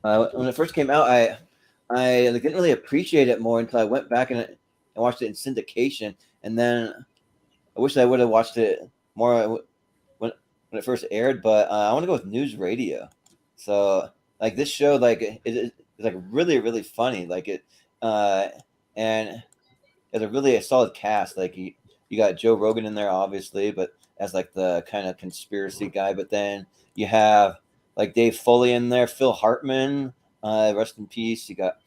When it first came out, I didn't really appreciate it more until I went back and watched it in syndication, and then I wish I would have watched it more when it first aired, but I want to go with news radio. So like this show, like it's like really really funny. Like it, and it's a really solid cast. Like you got Joe Rogan in there, obviously, but as like the kind of conspiracy guy. But then you have like Dave Foley in there, Phil Hartman, rest in peace. You got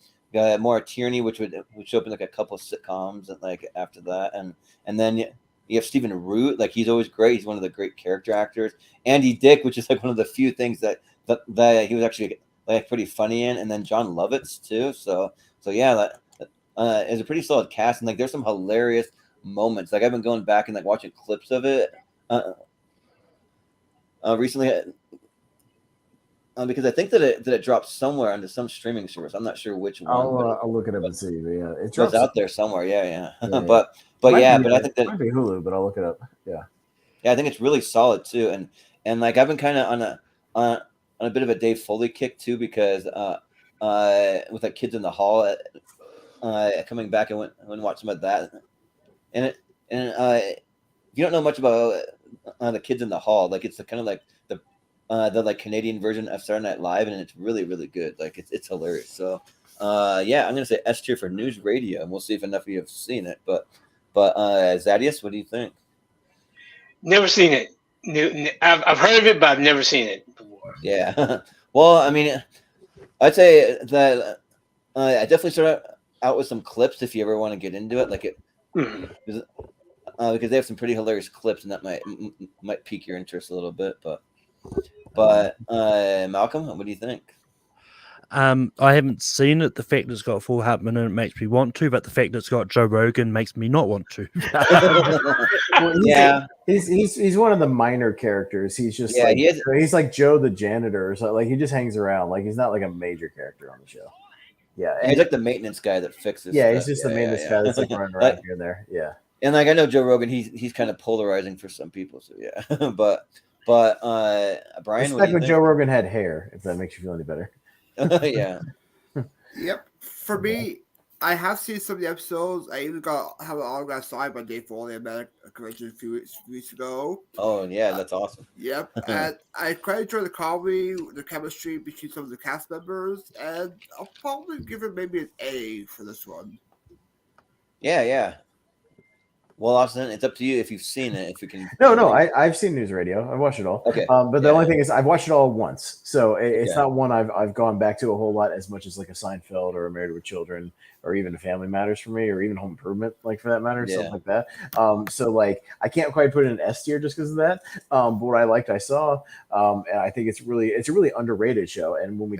Maura Tierney, which opened like a couple of sitcoms and like after that, and then you have Stephen Root, like he's always great. He's one of the great character actors. Andy Dick, which is like one of the few things that he was actually like pretty funny in, and then John Lovitz too. So yeah, it's a pretty solid cast, and like there's some hilarious moments. Like I've been going back and like watching clips of it recently. Because I think that it dropped somewhere onto some streaming service. I'm not sure which one. I'll look it up and see. But yeah, it drops out there somewhere. Yeah. Yeah. but I think that might be Hulu, but I'll look it up. Yeah, I think it's really solid too. And like I've been kind of on a bit of a Dave Foley kick too, because with like Kids in the Hall, coming back, I went and watched some of that. And if you don't know much about the Kids in the Hall, like it's kind of like the like Canadian version of Saturday Night Live, and it's really really good. Like it's hilarious. So yeah, I'm gonna say S tier for news radio, and we'll see if enough of you have seen it. But Zaddeus, what do you think? Never seen it. I've heard of it, but I've never seen it before. Yeah. Well, I mean, I'd say that I definitely start out with some clips if you ever want to get into it. Like it, because they have some pretty hilarious clips, and that might pique your interest a little bit. But Malcolm, what do you think? I haven't seen it. The fact that it's got Phil Hartman in it makes me want to, but the fact that it's got Joe Rogan makes me not want to. Well, he's one of the minor characters. He's just he's like Joe the janitor or something. Like he just hangs around. Like he's not like a major character on the show. Yeah, and he's like the maintenance guy that fixes. Yeah, he's just the maintenance guy that's like running around here and there. Yeah, and like I know Joe Rogan, he's kind of polarizing for some people. So yeah, but Brian, it's like when Joe Rogan had hair. If that makes you feel any better. Yeah. Yep. For me, I have seen some of the episodes. I even have an autograph signed by Dave Foley at a convention a few weeks ago. Oh yeah, that's awesome. Yep. And I quite enjoy the comedy, the chemistry between some of the cast members, and I'll probably give it maybe an A for this one. Yeah. Well, Austin, it's up to you if you've seen it. If you can. No, I've seen news radio. I've watched it all. Okay. But the only thing is, I've watched it all once, so it's not one I've gone back to a whole lot as much as like a Seinfeld or a Married with Children or even a Family Matters for me, or even Home Improvement, like for that matter, something like that. So like I can't quite put it in S tier just because of that. But what I liked, I saw, and I think it's a really underrated show. And when we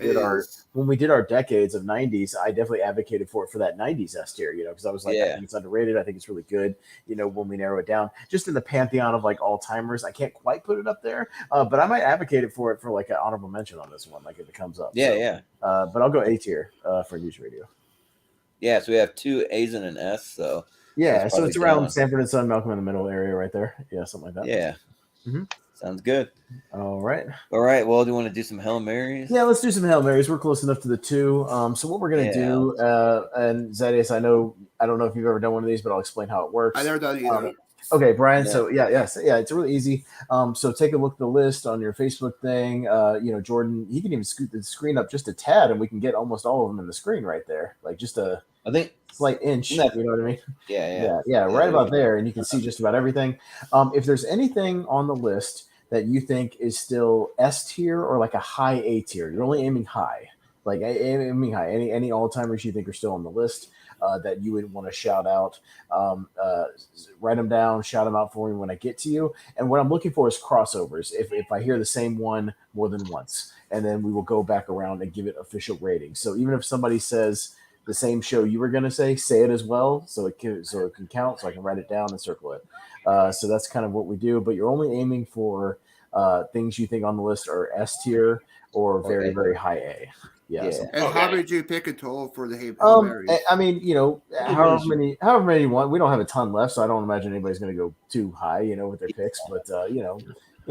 did our decades of '90s, I definitely advocated for that '90s S tier, because I was like, I think it's underrated. I think it's really good. When we narrow it down, just in the pantheon of like all timers, I can't quite put it up there, but I might advocate it for like an honorable mention on this one, like if it comes up. Yeah. But I'll go A tier for news radio. Yeah, so we have 2 A's and an S. So yeah, so it's around Sanford and Son, Malcolm in the Middle area right there. Yeah, something like that. Yeah. Mm-hmm. Sounds good. All right. Well, do you want to do some Hail Marys? Yeah, let's do some Hail Marys. We're close enough to the 2. So what we're gonna do, and Zaddeus, I don't know if you've ever done one of these, but I'll explain how it works. I never done either. Okay, Brian. Yeah. So it's really easy. So take a look at the list on your Facebook thing. Jordan, he can even scoot the screen up just a tad, and we can get almost all of them in the screen right there, like just a slight inch. You know what I mean? Yeah, right about there, and you can see just about everything. If there's anything on the list that you think is still S tier or like a high A tier, you're only aiming high, like aiming high. Any all-timers you think are still on the list that you would want to shout out, write them down, shout them out for me when I get to you. And what I'm looking for is crossovers. If I hear the same one more than once, and then we will go back around and give it official ratings. So even if somebody says the same show you were going to say it as well, so it can count, so I can write it down and circle it. So that's kind of what we do. But you're only aiming for things you think on the list are S tier or very, very high A. Yeah. And how many do you pick in total for the Hail Marys? I mean, however many you want. We don't have a ton left, so I don't imagine anybody's going to go too high, with their picks. But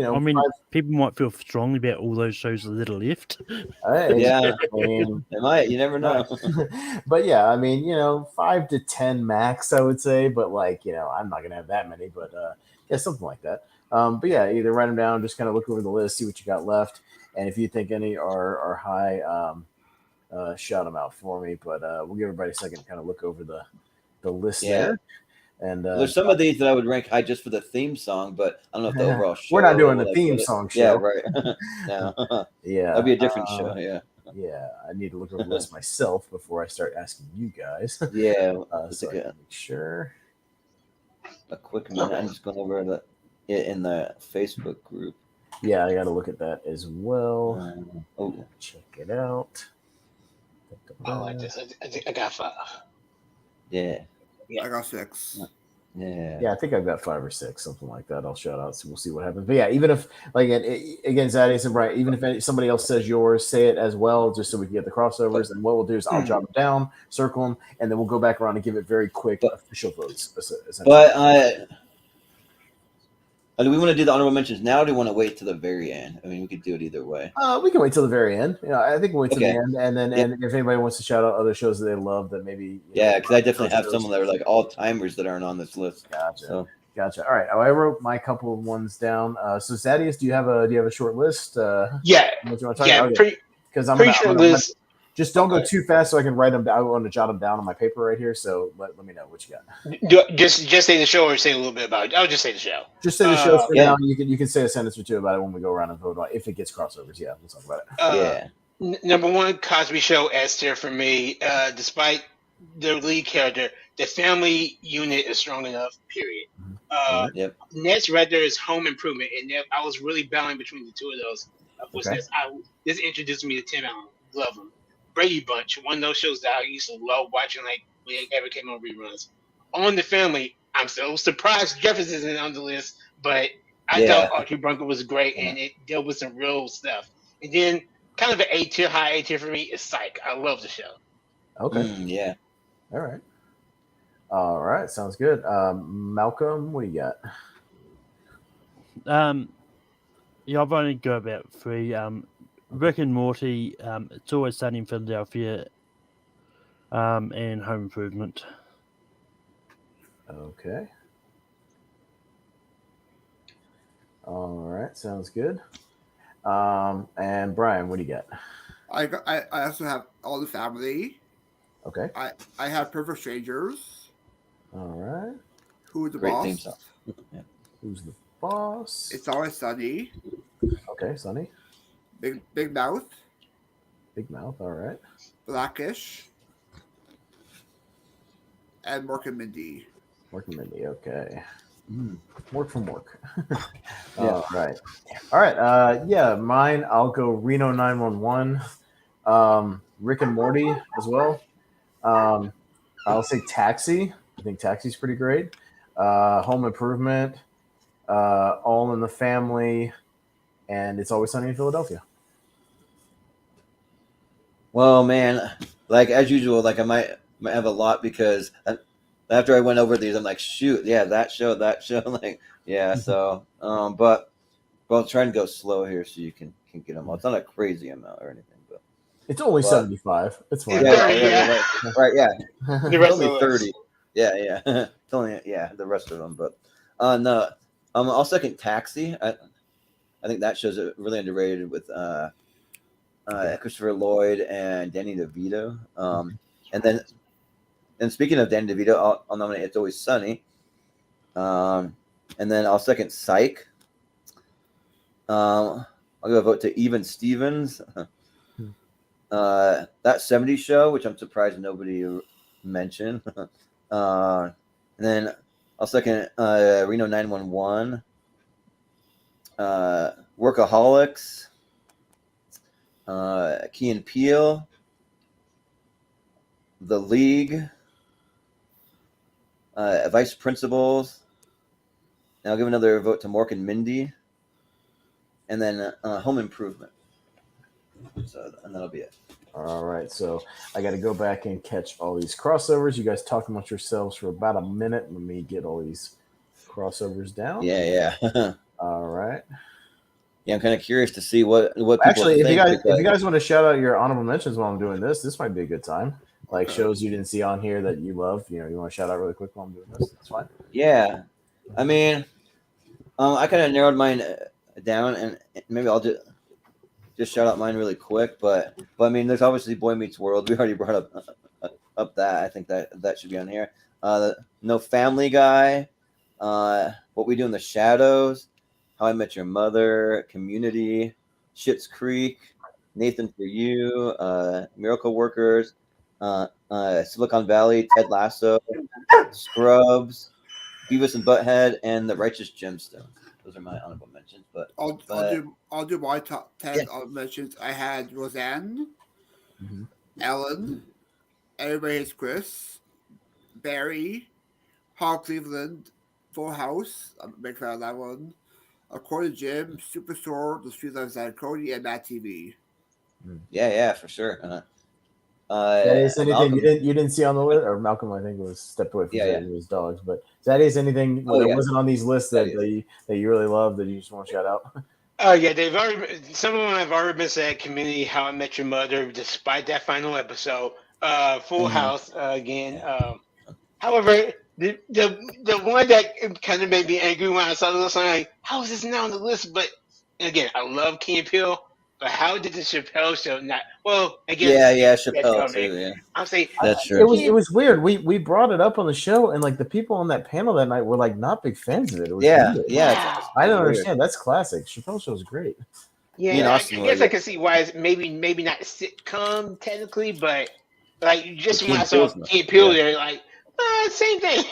I mean, people might feel strongly about all those shows that are left. Yeah, I mean, it might. You never know. but yeah, I mean, 5 to 10 max, I would say. But like, I'm not gonna have that many, but yeah, something like that. But yeah, either write them down, just kind of look over the list, see what you got left, and if you think any are high, shout them out for me. But we'll give everybody a second to kind of look over the list there. And there's some of these that I would rank high just for the theme song, but I don't know if the overall show. We're not doing the theme song show. Yeah, right. No. Yeah, that'd be a different show. Yeah. Yeah, I need to look over the list myself before I start asking you guys. Yeah, so make sure. A quick minute. I'm just going over in the Facebook group. Yeah, I got to look at that as well. Check it out. I like this. I think I got 5. Yeah. I got 6. Yeah, I think I've got 5 or 6, something like that. I'll shout out, so we'll see what happens. But yeah, even if, like, again, Zaddeus and Brian, even if somebody else says yours, say it as well, just so we can get the crossovers. And what we'll do is I'll jot them down, circle them, and then we'll go back around and give it very quick official votes. But do we want to do the honorable mentions now, or do we want to wait to the very end? I mean, we could do it either way. We can wait till the very end. I think we'll wait till the end, and then and if anybody wants to shout out other shows that they love, that maybe because I definitely have some that are like all timers that aren't on this list. Gotcha. All right, I wrote my couple of ones down. So Zaddeus, do you have a short list? Yeah, what you want to talk about? Because I'm short list. Just don't go too fast, so I can write them down. I want to jot them down on my paper right here. So let me know what you got. Just say the show, or say a little bit about it. I'll just say the show. Just say the show for now. You can say a sentence or two about it when we go around and vote on if it gets crossovers. Yeah, we'll talk about it. Number 1, Cosby Show S tier for me. Despite the lead character, the family unit is strong enough. Period. Next right there is Home Improvement, and I was really battling between the two of those. Of course, this introduced me to Tim Allen. Love him. Brady Bunch, one of those shows that I used to love watching, like when it ever came on reruns. On the Family, I'm so surprised Jefferson isn't on the list, but I thought Archie Bunker was great, and it dealt with some real stuff. And then, kind of an high A tier for me is Psych. I love the show. Okay. All right. Sounds good. Malcolm, what do you got? I've only got about 3. Rick and Morty, It's Always Sunny in Philadelphia, and Home Improvement. Okay. All right, sounds good. And Brian, what do you got? I also have All the Family. Okay. I have Perfect Strangers. All right. Who's the Great boss? theme song. Who's the boss? It's Always Sunny. Okay, Sunny. Big Mouth. Big Mouth. All right. Blackish. And Mork and Mindy. Mork and Mindy. Okay. Work from work. All right. Mine. I'll go Reno 911. Rick and Morty as well. I'll say Taxi. I think Taxi's pretty great. Home Improvement. All in the Family. And It's Always Sunny in Philadelphia. Well, man, like as usual, like I might have a lot because after I went over these, I'm like, shoot, that show, like, So, but I'll try and go slow here so you can get them all. It's not a crazy amount or anything, but it's only 75. It's fine. Right. It's only 30. Yeah. It's only the rest of them, but no. I'll second Taxi. I think that show's really underrated with Christopher Lloyd and Danny DeVito. And speaking of Danny DeVito, I'll nominate It's Always Sunny. And then I'll second Psych. I'll give a vote to Even Stevens. That 70s show, which I'm surprised nobody mentioned. And then I'll second Reno 911. Workaholics. Key and Peele. The League. Vice Principals. And I'll give another vote to Mork and Mindy. And then Home Improvement. So, and that'll be it. All right. So I got to go back and catch all these crossovers. You guys talk amongst yourselves for about a minute. Let me get all these crossovers down. Yeah. All right. Yeah, I'm kind of curious to see what people Actually, think. if you guys want to shout out your honorable mentions while I'm doing this might be a good time. Like shows you didn't see on here that you love. You want to shout out really quick while I'm doing this. That's fine. Yeah, I mean, I kind of narrowed mine down, and maybe I'll just shout out mine really quick. But I mean, there's obviously Boy Meets World. We already brought up that. I think that should be on here. No Family Guy. What We Do in the Shadows. How I Met Your Mother. Community. Schitt's Creek. Nathan For You. Miracle Workers. Silicon Valley. Ted Lasso. Scrubs. Beavis and Butthead, and The Righteous Gemstones. Those are my honorable mentions. But I'll do my top 10 honorable mentions. I had Roseanne, Ellen, Everybody Hates Chris, Barry, Hall Cleveland, Full House. I'm a big fan of that one. According to Jim, Superstore, The Street Lives Out Cody, and Matt TV. Yeah, for sure. Is anything Malcolm, you didn't see on the list, or Malcolm? I think was stepped away from his dogs. But Zaddeus, anything that wasn't on these lists that you really love that you just want to shout out? Oh yeah, some of them have already been said. Community, How I Met Your Mother, despite that final episode. Full House again. However, the one that kind of made me angry when I saw the list, I'm like, how is this not on the list? But again, I love Key and Peele. But how did the Chappelle show not? Well, again, Chappelle too. Yeah, I'm saying that's true. It was weird. We brought it up on the show, and like the people on that panel that night were like not big fans of it. It was weird. I don't understand. That's classic. Chappelle show is great. Yeah, I guess I can see why it's maybe not a sitcom technically, but like just when I saw Key and Peele there, like same thing.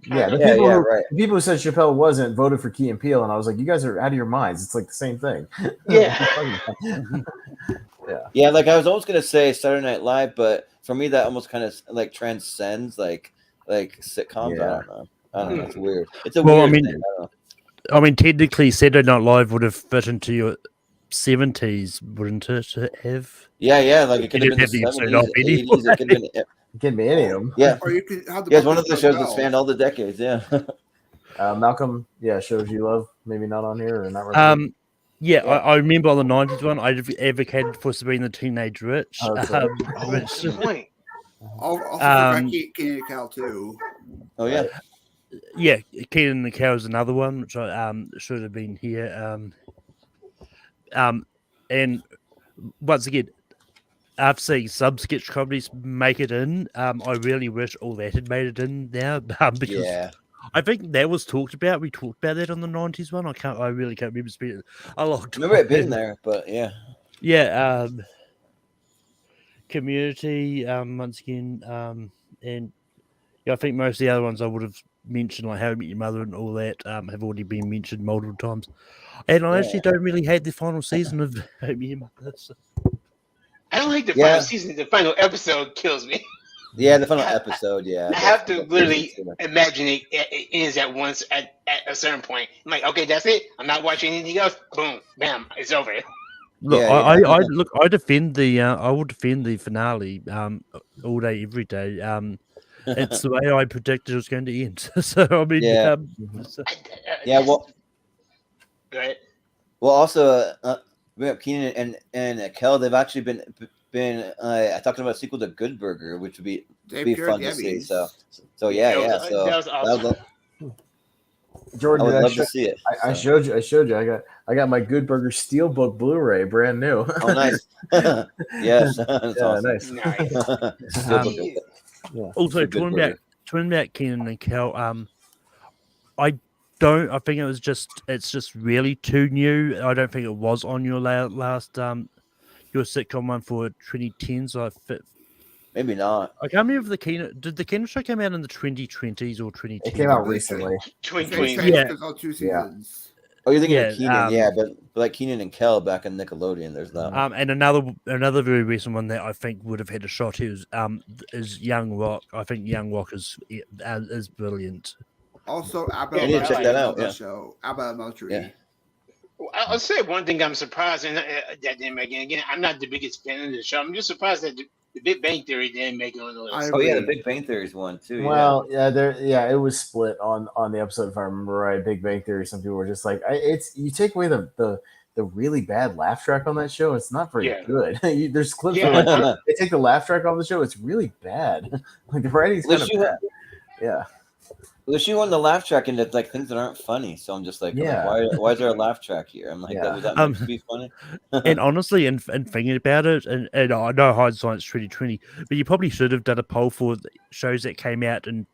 Yeah, the people who said Chappelle wasn't voted for Key and Peele, and I was like, you guys are out of your minds. It's like the same thing. Yeah. Yeah, like I was almost gonna say Saturday Night Live, but for me that almost kind of like transcends like sitcoms. Yeah. I don't know. It's weird. It's a weird thing. I mean, technically, Saturday Night Live would have fit into your 70s, wouldn't it? Have? Yeah. Like it could have been the 70s, 80s. It could have been. It can be any of them. Yeah. Or you could have it's one of the shows that spanned all the decades. Yeah. Malcolm, shows you love, maybe not on here or not. Really I remember on the 90s one, I advocated for Sabrina the Teenage Witch. Point. Also, Kenan and Kel too. Oh yeah. Yeah, Kenan and Kel is another one which I should have been here. And once again, after seeing some sketch comedies make it in, I really wish all that had made it in now because I think that was talked about. We talked about that on the 90s one. I really can't remember speaking a lot. Remember it being there, but yeah. Community once again, and I think most of the other ones I would have mentioned, like How I Met Your Mother and all that, have already been mentioned multiple times. And I actually don't really hate the final season of How I Met Your Mother. So. I don't like the final season. The final episode kills me. Yeah, the final episode. Yeah, I have to literally imagine it ends at once at a certain point. I'm like, okay, that's it. I'm not watching anything else. Boom, bam, it's over. Look, I defend the. I will defend the finale. All day, every day. It's the way I predicted it was going to end. So I mean, well, right. Well, also, Kenan and Kel, they've actually been talking about a sequel to Good Burger, which would be fun to see. So that was awesome. Jordan, I would love to see it. I showed you. I got my Good Burger Steelbook Blu-ray, brand new. Oh, nice. Yes, that's awesome. Nice. Also, talking about Kenan and Kel, I think it's just really too new. I don't think it was on your last your sitcom one for 2010. So maybe not. I can't remember did the Kenan show come out in the 2020s or 2010s? It came out recently. 2020. Yeah. All 2 seasons. Oh, you're thinking of Kenan, but like Kenan and Kel back in Nickelodeon, there's that. And another very recent one that I think would have had a shot is Young Rock. I think Young Rock is brilliant. Also, I need to check that out. Show Abbott Elementary. Yeah. I'll say one thing I'm surprised, and that didn't make it. Again, I'm not the biggest fan of the show. I'm just surprised that the Big Bang Theory didn't make it on the list. Oh yeah, the Big Bang Theory is one too. Well, it was split on the episode if I remember right. Big Bang Theory. Some people were just like, you take away the the really bad laugh track on that show. It's not very Yeah. good. There's clips Yeah. where like, they take the laugh track off the show. It's really bad. Like the writing's kind of bad. Yeah. Well, she won the laugh track into like things that aren't funny. So I'm just like, Yeah. why is there a laugh track here? I'm like, Yeah. was that meant to be funny? And honestly, and thinking about it, and I know hindsight's 2020, but you probably should have done a poll for the shows that came out in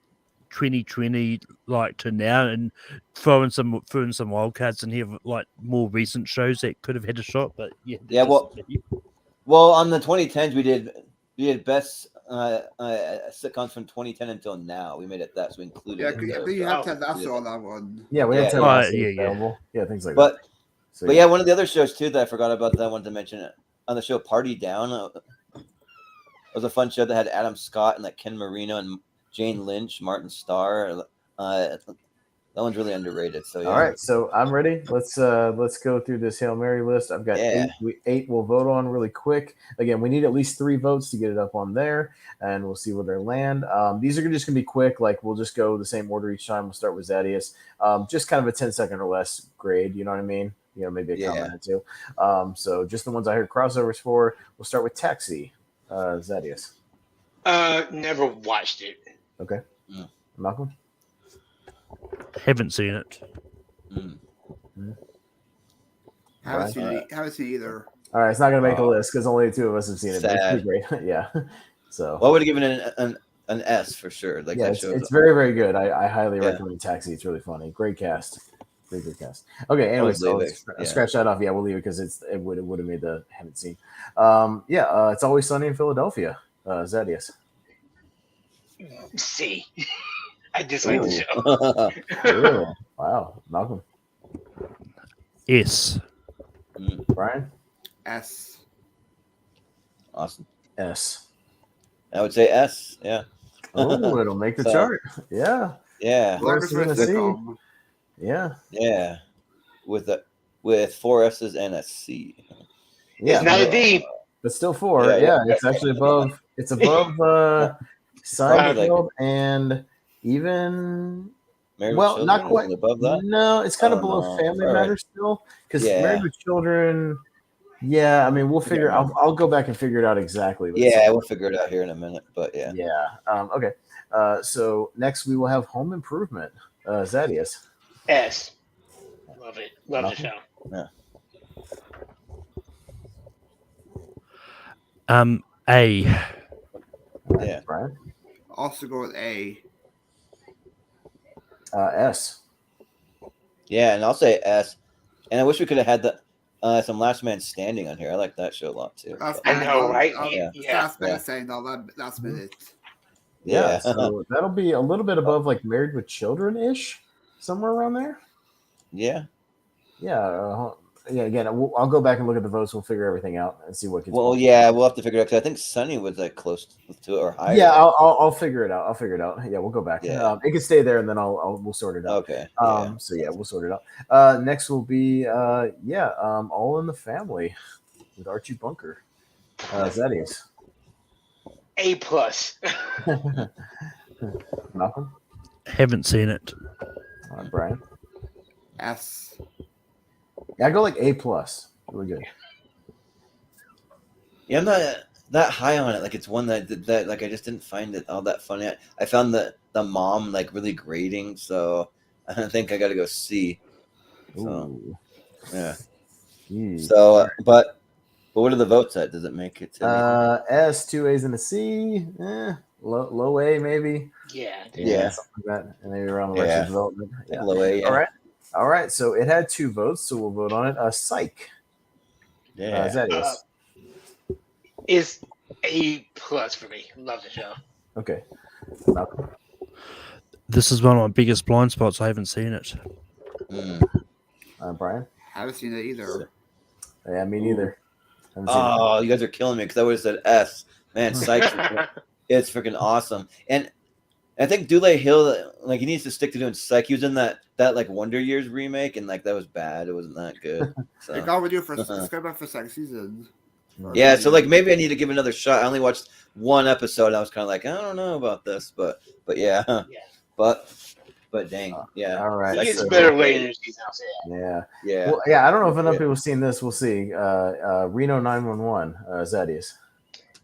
2020, like to now, and throwing some wildcards in here, like more recent shows that could have had a shot. But yeah, well, on the 2010s we did best sitcoms from 2010 until now. We made it that, so we included. Yeah, it there. you have Ted Lasso on that one. Yeah, we had Ted Yeah. Lasso Yeah. available. Yeah, things like But that. So, but yeah, one of the other shows too that I forgot about that I wanted to mention on the show Party Down. It was a fun show that had Adam Scott and like Ken Marino and Jane Lynch, Martin Starr. That one's really underrated. So yeah. All right, so I'm ready. Let's go through this Hail Mary list. I've got eight we'll vote on really quick. Again, we need at least 3 votes to get it up on there, and we'll see where they land. These are just gonna be quick. Like we'll just go the same order each time. We'll start with Zaddeus. Just kind of a 10-second or less grade. You know what I mean? You know, maybe a comment or two. So just the ones I heard crossovers for. We'll start with Taxi. Zaddeus. Never watched it. Okay. Malcolm. haven't seen it. Haven't seen it either. All right, it's not going to make the list because only 2 of us have seen it. But it's pretty great. Yeah. So. Well, I would have given it an S for sure. Like yeah, it's very, very good. I highly recommend Taxi. It's really funny. Great cast. Very good cast. Okay. Anyway, so scratch that off. Yeah, we'll leave it because it would have made the haven't seen. It's Always Sunny in Philadelphia. Zaddeus. C. I dislike the show. Really? Wow, Malcolm. S. Brian. S. Awesome. S. I would say S. Yeah. Oh, it'll make the chart. Yeah. Yeah. Yeah. Yeah. With 4 S's and a C. Yeah. It's not a D. But still 4. Yeah, it's actually above. It's above Seinfeld and even. Not quite above that. No, it's kind of below Family Matters still because Married with Children. Yeah, I mean, we'll figure. I'll go back and figure it out exactly. We'll figure it out here in a minute. But yeah. Yeah. Okay. So next we will have Home Improvement. Zaddeus. S. Love it. Love the show. Yeah. A. Yeah. Brian. Also go with A. S. Yeah, and I'll say S. And I wish we could have had some Last Man Standing on here. I like that show a lot too. I know, right? Last minute saying all that last minute. Yeah, so that'll be a little bit above like Married with Children ish, somewhere around there. Yeah. Yeah. Again, I'll go back and look at the votes. We'll figure everything out and see what gets. Well, yeah, we'll have to figure it out because I think Sunny was like close to it or higher. Yeah, I'll figure it out. Yeah, we'll go back. Yeah. It can stay there, and then we'll sort it out. Okay. So yeah, we'll sort it out. Next will be All in the Family with Archie Bunker. Zaddeus. A+. Malcolm. Haven't seen it. Brian. S. Yeah, I go like A+. Really good. Yeah, I'm not that high on it. Like it's one that like I just didn't find it all that funny. I found the mom like really grating, so I think I got to go C. So, Ooh. yeah. Jeez. So, but what are the votes at? Does it make it? S, 2 A's and a C. Low A maybe. Yeah. Something like that, and maybe around the rest of development. Yeah. Low A. Yeah. All right. So it had 2 votes, so we'll vote on it. Psych. Yeah. Zaddeus. Is A+ for me. Love the show. Okay. Malcolm. This is one of my biggest blind spots. I haven't seen it. Brian. Haven't seen it either. Yeah, me neither. Oh, you guys are killing me because I would have said S. Man, Psych. It's freaking awesome. And I think Dule Hill, like he needs to stick to doing Psych. He was in that like Wonder Years remake, and like that was bad. It wasn't that good. So. I got with you for second season. Yeah, so like maybe I need to give it another shot. I only watched 1 episode. I was kind of like, I don't know about this, but yeah. But But dang, yeah. All right. It gets so- better later in the season. I'll say that. Yeah. Yeah. Well, yeah. I don't know if enough people have seen this. We'll see. Reno 911. Zaddeus.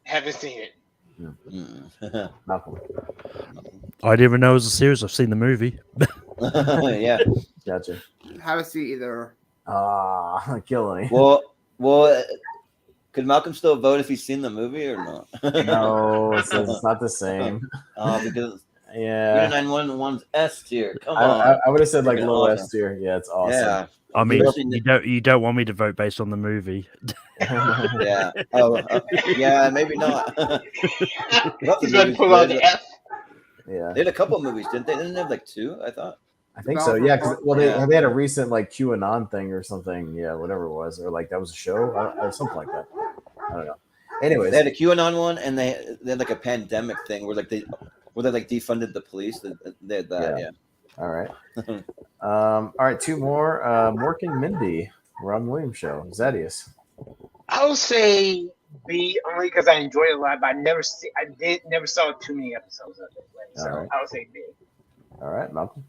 Haven't seen it. Malcolm. I didn't even know it was a series. I've seen the movie. Yeah. Gotcha. Haven't seen either. Killing me. Well, could Malcolm still vote if he's seen the movie or not? No, it says it's not the same. Because Yeah. 911's S tier. Come on. I would have said like Freaking low awesome. S tier. Yeah, it's awesome. Yeah. I mean, Especially you don't want me to vote based on the movie. Yeah. Oh, yeah. Maybe not. He's about to pull out the F. Yeah. They had a couple of movies, didn't they? Didn't they have like 2? I thought. I think so. Yeah. They had a recent like QAnon thing or something. Yeah, whatever it was, or like that was a show or something like that. I don't know. Anyways, They had a QAnon one, and they had like a pandemic thing where they like defunded the police. They had that. Yeah. All right. All right. 2 more. Mork and Mindy. Ron Williams show. Zaddeus. I would say B only because I enjoy it a lot, but I never saw too many episodes of it. So All right. I would say B. All right, Malcolm.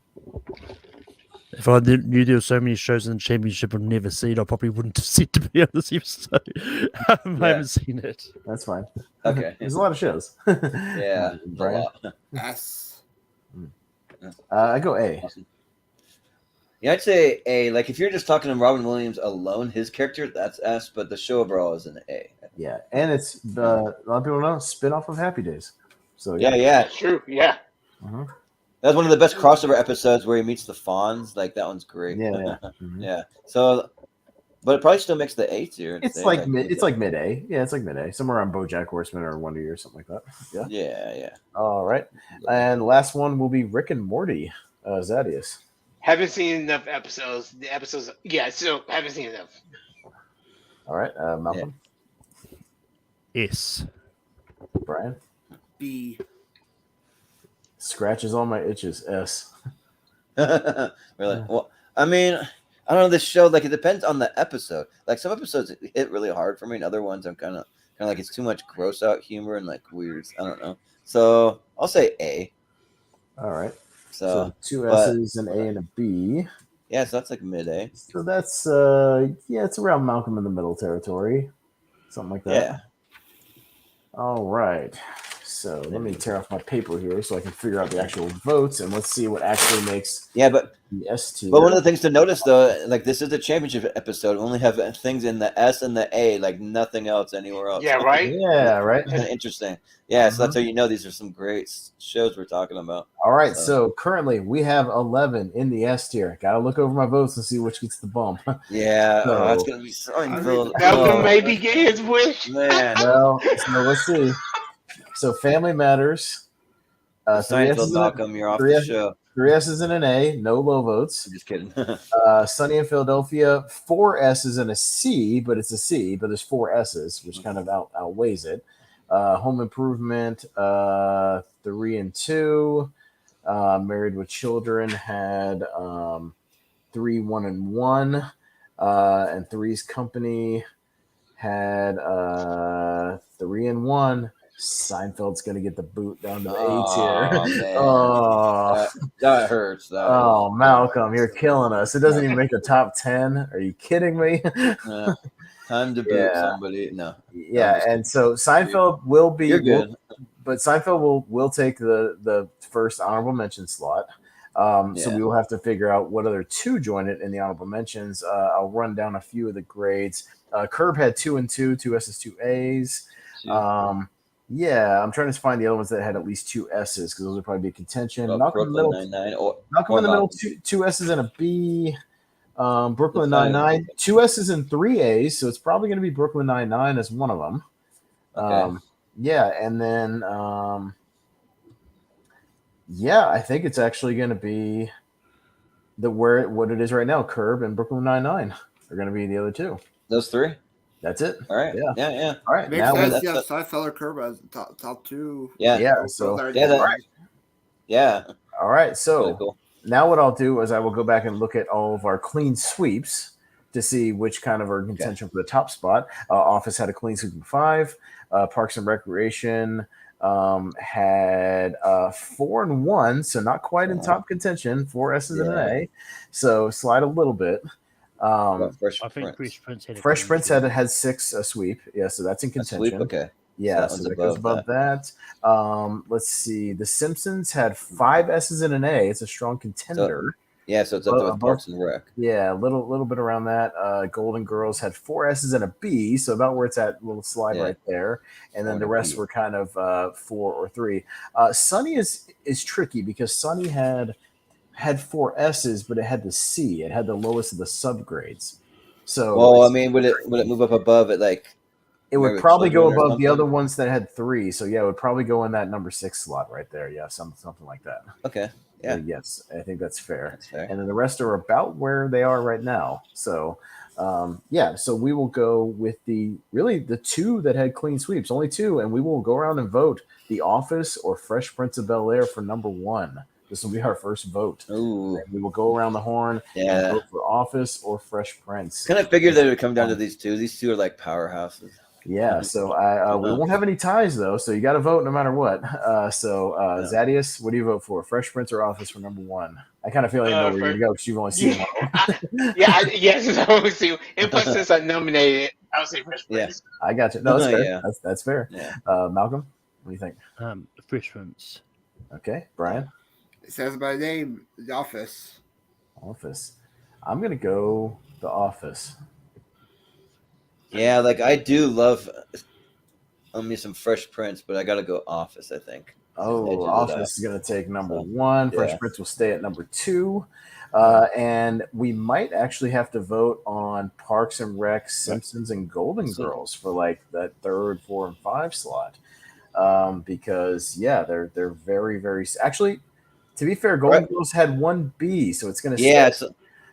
If I knew there were so many shows in the championship I've never seen, I probably wouldn't have seen to be honest. So I haven't seen it. That's fine. Okay. There's a lot of shows. Yeah. Brian. S. I go A. Awesome. Yeah, I'd say A. Like if you're just talking to Robin Williams alone, his character, that's S, but the show overall is an A. Yeah, and it's a lot of people know spin-off of Happy Days. So Yeah. That's true. Yeah. Mhm. That's one of the best crossover episodes where he meets the Fawns. Like that one's great. Yeah. Mhm. Yeah. So, but it probably still makes the A tier. It's like mid. It's like mid A. Yeah, it's like mid A. Somewhere on BoJack Horseman or Wonder Year or something like that. Yeah. Yeah. All right. And last one will be Rick and Morty. Zaddeus. Haven't seen enough episodes. The episodes, yeah, so haven't seen enough. All right. Malcolm. Yes. Brian. B. Scratches all my itches. S. Really? Well, I mean, I don't know. This show, like, it depends on the episode. Like, some episodes hit really hard for me, and other ones I'm kind of like it's too much gross out humor and like weird. I don't know. So I'll say A. All right. So 2 S's, an A, and a B. yeah, so that's like mid A. So that's it's around Malcolm in the Middle territory, something like that. Yeah. All right. So let me tear off my paper here so I can figure out the actual votes, and let's see what actually makes But the S tier. But one of the things to notice, though, like this is a championship episode. We only have things in the S and the A, like nothing else anywhere else. Yeah, right? Yeah, right. Kind of interesting. Yeah, so that's how you know these are some great shows we're talking about. All right. So currently we have 11 in the S tier. Got to look over my votes and see which gets the bump. Yeah, So- that's gonna be so involved. Malcolm maybe get his wish. Man, Well, so let's see. So Family Matters. 3 Seinfeld, S's, Malcolm, you're off three the S- show. 3 S's and an A. No low votes. I'm just kidding. Sunny in Philadelphia, 4 S's and a C, but it's a C, but there's 4 S's, which kind of outweighs it. Home Improvement, 3 and 2. Married with Children had 3, 1 and 1. And Three's Company had 3 and 1. Seinfeld's gonna get the boot down to the A tier. Man. Oh, That hurts. oh, Malcolm, you're killing us. It doesn't even make the top 10. Are you kidding me? Time to boot Yeah. somebody. No. Yeah, and so Seinfeld will be You're good. but Seinfeld will take the first honorable mention slot. So Yeah. we will have to figure out what other 2 join it in the honorable mentions. I'll run down a few of the grades. Curb had 2 and 2, 2 S's, 2 A's. Yeah, I'm trying to find the other ones that had at least 2 S's because those would probably be contention. Malcolm in the Brooklyn Middle, Nine-Nine or Malcolm in the Middle, Malcolm. 2 S's and a B. Brooklyn That's fine. Nine-Nine, 2 S's and 3 A's, so it's probably going to be Brooklyn Nine-Nine as one of them. Okay. Yeah, and then I think it's actually going to be what it is right now. Curb and Brooklyn Nine-Nine are going to be the other 2. Those 3. That's it. All right. Yeah. Yeah. All right. Makes Now sense. that's Yeah, what- Seinfeld or Curb as top 2. Yeah. yeah. So Yeah, that- All right. Yeah. all right. So Really cool. now what I'll do is I will go back and look at all of our clean sweeps to see which kind of are in contention for the top spot. Office had a clean sweep of 5. Parks and Recreation had 4 and 1, so not quite in top contention. 4 S's and an A, so slide a little bit. I think Fresh Prince had 6 sweep. Yeah, so that's in contention. Sweep? Okay. Yeah, so that goes above that. Let's see. The Simpsons had 5 S's and an A. It's a strong contender. So it's up there with Parks and Rec. Yeah, a little bit around that. Golden Girls had 4 S's and a B, so about where it's at, little slide right there. And then the rest were kind of 4 or 3. Sunny is tricky because Sunny had 4 S's, but it had the C. It had the lowest of the subgrades. So, well, I mean, would it move up above it? Like, it would probably go above the other ones that had 3. So yeah, it would probably go in that number 6 slot right there. Yeah, something like that. Okay. Yeah. Yes, I think that's fair. That's fair. And then the rest are about where they are right now. So, so we will go with the 2 that had clean sweeps, only 2, and we will go around and vote The Office or Fresh Prince of Bel-Air for number 1. This will be our first vote. Ooh. And we will go around the horn and vote for Office or Fresh Prince. Kind of figured that it would come down to these two. These two are like powerhouses. Yeah, so we won't have any ties though, so you got to vote no matter what. Zaddeus, what do you vote for? Fresh Prince or Office for number 1? I kind of feel like you know where you're going to go because you've only seen one. Yes, I only see. And plus, since I nominated, I would say Fresh Prince. Yeah, I got you. No, that's fair. That's fair. Yeah. Malcolm, what do you think? Fresh Prince. Okay, Brian. It says my name, The Office. Office. I'm going to go The Office. Yeah, like I do love me some Fresh Prince, but I got to go Office, I think. Oh, Office is going to take number 1. Fresh Prince will stay at number 2. And we might actually have to vote on Parks and Rec, Simpsons, and Golden Girls for like that 3rd, 4, and 5 slot. Because, they're very, very... Actually, to be fair, Golden Girls had 1 B, so it's going to stay.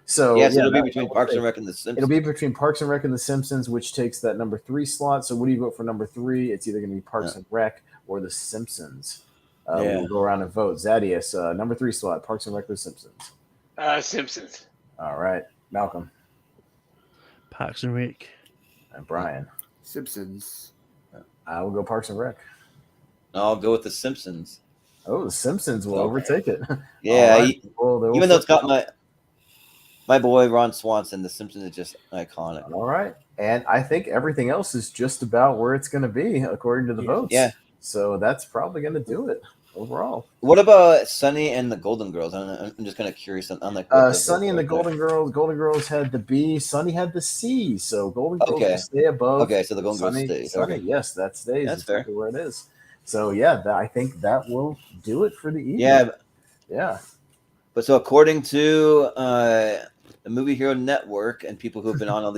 So it'll be between Parks and Rec and The Simpsons. It'll be between Parks and Rec and The Simpsons, which takes that number 3 slot. So what do you vote for number 3? It's either going to be Parks and Rec or The Simpsons. We'll go around and vote. Zaddeus, number 3 slot, Parks and Rec or The Simpsons? Simpsons. All right. Malcolm. Parks and Rec. And Brian. Simpsons. I will go Parks and Rec. I'll go with The Simpsons. Oh, The Simpsons will overtake it. Yeah, right. Even though it's got my boy Ron Swanson, The Simpsons is just iconic. All right. And I think everything else is just about where it's going to be according to the votes. Yeah. So that's probably going to do it overall. What about Sunny and the Golden Girls? I'm just kind of curious on like Sunny and the Golden Girls. Golden Girls had the B. Sunny had the C. So Golden Girls will stay above. Okay, so the Golden Girls stays. Sunny, yes, that stays. That's exactly where it is. So I think that will do it for the evening. Yeah. But so according to the Movie Hero Network and people who have been on all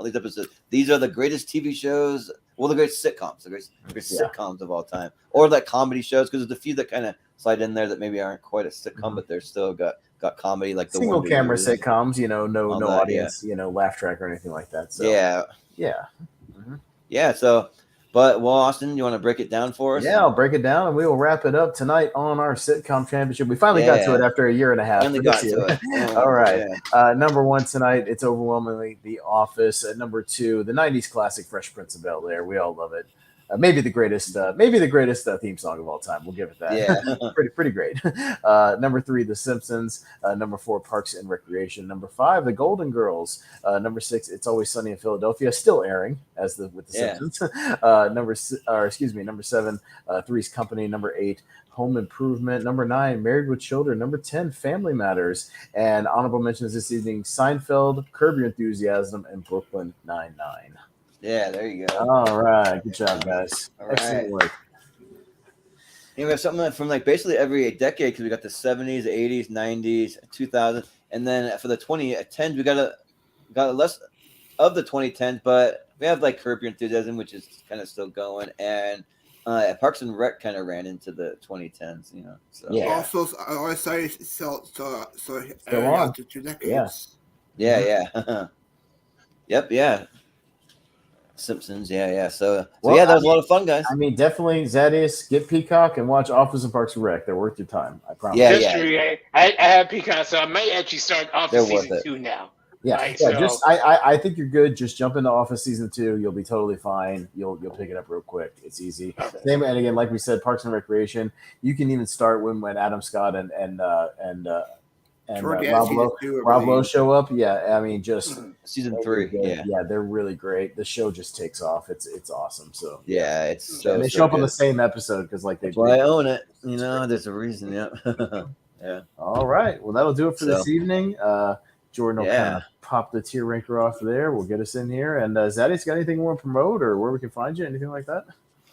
these episodes, these are the greatest TV shows. Well, the greatest sitcoms, the greatest sitcoms of all time, or like comedy shows, because there's a few that kind of slide in there that maybe aren't quite a sitcom, but they're still got comedy, like the single camera sitcoms. no audience, laugh track or anything like that. So So, but Austin, you want to break it down for us? Yeah, I'll break it down, and we will wrap it up tonight on our sitcom championship. We finally got to it after a year and a half. Finally got to it. All right. Number 1 tonight, it's overwhelmingly The Office. At number 2, the '90s classic Fresh Prince of Bel-Air. We all love it. Maybe the greatest theme song of all time. We'll give it that. Yeah. pretty great. Number 3, The Simpsons. Number 4, Parks and Recreation. Number 5, The Golden Girls. Number 6, It's Always Sunny in Philadelphia, still airing with the Simpsons. Number 7, Three's Company. Number 8, Home Improvement. Number 9, Married with Children. Number 10, Family Matters. And honorable mentions this evening: Seinfeld, Curb Your Enthusiasm, and Brooklyn Nine-Nine. Yeah, there you go. All right. Good job, guys. Excellent work. And we have something from like basically every decade, because we got the 70s, 80s, 90s, 2000, and then for the 2010s, we got a less of the 2010s, but we have like Curb Your Enthusiasm, which is kind of still going, and Parks and Rec kind of ran into the 2010s, So Also, I say so on. 2 decades. Yeah. Yep. Yeah. Simpsons, yeah. So that was a lot of fun, guys. I mean, definitely, Zaddeus, get Peacock and watch Office and Parks and Rec. They're worth your time, I promise. I have Peacock, so I might actually start off season 2 now. Yeah, Right, yeah. so- Just I think you're good. Just jump into Office season 2. You'll be totally fine. You'll pick it up real quick. It's easy. Okay. Same, and again, like we said, Parks and Recreation. You can even start when Adam Scott and Toward the end of Rob season Lowe, 2, I Rob Lowe believe. show up. Yeah, I mean, just Season they're 3. good. Yeah. They're really great. The show just takes off. It's awesome. So Yeah, it's so. and they so show up on good. the same episode because like they. That's why I own it. You know, there's a reason. Yeah. Yeah. All right. Well, that'll do it for this So- evening. Jordan will Yeah. kind of pop the tier ranker off there. We'll get us in here. And Zaddeus, got anything you want to promote or where we can find you? Anything like that?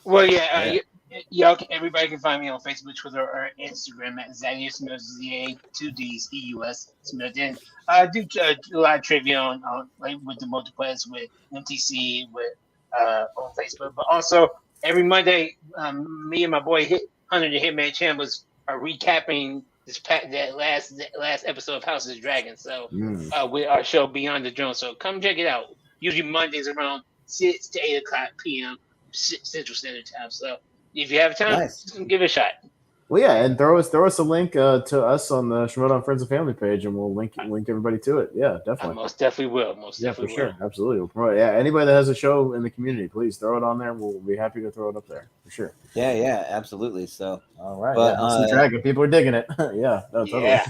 Well, y'all everybody can find me on Facebook, Twitter, or Instagram at Zaddeus Smith, ZA2Ds Smith. And I do a lot of trivia on like with the multiplets, with MTC, with on Facebook. But also every Monday, me and my boy Hunter the Hitman Chambers are recapping that last episode of House of the Dragon. So with our show Beyond the Drone. So come check it out. Usually Mondays around 6 to 8 o'clock p.m. Central Standard Time. So if you have time, just give it a shot. Well, yeah, and throw us a link to us on the Shoutout Friends and Family page, and we'll link everybody to it. Yeah, definitely. I most definitely will. For sure. Absolutely. We'll promote it. Yeah, anybody that has a show in the community, please throw it on there. We'll be happy to throw it up there for sure. Yeah, absolutely. So, all right. But, House of the Dragon, people are digging it. Yeah, no, totally. Yeah.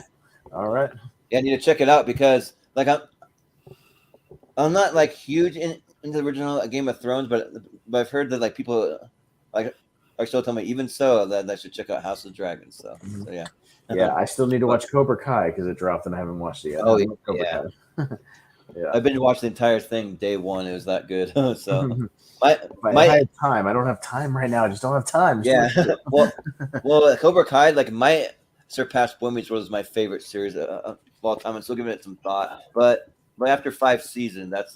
All right. Yeah, I need to check it out because like I'm not like huge into the original Game of Thrones, but I've heard that like people like are still telling me even so that I should check out House of the Dragon. So, so yeah. Yeah, I still need to watch Cobra Kai because it dropped and I haven't watched it yet. Oh, I love Cobra yeah. Kai. Yeah. I've been watching the entire thing day one. It was that good. So I had time. I don't have time right now. I just don't have time. Yeah. well, Cobra Kai like might surpass Boy Meets World as my favorite series of all time. I'm still giving it some thought, but after 5 seasons, that's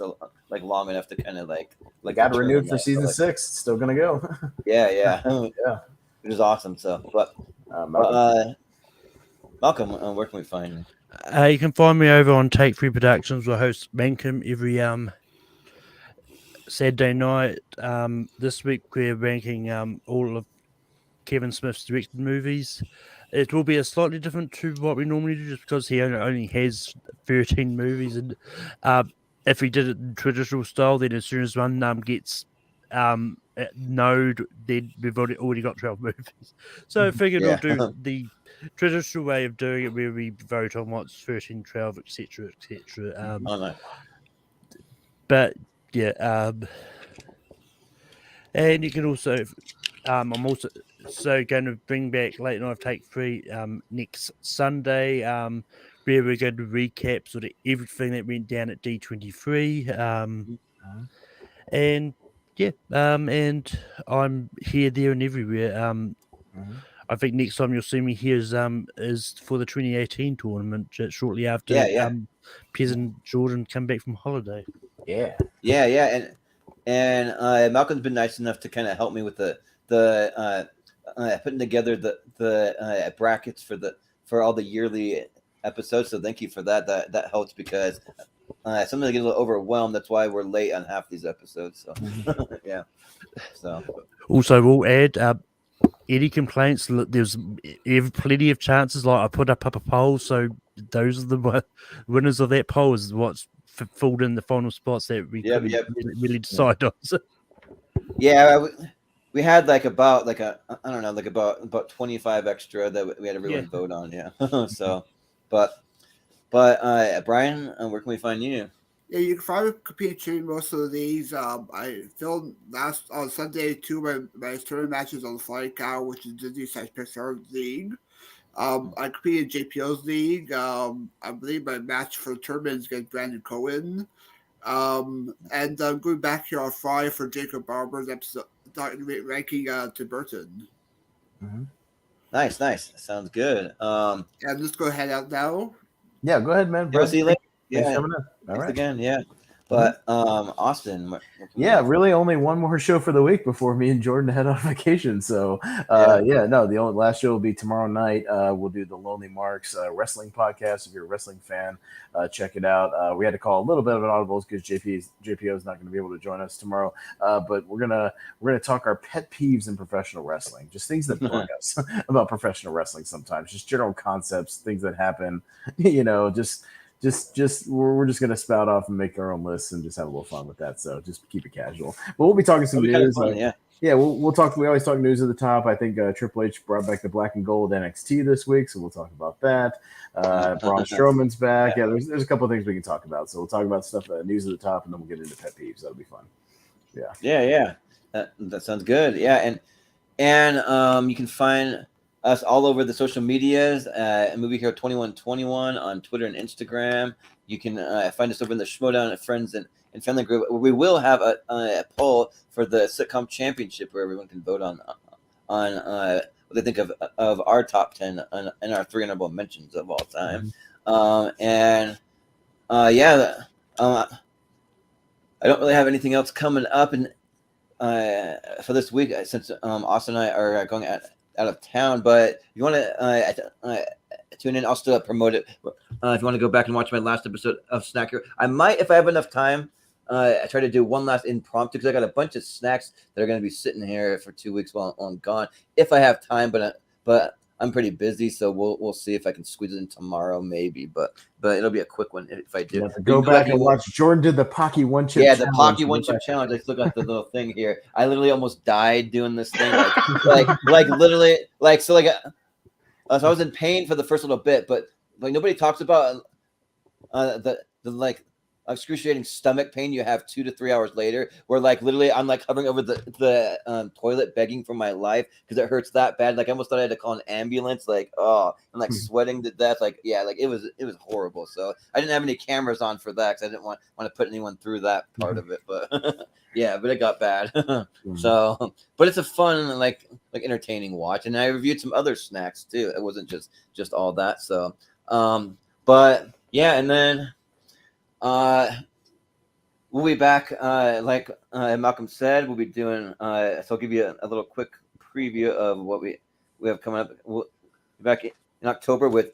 like long enough to kind of like got renewed for season 6. It's still gonna go. Yeah. Yeah. It was awesome. So, but Malcolm, where can we find you? You can find me over on Take 3 Productions. I host Bankum every Saturday night. This week we're ranking all of Kevin Smith's directed movies. It will be a slightly different to what we normally do, just because he only has 13 movies, and if we did it in traditional style, then as soon as one gets node, then we've already got 12 movies. So I figured I'll do the traditional way of doing it, where we vote on what's 13, 12, etc., etc. But yeah, and you can also, I'm also going to bring back Late Night Take 3 next Sunday, where we're going to recap sort of everything that went down at D23. And yeah, and I'm here, there, and everywhere. I think next time you'll see me here is for the 2018 tournament, shortly after Pez and Jordan come back from holiday. Yeah, and Malcolm's been nice enough to kind of help me with the putting together the brackets for all the yearly episodes. So thank you for that. That helps because sometimes I get a little overwhelmed. That's why we're late on half these episodes. So yeah. So also we'll add any complaints. There's plenty of chances. Like I put up a poll, so those are the winners of that poll is what's filled in the final spots that we really decide on. So. Yeah, we had about 25 extra that we had everyone vote on. Yeah. So, but Brian, where can we find you? Yeah, you can find me competing in most of these. I filmed on Sunday 2 of my tournament matches on the Fly Cow, which is Disney Pixar League. I competed in JPO's league. I believe my match for the tournament is against Brandon Cohen. And I'm going back here on Friday for Jacob Barber's episode ranking to Burton. Nice. Sounds good. And let's go ahead out now. Yeah, go ahead, man. See you later. Yeah, all right. Again, yeah. But Austin, really only one more show for the week before me and Jordan head on vacation. So the only last show will be tomorrow night. We'll do the Lonely Marks wrestling podcast. If you're a wrestling fan, check it out. We had to call a little bit of an audibles because JPO is not going to be able to join us tomorrow. But we're gonna talk our pet peeves in professional wrestling, just things that bug us about professional wrestling sometimes, just general concepts, things that happen, just we're just gonna spout off and make our own lists and just have a little fun with that. So just keep it casual. But we'll be talking some news. Fun, yeah. Yeah, we'll talk. We always talk news at the top. I think Triple H brought back the black and gold NXT this week, so we'll talk about that. Braun Strowman's back. Yeah, there's a couple of things we can talk about. So we'll talk about stuff news at the top, and then we'll get into pet peeves. That'll be fun. Yeah. That sounds good. Yeah, and you can find us all over the social medias. Movie Hero 2121 on Twitter and Instagram. You can find us over in the Schmodown at Friends and Family Group. We will have a poll for the Sitcom Championship where everyone can vote on what they think of our top 10 and our 3 honorable mentions of all time. I don't really have anything else coming up for this week since Austin and I are going out of town. But if you want to tune in, I'll still promote it. If you want to go back and watch my last episode of Snack Hero, I might, if I have enough time, I try to do one last impromptu because I got a bunch of snacks that are going to be sitting here for 2 weeks while I'm gone. If I have time, but I'm pretty busy, so we'll see if I can squeeze it in tomorrow, maybe. But it'll be a quick one if I do. Go back and watch. Jordan did the Pocky One Chip. Yeah, the Pocky One Chip challenge. I still got the little thing here. I literally almost died doing this thing. Like literally, so I was in pain for the first little bit, but like nobody talks about the excruciating stomach pain you have 2 to 3 hours later, where like literally I'm like hovering over the toilet begging for my life because it hurts that bad. Like I almost thought I had to call an ambulance. Like I'm like sweating to death. Like it was horrible. So I didn't have any cameras on for that because I didn't want to put anyone through that part of it. But yeah, but it got bad. So, but it's a fun like entertaining watch, and I reviewed some other snacks too. It wasn't just all that. So, but yeah, and then. We'll be back, like Malcolm said, we'll be doing, so I'll give you a little quick preview of what we have coming up. We'll be back in October with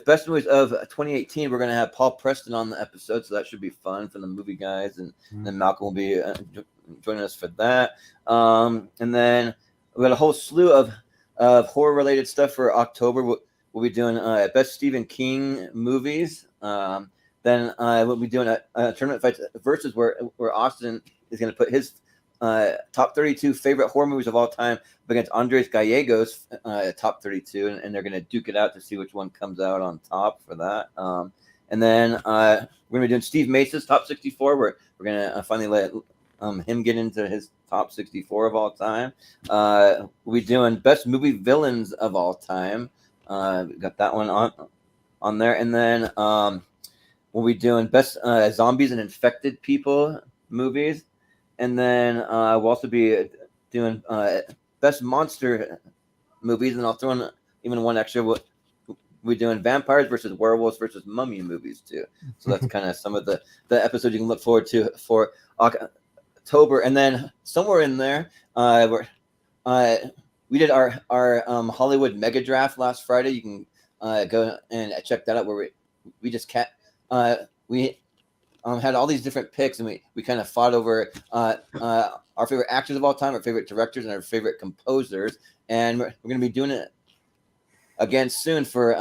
Best Movies of 2018. We're going to have Paul Preston on the episode, so that should be fun for the movie guys, and then Malcolm will be joining us for that. And then we got a whole slew of horror-related stuff for October. We'll be doing Best Stephen King movies. Then we'll be doing a tournament fight versus where Austin is going to put his top 32 favorite horror movies of all time against Andres Gallegos' top 32, and they're going to duke it out to see which one comes out on top for that. And then we're going to be doing Steve Mace's top 64, where we're going to finally let him get into his top 64 of all time. We'll be doing Best Movie Villains of all time. We got that one on there. And then we'll be doing Best Zombies and Infected People movies. And then we'll also be doing Best Monster movies. And I'll throw in even one extra. We're doing Vampires versus Werewolves versus Mummy movies too. So that's kind of some of the episodes you can look forward to for October. And then somewhere in there, we did our Hollywood Mega Draft last Friday. You can go and check that out, where we just we had all these different picks, and we kind of fought over our favorite actors of all time, our favorite directors, and our favorite composers. And we're going to be doing it again soon for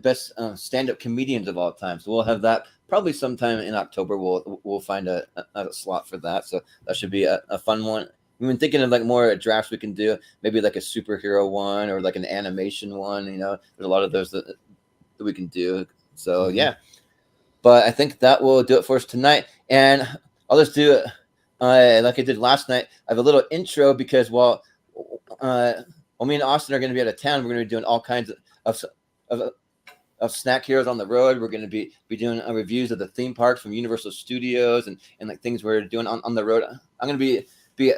best stand-up comedians of all time. So we'll have that probably sometime in October. We'll find a slot for that. So that should be a fun one. We've been thinking of like more drafts we can do, maybe like a superhero one or like an animation one. You know, there's a lot of those that we can do. So yeah. But I think that will do it for us tonight. And I'll just do it like I did last night. I have a little intro because while me and Austin are going to be out of town, we're going to be doing all kinds of snack heroes on the road. We're going to be doing reviews of the theme parks from Universal Studios and like things we're doing on the road. I'm going to be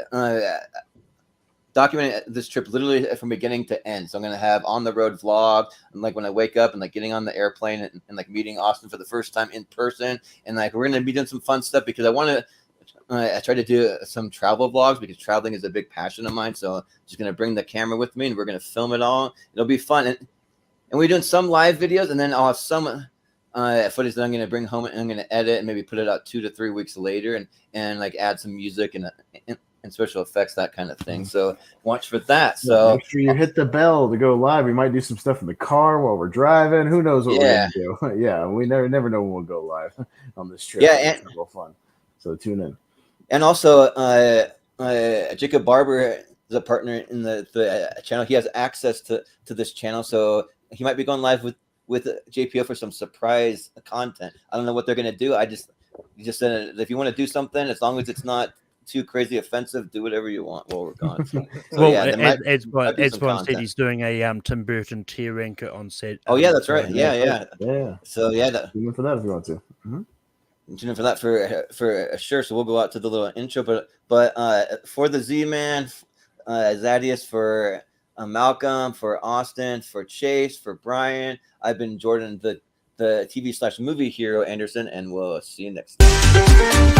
documenting this trip literally from beginning to end. So I'm going to have on the road vlog and like when I wake up and like getting on the airplane and like meeting Austin for the first time in person. And like, we're going to be doing some fun stuff because I want to, I try to do some travel vlogs because traveling is a big passion of mine. So I'm just going to bring the camera with me and we're going to film it all. It'll be fun. And we're doing some live videos, and then I'll have some footage that I'm going to bring home and I'm going to edit and maybe put it out 2 to 3 weeks later and like add some music and and special effects, that kind of thing. So watch for that. So make sure you hit the bell to go live. We might do some stuff in the car while we're driving. Who knows what we're gonna do? Yeah, we never know when we'll go live on this trip. Yeah, it's a little fun. So tune in. And also, Jacob Barber is a partner in the channel. He has access to this channel, so he might be going live with JPO for some surprise content. I don't know what they're gonna do. You just said if you want to do something, as long as it's not too crazy offensive, do whatever you want while we're gone. So Well, yeah, Ed's said he's doing a Tim Burton tier ranker on set. Oh yeah, that's right. Yeah. So yeah, tune in for that if you want to. Tune in for that for sure. So we'll go out to the little intro, but for the Z-Man, Zaddeus, for Malcolm, for Austin, for Chase, for Brian, I've been Jordan, the TV/movie hero Anderson, and we'll see you next time.